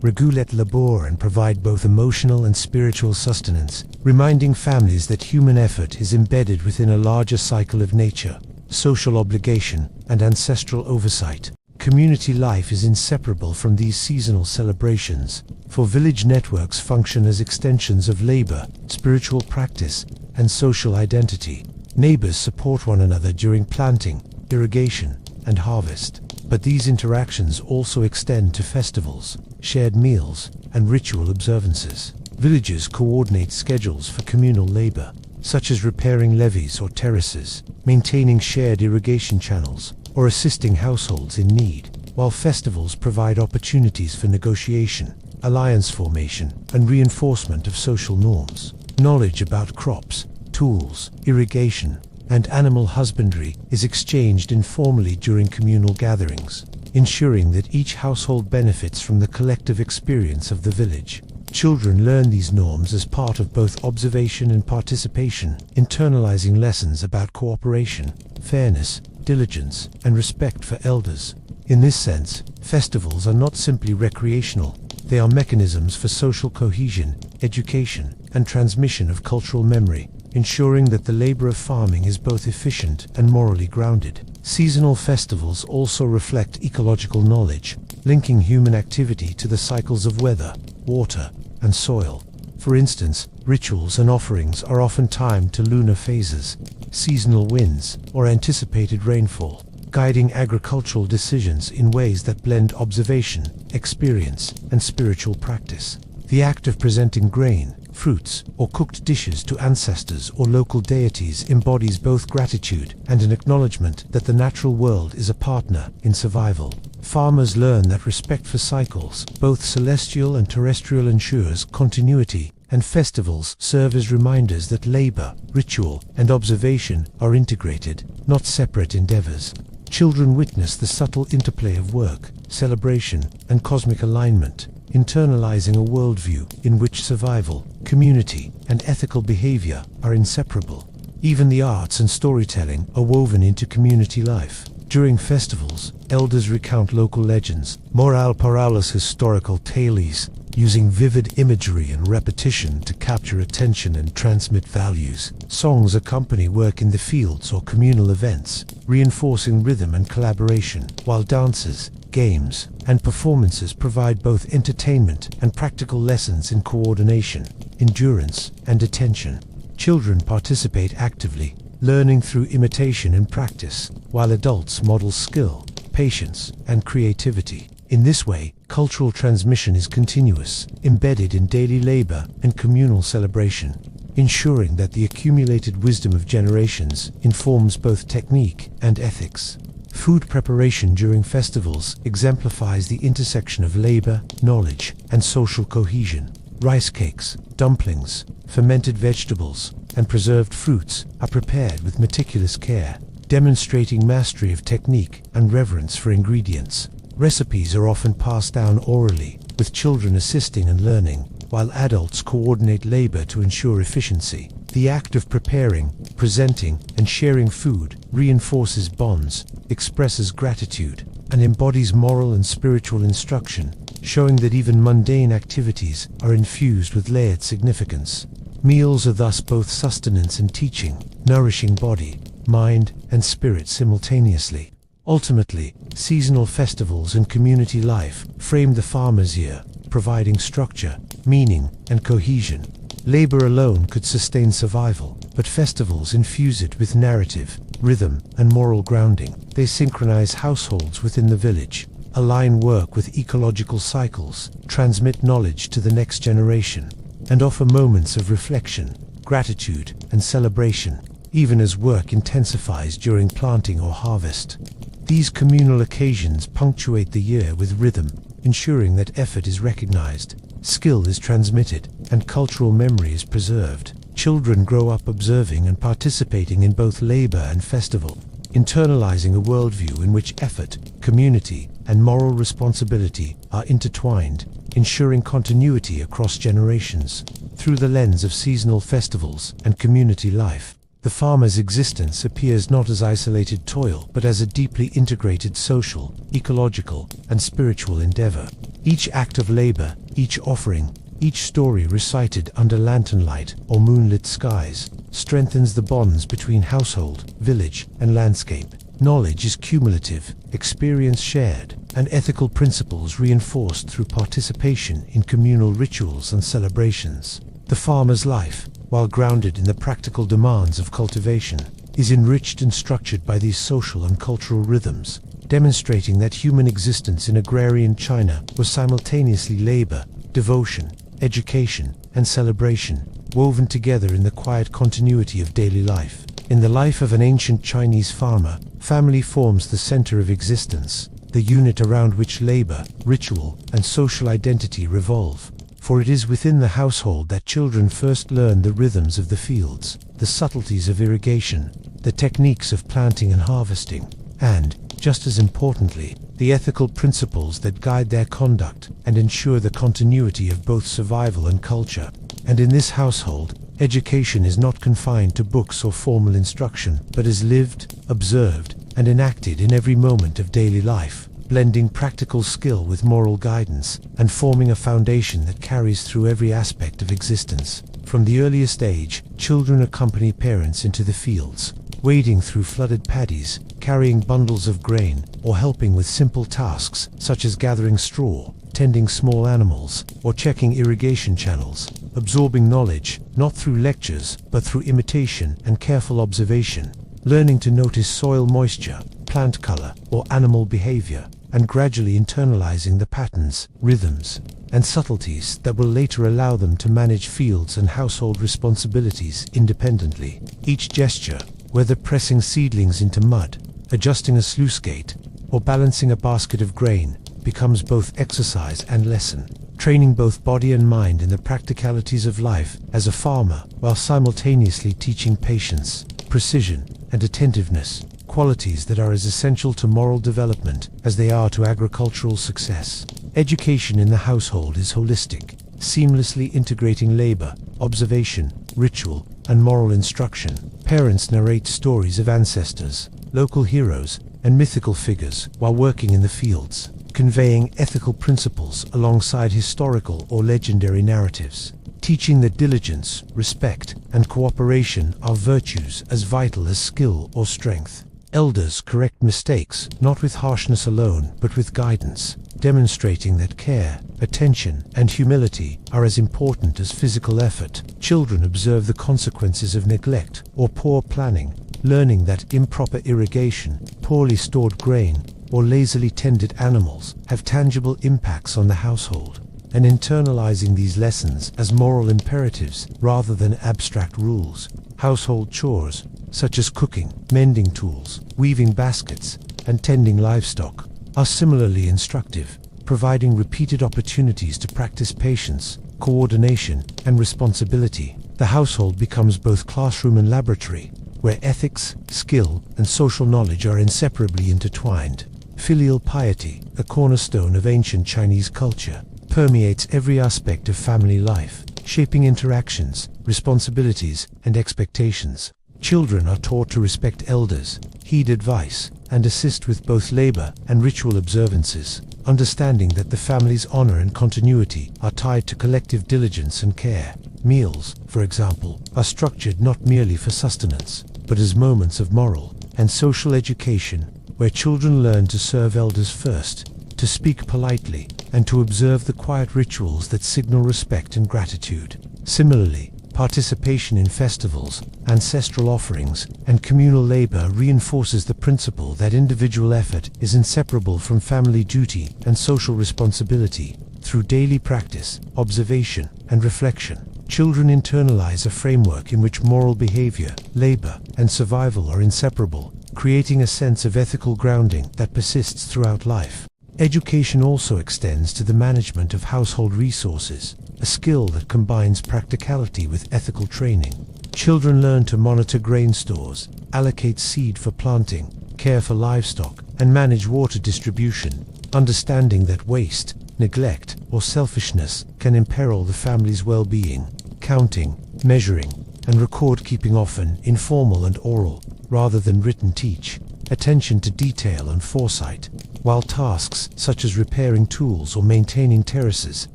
regulate labor, and provide both emotional and spiritual sustenance, reminding families that human effort is embedded within a larger cycle of nature, social obligation, and ancestral oversight. Community life is inseparable from these seasonal celebrations, for village networks function as extensions of labor, spiritual practice, and social identity. Neighbors support one another during planting, irrigation, and harvest, but these interactions also extend to festivals, shared meals, and ritual observances. Villages coordinate schedules for communal labor, such as repairing levees or terraces, maintaining shared irrigation channels, or assisting households in need, while festivals provide opportunities for negotiation, alliance formation, and reinforcement of social norms. Knowledge about crops, tools, irrigation, and animal husbandry is exchanged informally during communal gatherings, ensuring that each household benefits from the collective experience of the village. Children learn these norms as part of both observation and participation, internalizing lessons about cooperation, fairness, diligence, and respect for elders. In this sense, festivals are not simply recreational, they are mechanisms for social cohesion, education, and transmission of cultural memory, ensuring that the labor of farming is both efficient and morally grounded. Seasonal festivals also reflect ecological knowledge, linking human activity to the cycles of weather, water, and soil. For instance, rituals and offerings are often timed to lunar phases, seasonal winds, or anticipated rainfall, guiding agricultural decisions in ways that blend observation, experience, and spiritual practice. The act of presenting grain, fruits, or cooked dishes to ancestors or local deities embodies both gratitude and an acknowledgement that the natural world is a partner in survival. Farmers learn that respect for cycles, both celestial and terrestrial, ensures continuity, and festivals serve as reminders that labor, ritual, and observation are integrated, not separate endeavors. Children witness the subtle interplay of work, celebration, and cosmic alignment, internalizing a worldview in which survival, community, and ethical behavior are inseparable. Even the arts and storytelling are woven into community life. During festivals, elders recount local legends, moral parables, historical tales, using vivid imagery and repetition to capture attention and transmit values. Songs accompany work in the fields or communal events, reinforcing rhythm and collaboration, while dances, games, and performances provide both entertainment and practical lessons in coordination, endurance, and attention. Children participate actively, learning through imitation and practice, while adults model skill, patience, and creativity. In this way, cultural transmission is continuous, embedded in daily labor and communal celebration, ensuring that the accumulated wisdom of generations informs both technique and ethics. Food preparation during festivals exemplifies the intersection of labor, knowledge, and social cohesion. Rice cakes, dumplings, fermented vegetables, and preserved fruits are prepared with meticulous care, demonstrating mastery of technique and reverence for ingredients. Recipes are often passed down orally, with children assisting and learning, while adults coordinate labor to ensure efficiency. The act of preparing, presenting, and sharing food reinforces bonds, expresses gratitude, and embodies moral and spiritual instruction, showing that even mundane activities are infused with layered significance. Meals are thus both sustenance and teaching, nourishing body, mind, and spirit simultaneously. Ultimately, seasonal festivals and community life frame the farmer's year, providing structure, meaning, and cohesion. Labor alone could sustain survival, but festivals infuse it with narrative, rhythm, and moral grounding. They synchronize households within the village, align work with ecological cycles, transmit knowledge to the next generation, and offer moments of reflection, gratitude, and celebration, even as work intensifies during planting or harvest. These communal occasions punctuate the year with rhythm, ensuring that effort is recognized, skill is transmitted, and cultural memory is preserved. Children grow up observing and participating in both labor and festival, internalizing a worldview in which effort, community, and moral responsibility are intertwined, ensuring continuity across generations. Through the lens of seasonal festivals and community life, the farmer's existence appears not as isolated toil, but as a deeply integrated social, ecological, and spiritual endeavor. Each act of labor, each offering, each story recited under lantern light or moonlit skies, strengthens the bonds between household, village, and landscape. Knowledge is cumulative, experience shared, and ethical principles reinforced through participation in communal rituals and celebrations. The farmer's life, while grounded in the practical demands of cultivation, is enriched and structured by these social and cultural rhythms, demonstrating that human existence in agrarian China was simultaneously labor, devotion, education, and celebration, woven together in the quiet continuity of daily life. In the life of an ancient Chinese farmer, family forms the center of existence, the unit around which labor, ritual, and social identity revolve. For it is within the household that children first learn the rhythms of the fields, the subtleties of irrigation, the techniques of planting and harvesting, and, just as importantly, the ethical principles that guide their conduct and ensure the continuity of both survival and culture. And in this household, education is not confined to books or formal instruction, but is lived, observed, and enacted in every moment of daily life, blending practical skill with moral guidance, and forming a foundation that carries through every aspect of existence. From the earliest age, children accompany parents into the fields, wading through flooded paddies, carrying bundles of grain, or helping with simple tasks such as gathering straw, tending small animals, or checking irrigation channels, absorbing knowledge, not through lectures, but through imitation and careful observation, learning to notice soil moisture, plant color, or animal behavior, and gradually internalizing the patterns, rhythms, and subtleties that will later allow them to manage fields and household responsibilities independently. Each gesture, whether pressing seedlings into mud, adjusting a sluice gate, or balancing a basket of grain, becomes both exercise and lesson, training both body and mind in the practicalities of life as a farmer, while simultaneously teaching patience, precision, and attentiveness, qualities that are as essential to moral development as they are to agricultural success. Education in the household is holistic, seamlessly integrating labor, observation, ritual, and moral instruction. Parents narrate stories of ancestors, local heroes, and mythical figures while working in the fields, conveying ethical principles alongside historical or legendary narratives, teaching that diligence, respect, and cooperation are virtues as vital as skill or strength. Elders correct mistakes, not with harshness alone, but with guidance, demonstrating that care, attention, and humility are as important as physical effort. Children observe the consequences of neglect or poor planning, learning that improper irrigation, poorly stored grain, or lazily tended animals have tangible impacts on the household, and internalizing these lessons as moral imperatives rather than abstract rules. Household chores, such as cooking, mending tools, weaving baskets, and tending livestock, are similarly instructive, providing repeated opportunities to practice patience, coordination, and responsibility. The household becomes both classroom and laboratory, where ethics, skill, and social knowledge are inseparably intertwined. Filial piety, a cornerstone of ancient Chinese culture, permeates every aspect of family life, shaping interactions, responsibilities, and expectations. Children are taught to respect elders, heed advice, and assist with both labor and ritual observances, understanding that the family's honor and continuity are tied to collective diligence and care. Meals, for example, are structured not merely for sustenance, but as moments of moral and social education, where children learn to serve elders first, to speak politely, and to observe the quiet rituals that signal respect and gratitude. Similarly, participation in festivals, ancestral offerings, and communal labor reinforces the principle that individual effort is inseparable from family duty and social responsibility. Through daily practice, observation, and reflection, children internalize a framework in which moral behavior, labor, and survival are inseparable, creating a sense of ethical grounding that persists throughout life. Education also extends to the management of household resources, a skill that combines practicality with ethical training. Children learn to monitor grain stores, allocate seed for planting, care for livestock, and manage water distribution, understanding that waste, neglect, or selfishness can imperil the family's well-being. Counting, measuring, and record-keeping, often informal and oral, rather than written, teach attention to detail and foresight, while tasks such as repairing tools or maintaining terraces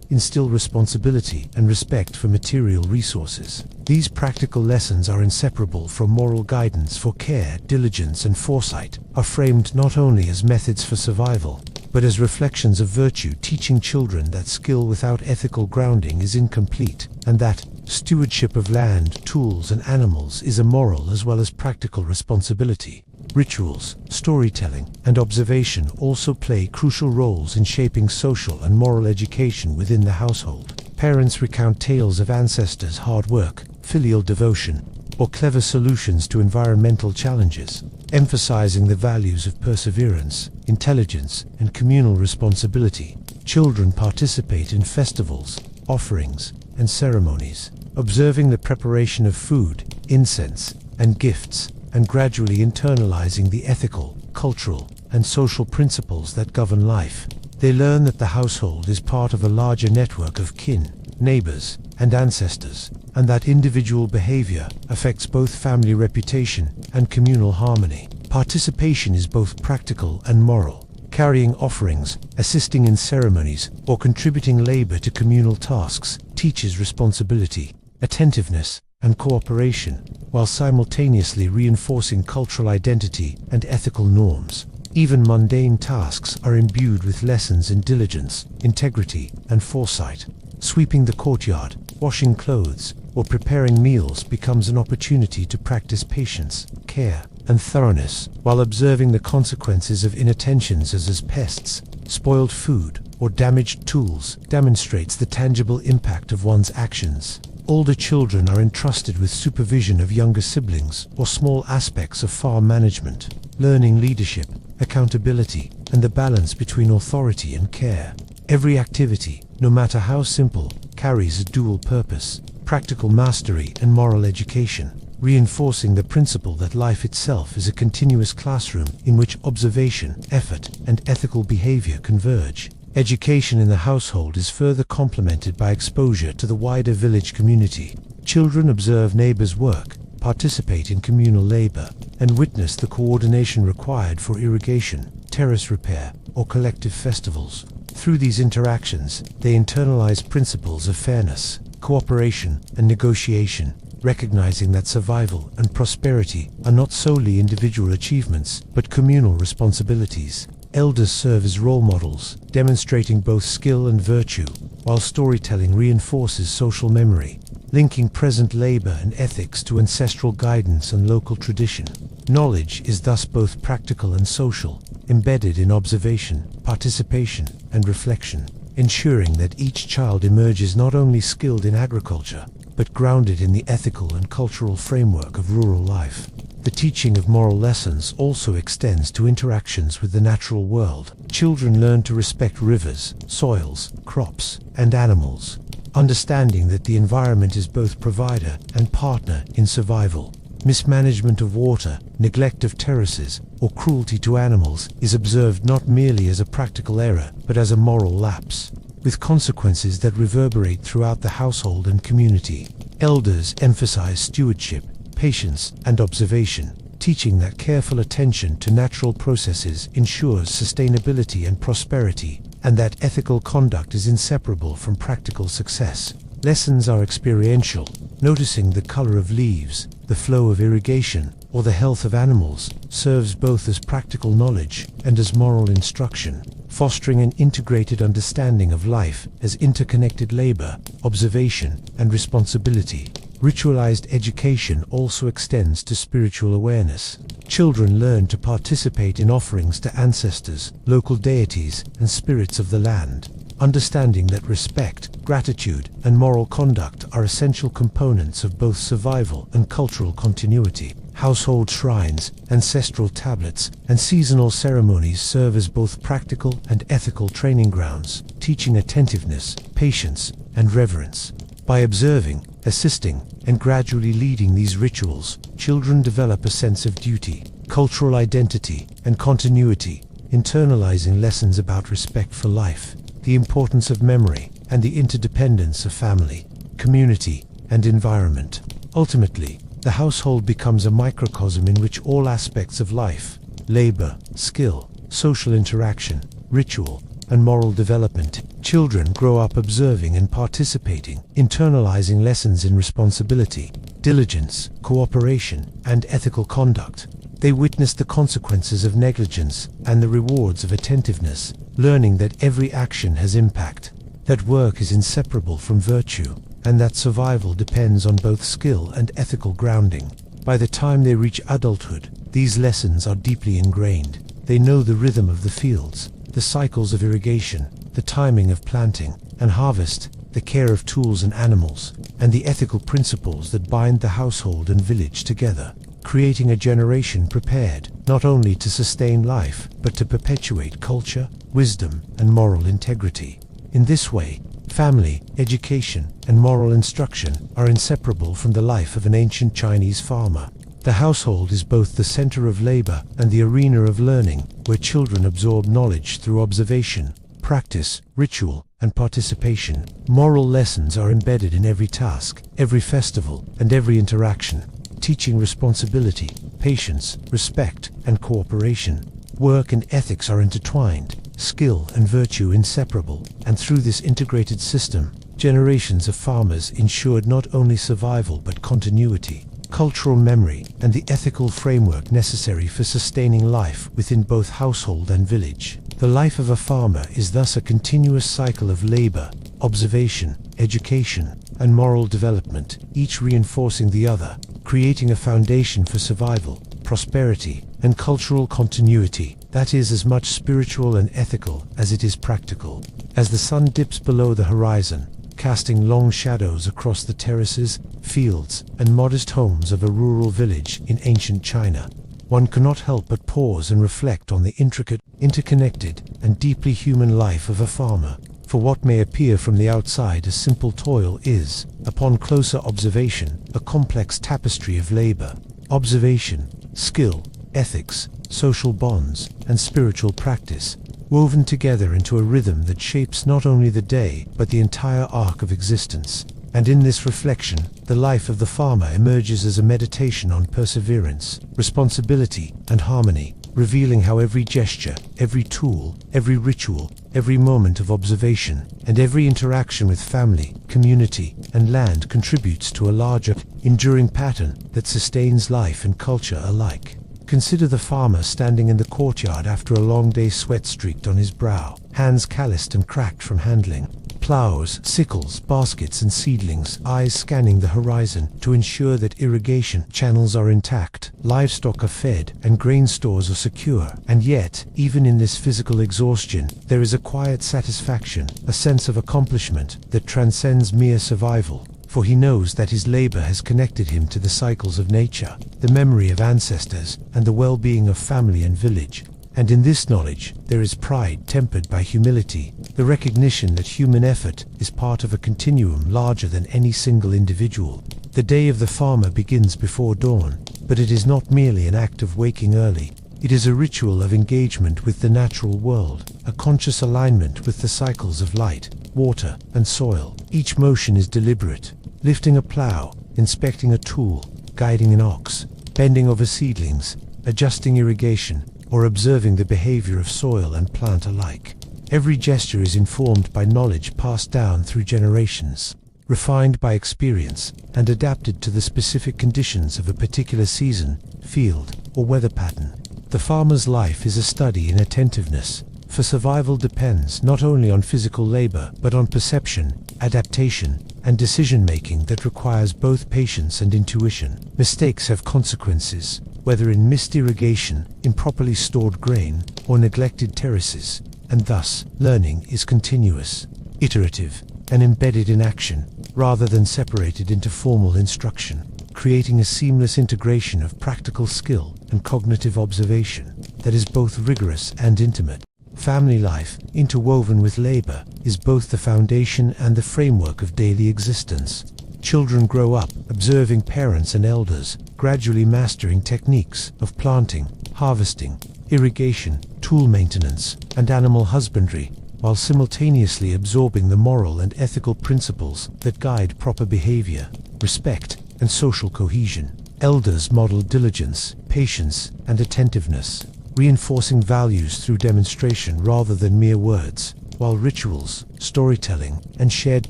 instill responsibility and respect for material resources. These practical lessons are inseparable from moral guidance, for care, diligence, and foresight are framed not only as methods for survival, but as reflections of virtue, teaching children that skill without ethical grounding is incomplete, and that stewardship of land, tools, and animals is a moral as well as practical responsibility. Rituals, storytelling, and observation also play crucial roles in shaping social and moral education within the household. Parents recount tales of ancestors' hard work, filial devotion, or clever solutions to environmental challenges, emphasizing the values of perseverance, intelligence, and communal responsibility. Children participate in festivals, offerings, and ceremonies, observing the preparation of food, incense, and gifts, and gradually internalizing the ethical, cultural, and social principles that govern life. They learn that the household is part of a larger network of kin, neighbors, and ancestors, and that individual behavior affects both family reputation and communal harmony. Participation is both practical and moral, carrying offerings, assisting in ceremonies, or contributing labor to communal tasks teaches responsibility, attentiveness, and cooperation, while simultaneously reinforcing cultural identity and ethical norms. Even mundane tasks are imbued with lessons in diligence, integrity, and foresight. Sweeping the courtyard, washing clothes, or preparing meals becomes an opportunity to practice patience, care, and thoroughness, while observing the consequences of inattentions as pests, spoiled food, or damaged tools demonstrates the tangible impact of one's actions. Older children are entrusted with supervision of younger siblings or small aspects of farm management, learning leadership, accountability, and the balance between authority and care. Every activity, no matter how simple, carries a dual purpose: practical mastery and moral education, reinforcing the principle that life itself is a continuous classroom in which observation, effort, and ethical behavior converge. Education in the household is further complemented by exposure to the wider village community. Children observe neighbors' work, participate in communal labor, and witness the coordination required for irrigation, terrace repair, or collective festivals. Through these interactions, they internalize principles of fairness, cooperation, and negotiation, recognizing that survival and prosperity are not solely individual achievements, but communal responsibilities. Elders serve as role models, demonstrating both skill and virtue, while storytelling reinforces social memory, linking present labor and ethics to ancestral guidance and local tradition. Knowledge is thus both practical and social, embedded in observation, participation, and reflection, ensuring that each child emerges not only skilled in agriculture, but grounded in the ethical and cultural framework of rural life. The teaching of moral lessons also extends to interactions with the natural world. Children learn to respect rivers, soils, crops, and animals, understanding that the environment is both provider and partner in survival. Mismanagement of water, neglect of terraces, or cruelty to animals is observed not merely as a practical error, but as a moral lapse, with consequences that reverberate throughout the household and community. Elders emphasize stewardship, patience, and observation, teaching that careful attention to natural processes ensures sustainability and prosperity, and that ethical conduct is inseparable from practical success. Lessons are experiential. Noticing the color of leaves, the flow of irrigation, or the health of animals serves both as practical knowledge and as moral instruction, fostering an integrated understanding of life as interconnected labor, observation, and responsibility. Ritualized education also extends to spiritual awareness. Children learn to participate in offerings to ancestors, local deities, and spirits of the land, understanding that respect, gratitude, and moral conduct are essential components of both survival and cultural continuity. Household shrines, ancestral tablets, and seasonal ceremonies serve as both practical and ethical training grounds, teaching attentiveness, patience, and reverence. By observing, assisting, and gradually leading these rituals, children develop a sense of duty, cultural identity, and continuity, internalizing lessons about respect for life, the importance of memory, and the interdependence of family, community, and environment. Ultimately, the household becomes a microcosm in which all aspects of life, labor, skill, social interaction, ritual, and moral development. Children grow up observing and participating, internalizing lessons in responsibility, diligence, cooperation, and ethical conduct. They witness the consequences of negligence and the rewards of attentiveness, learning that every action has impact, that work is inseparable from virtue, and that survival depends on both skill and ethical grounding. By the time they reach adulthood, these lessons are deeply ingrained. They know the rhythm of the fields, the cycles of irrigation, the timing of planting and harvest, the care of tools and animals, and the ethical principles that bind the household and village together, creating a generation prepared not only to sustain life, but to perpetuate culture, wisdom, and moral integrity. In this way, family, education, and moral instruction are inseparable from the life of an ancient Chinese farmer. The household is both the center of labor and the arena of learning, where children absorb knowledge through observation, practice, ritual, and participation. Moral lessons are embedded in every task, every festival, and every interaction, teaching responsibility, patience, respect, and cooperation. Work and ethics are intertwined, skill and virtue inseparable, and through this integrated system, Generations of farmers ensured not only survival but continuity, cultural memory, and the ethical framework necessary for sustaining life within both household and village. The life of a farmer is thus a continuous cycle of labor, observation, education, and moral development, each reinforcing the other, creating a foundation for survival, prosperity, and cultural continuity that is as much spiritual and ethical as it is practical. As the sun dips below the horizon, casting long shadows across the terraces, fields, and modest homes of a rural village in ancient China, one cannot help but pause and reflect on the intricate, interconnected, and deeply human life of a farmer. For what may appear from the outside as simple toil is, upon closer observation, a complex tapestry of labor, observation, skill, ethics, social bonds, and spiritual practice, woven together into a rhythm that shapes not only the day, but the entire arc of existence. And in this reflection, the life of the farmer emerges as a meditation on perseverance, responsibility, and harmony, revealing how every gesture, every tool, every ritual, every moment of observation, and every interaction with family, community, and land contributes to a larger, enduring pattern that sustains life and culture alike. Consider the farmer standing in the courtyard after a long day's sweat streaked on his brow, hands calloused and cracked from handling plows, sickles, baskets, and seedlings, eyes scanning the horizon to ensure that irrigation channels are intact, livestock are fed, and grain stores are secure. And yet, even in this physical exhaustion, there is a quiet satisfaction, a sense of accomplishment that transcends mere survival. For he knows that his labor has connected him to the cycles of nature, the memory of ancestors, and the well-being of family and village. And in this knowledge, there is pride tempered by humility, the recognition that human effort is part of a continuum larger than any single individual. The day of the farmer begins before dawn, but it is not merely an act of waking early. It is a ritual of engagement with the natural world, a conscious alignment with the cycles of light, water, and soil. Each motion is deliberate, lifting a plow, inspecting a tool, guiding an ox, bending over seedlings, adjusting irrigation, or observing the behavior of soil and plant alike. Every gesture is informed by knowledge passed down through generations, refined by experience, and adapted to the specific conditions of a particular season, field, or weather pattern. The farmer's life is a study in attentiveness, for survival depends not only on physical labor, but on perception, adaptation, and decision-making that requires both patience and intuition. Mistakes have consequences, whether in missed irrigation, improperly stored grain, or neglected terraces, and thus learning is continuous, iterative, and embedded in action, rather than separated into formal instruction, creating a seamless integration of practical skill and cognitive observation that is both rigorous and intimate. Family life, interwoven with labor, is both the foundation and the framework of daily existence. Children grow up observing parents and elders, gradually mastering techniques of planting, harvesting, irrigation, tool maintenance, and animal husbandry, while simultaneously absorbing the moral and ethical principles that guide proper behavior, respect, and social cohesion. Elders model diligence, patience, and attentiveness, reinforcing values through demonstration rather than mere words, while rituals, storytelling, and shared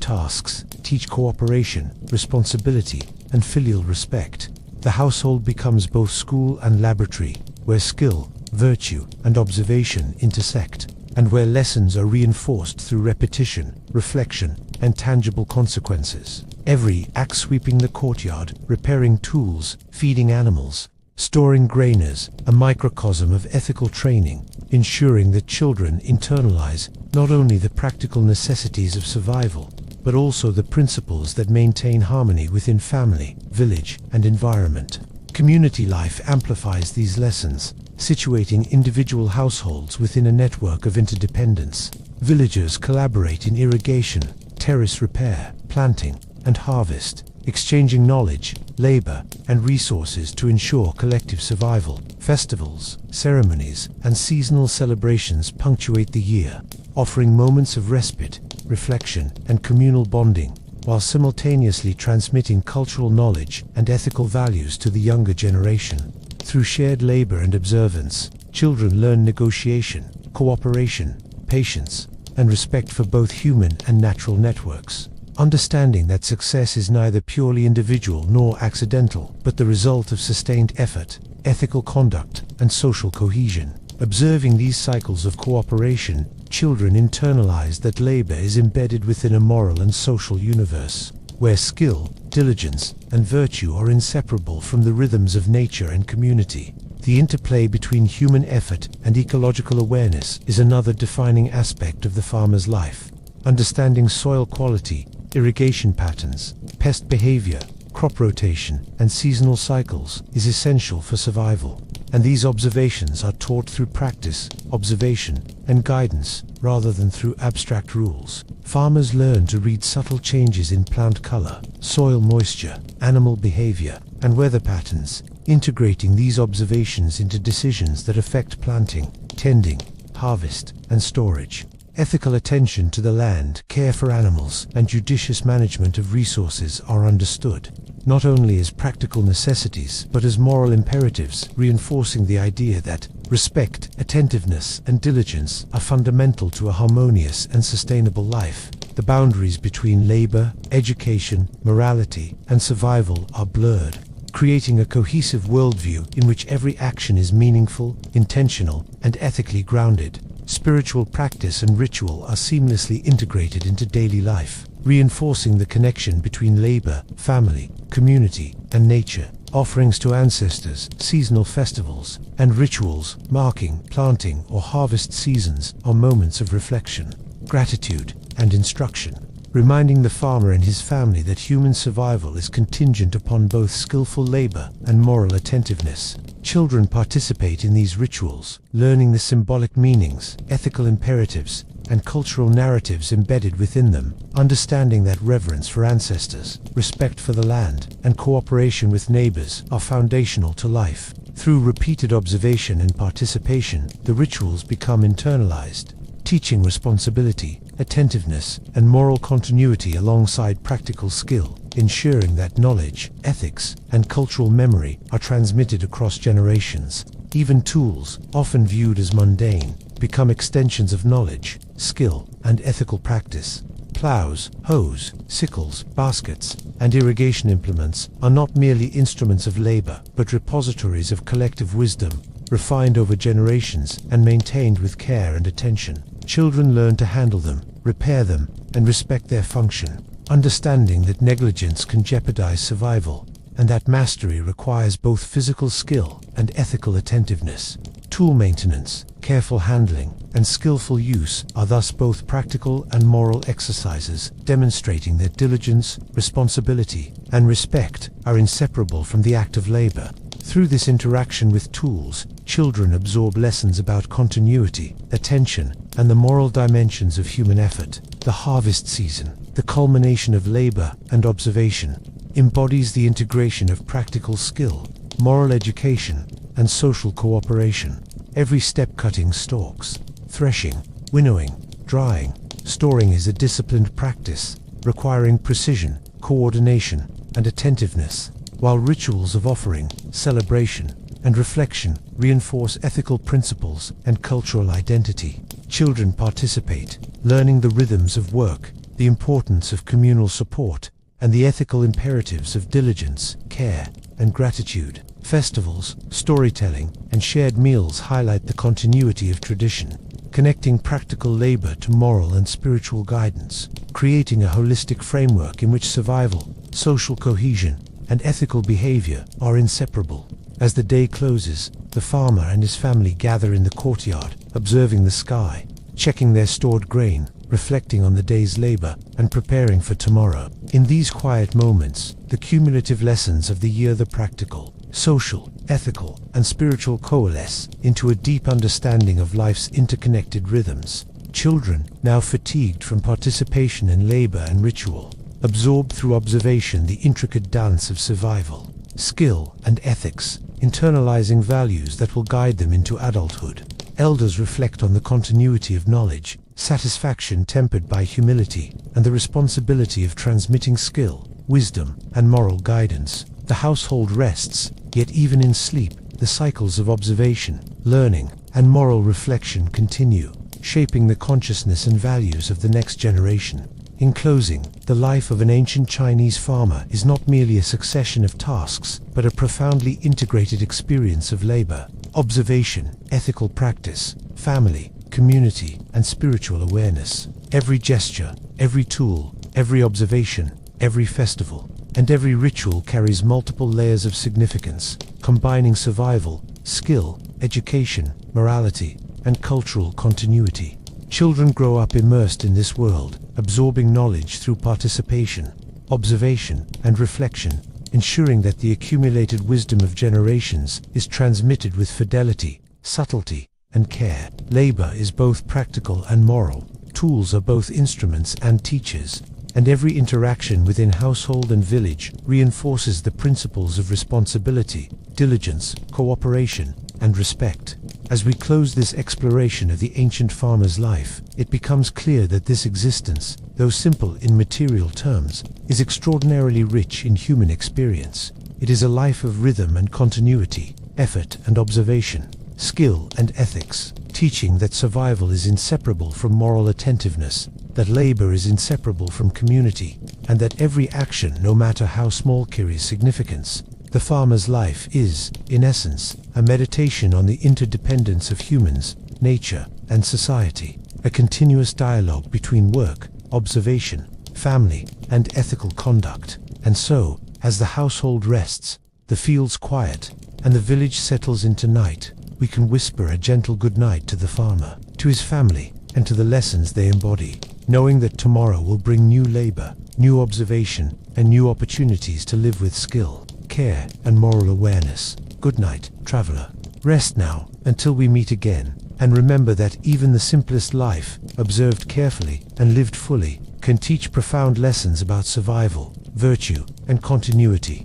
tasks teach cooperation, responsibility, and filial respect. The household becomes both school and laboratory, where skill, virtue, and observation intersect, and where lessons are reinforced through repetition, reflection, and tangible consequences. Every act sweeping the courtyard, repairing tools, feeding animals, storing grain is a microcosm of ethical training, ensuring that children internalize not only the practical necessities of survival, but also the principles that maintain harmony within family, village, and environment. Community life amplifies these lessons, situating individual households within a network of interdependence. Villagers collaborate in irrigation, terrace repair, planting, and harvest, exchanging knowledge, labor, and resources to ensure collective survival. Festivals, ceremonies, and seasonal celebrations punctuate the year, offering moments of respite, reflection, and communal bonding, while simultaneously transmitting cultural knowledge and ethical values to the younger generation. Through shared labor and observance, children learn negotiation, cooperation, patience, and respect for both human and natural networks. understanding that success is neither purely individual nor accidental, but the result of sustained effort, ethical conduct, and social cohesion. Observing these cycles of cooperation, children internalize that labor is embedded within a moral and social universe, where skill, diligence, and virtue are inseparable from the rhythms of nature and community. The interplay between human effort and ecological awareness is another defining aspect of the farmer's life. Understanding soil quality, irrigation patterns, pest behavior, crop rotation, and seasonal cycles is essential for survival. And these observations are taught through practice, observation, and guidance, rather than through abstract rules. Farmers learn to read subtle changes in plant color, soil moisture, animal behavior, and weather patterns, integrating these observations into decisions that affect planting, tending, harvest, and storage. Ethical attention to the land, care for animals, and judicious management of resources are understood, not only as practical necessities, but as moral imperatives, reinforcing the idea that respect, attentiveness, and diligence are fundamental to a harmonious and sustainable life. The boundaries between labor, education, morality, and survival are blurred, creating a cohesive worldview in which every action is meaningful, intentional, and ethically grounded. Spiritual practice and ritual are seamlessly integrated into daily life, reinforcing the connection between labor, family, community, and nature. Offerings to ancestors, seasonal festivals, and rituals marking planting or harvest seasons are moments of reflection, gratitude, and instruction, reminding the farmer and his family that human survival is contingent upon both skillful labor and moral attentiveness. Children participate in these rituals, learning the symbolic meanings, ethical imperatives, and cultural narratives embedded within them, understanding that reverence for ancestors, respect for the land, and cooperation with neighbors are foundational to life. Through repeated observation and participation, the rituals become internalized, teaching responsibility, attentiveness, and moral continuity alongside practical skill, ensuring that knowledge, ethics, and cultural memory are transmitted across generations. Even tools, often viewed as mundane, become extensions of knowledge, skill, and ethical practice. Plows, hoes, sickles, baskets, and irrigation implements are not merely instruments of labor, but repositories of collective wisdom, refined over generations and maintained with care and attention. Children learn to handle them, repair them, and respect their function, understanding that negligence can jeopardize survival, and that mastery requires both physical skill and ethical attentiveness. Tool maintenance, careful handling, and skillful use are thus both practical and moral exercises, demonstrating that diligence, responsibility, and respect are inseparable from the act of labor. Through this interaction with tools, children absorb lessons about continuity, attention, and the moral dimensions of human effort. The harvest season, the culmination of labor and observation, embodies the integration of practical skill, moral education, and social cooperation. Every step cutting stalks, threshing, winnowing, drying, storing is a disciplined practice, requiring precision, coordination, and attentiveness, while rituals of offering, celebration, and reflection reinforce ethical principles and cultural identity. Children participate, learning the rhythms of work, the importance of communal support, and the ethical imperatives of diligence, care, and gratitude. Festivals, storytelling, and shared meals highlight the continuity of tradition, connecting practical labor to moral and spiritual guidance, creating a holistic framework in which survival, social cohesion, and ethical behavior are inseparable. As the day closes, the farmer and his family gather in the courtyard, observing the sky, checking their stored grain, reflecting on the day's labor, and preparing for tomorrow. In these quiet moments, the cumulative lessons of the year, the practical, social, ethical, and spiritual coalesce into a deep understanding of life's interconnected rhythms. Children, now fatigued from participation in labor and ritual, absorb through observation the intricate dance of survival, skill, and ethics, internalizing values that will guide them into adulthood. Elders reflect on the continuity of knowledge, satisfaction tempered by humility, and the responsibility of transmitting skill, wisdom, and moral guidance. The household rests, yet even in sleep, the cycles of observation, learning, and moral reflection continue, shaping the consciousness and values of the next generation. In closing, the life of an ancient Chinese farmer is not merely a succession of tasks, but a profoundly integrated experience of labor, observation, ethical practice, family, community, and spiritual awareness. Every gesture, every tool, every observation, every festival, and every ritual carries multiple layers of significance, combining survival, skill, education, morality, and cultural continuity. Children grow up immersed in this world, absorbing knowledge through participation, observation, and reflection, ensuring that the accumulated wisdom of generations is transmitted with fidelity, subtlety, and care. Labor is both practical and moral. Tools are both instruments and teachers, and every interaction within household and village reinforces the principles of responsibility, diligence, cooperation, and respect. As we close this exploration of the ancient farmer's life, it becomes clear that this existence, though simple in material terms, is extraordinarily rich in human experience. It is a life of rhythm and continuity, effort and observation, skill and ethics, teaching that survival is inseparable from moral attentiveness, that labor is inseparable from community, and that every action, no matter how small, carries significance. The farmer's life is, in essence, a meditation on the interdependence of humans, nature, and society, a continuous dialogue between work, observation, family, and ethical conduct. And so, as the household rests, the fields quiet, and the village settles into night, we can whisper a gentle goodnight to the farmer, to his family, and to the lessons they embody, knowing that tomorrow will bring new labor, new observation, and new opportunities to live with skill, care, and moral awareness. Good night, traveler. Rest now, until we meet again, and remember that even the simplest life, observed carefully and lived fully, can teach profound lessons about survival, virtue, and continuity.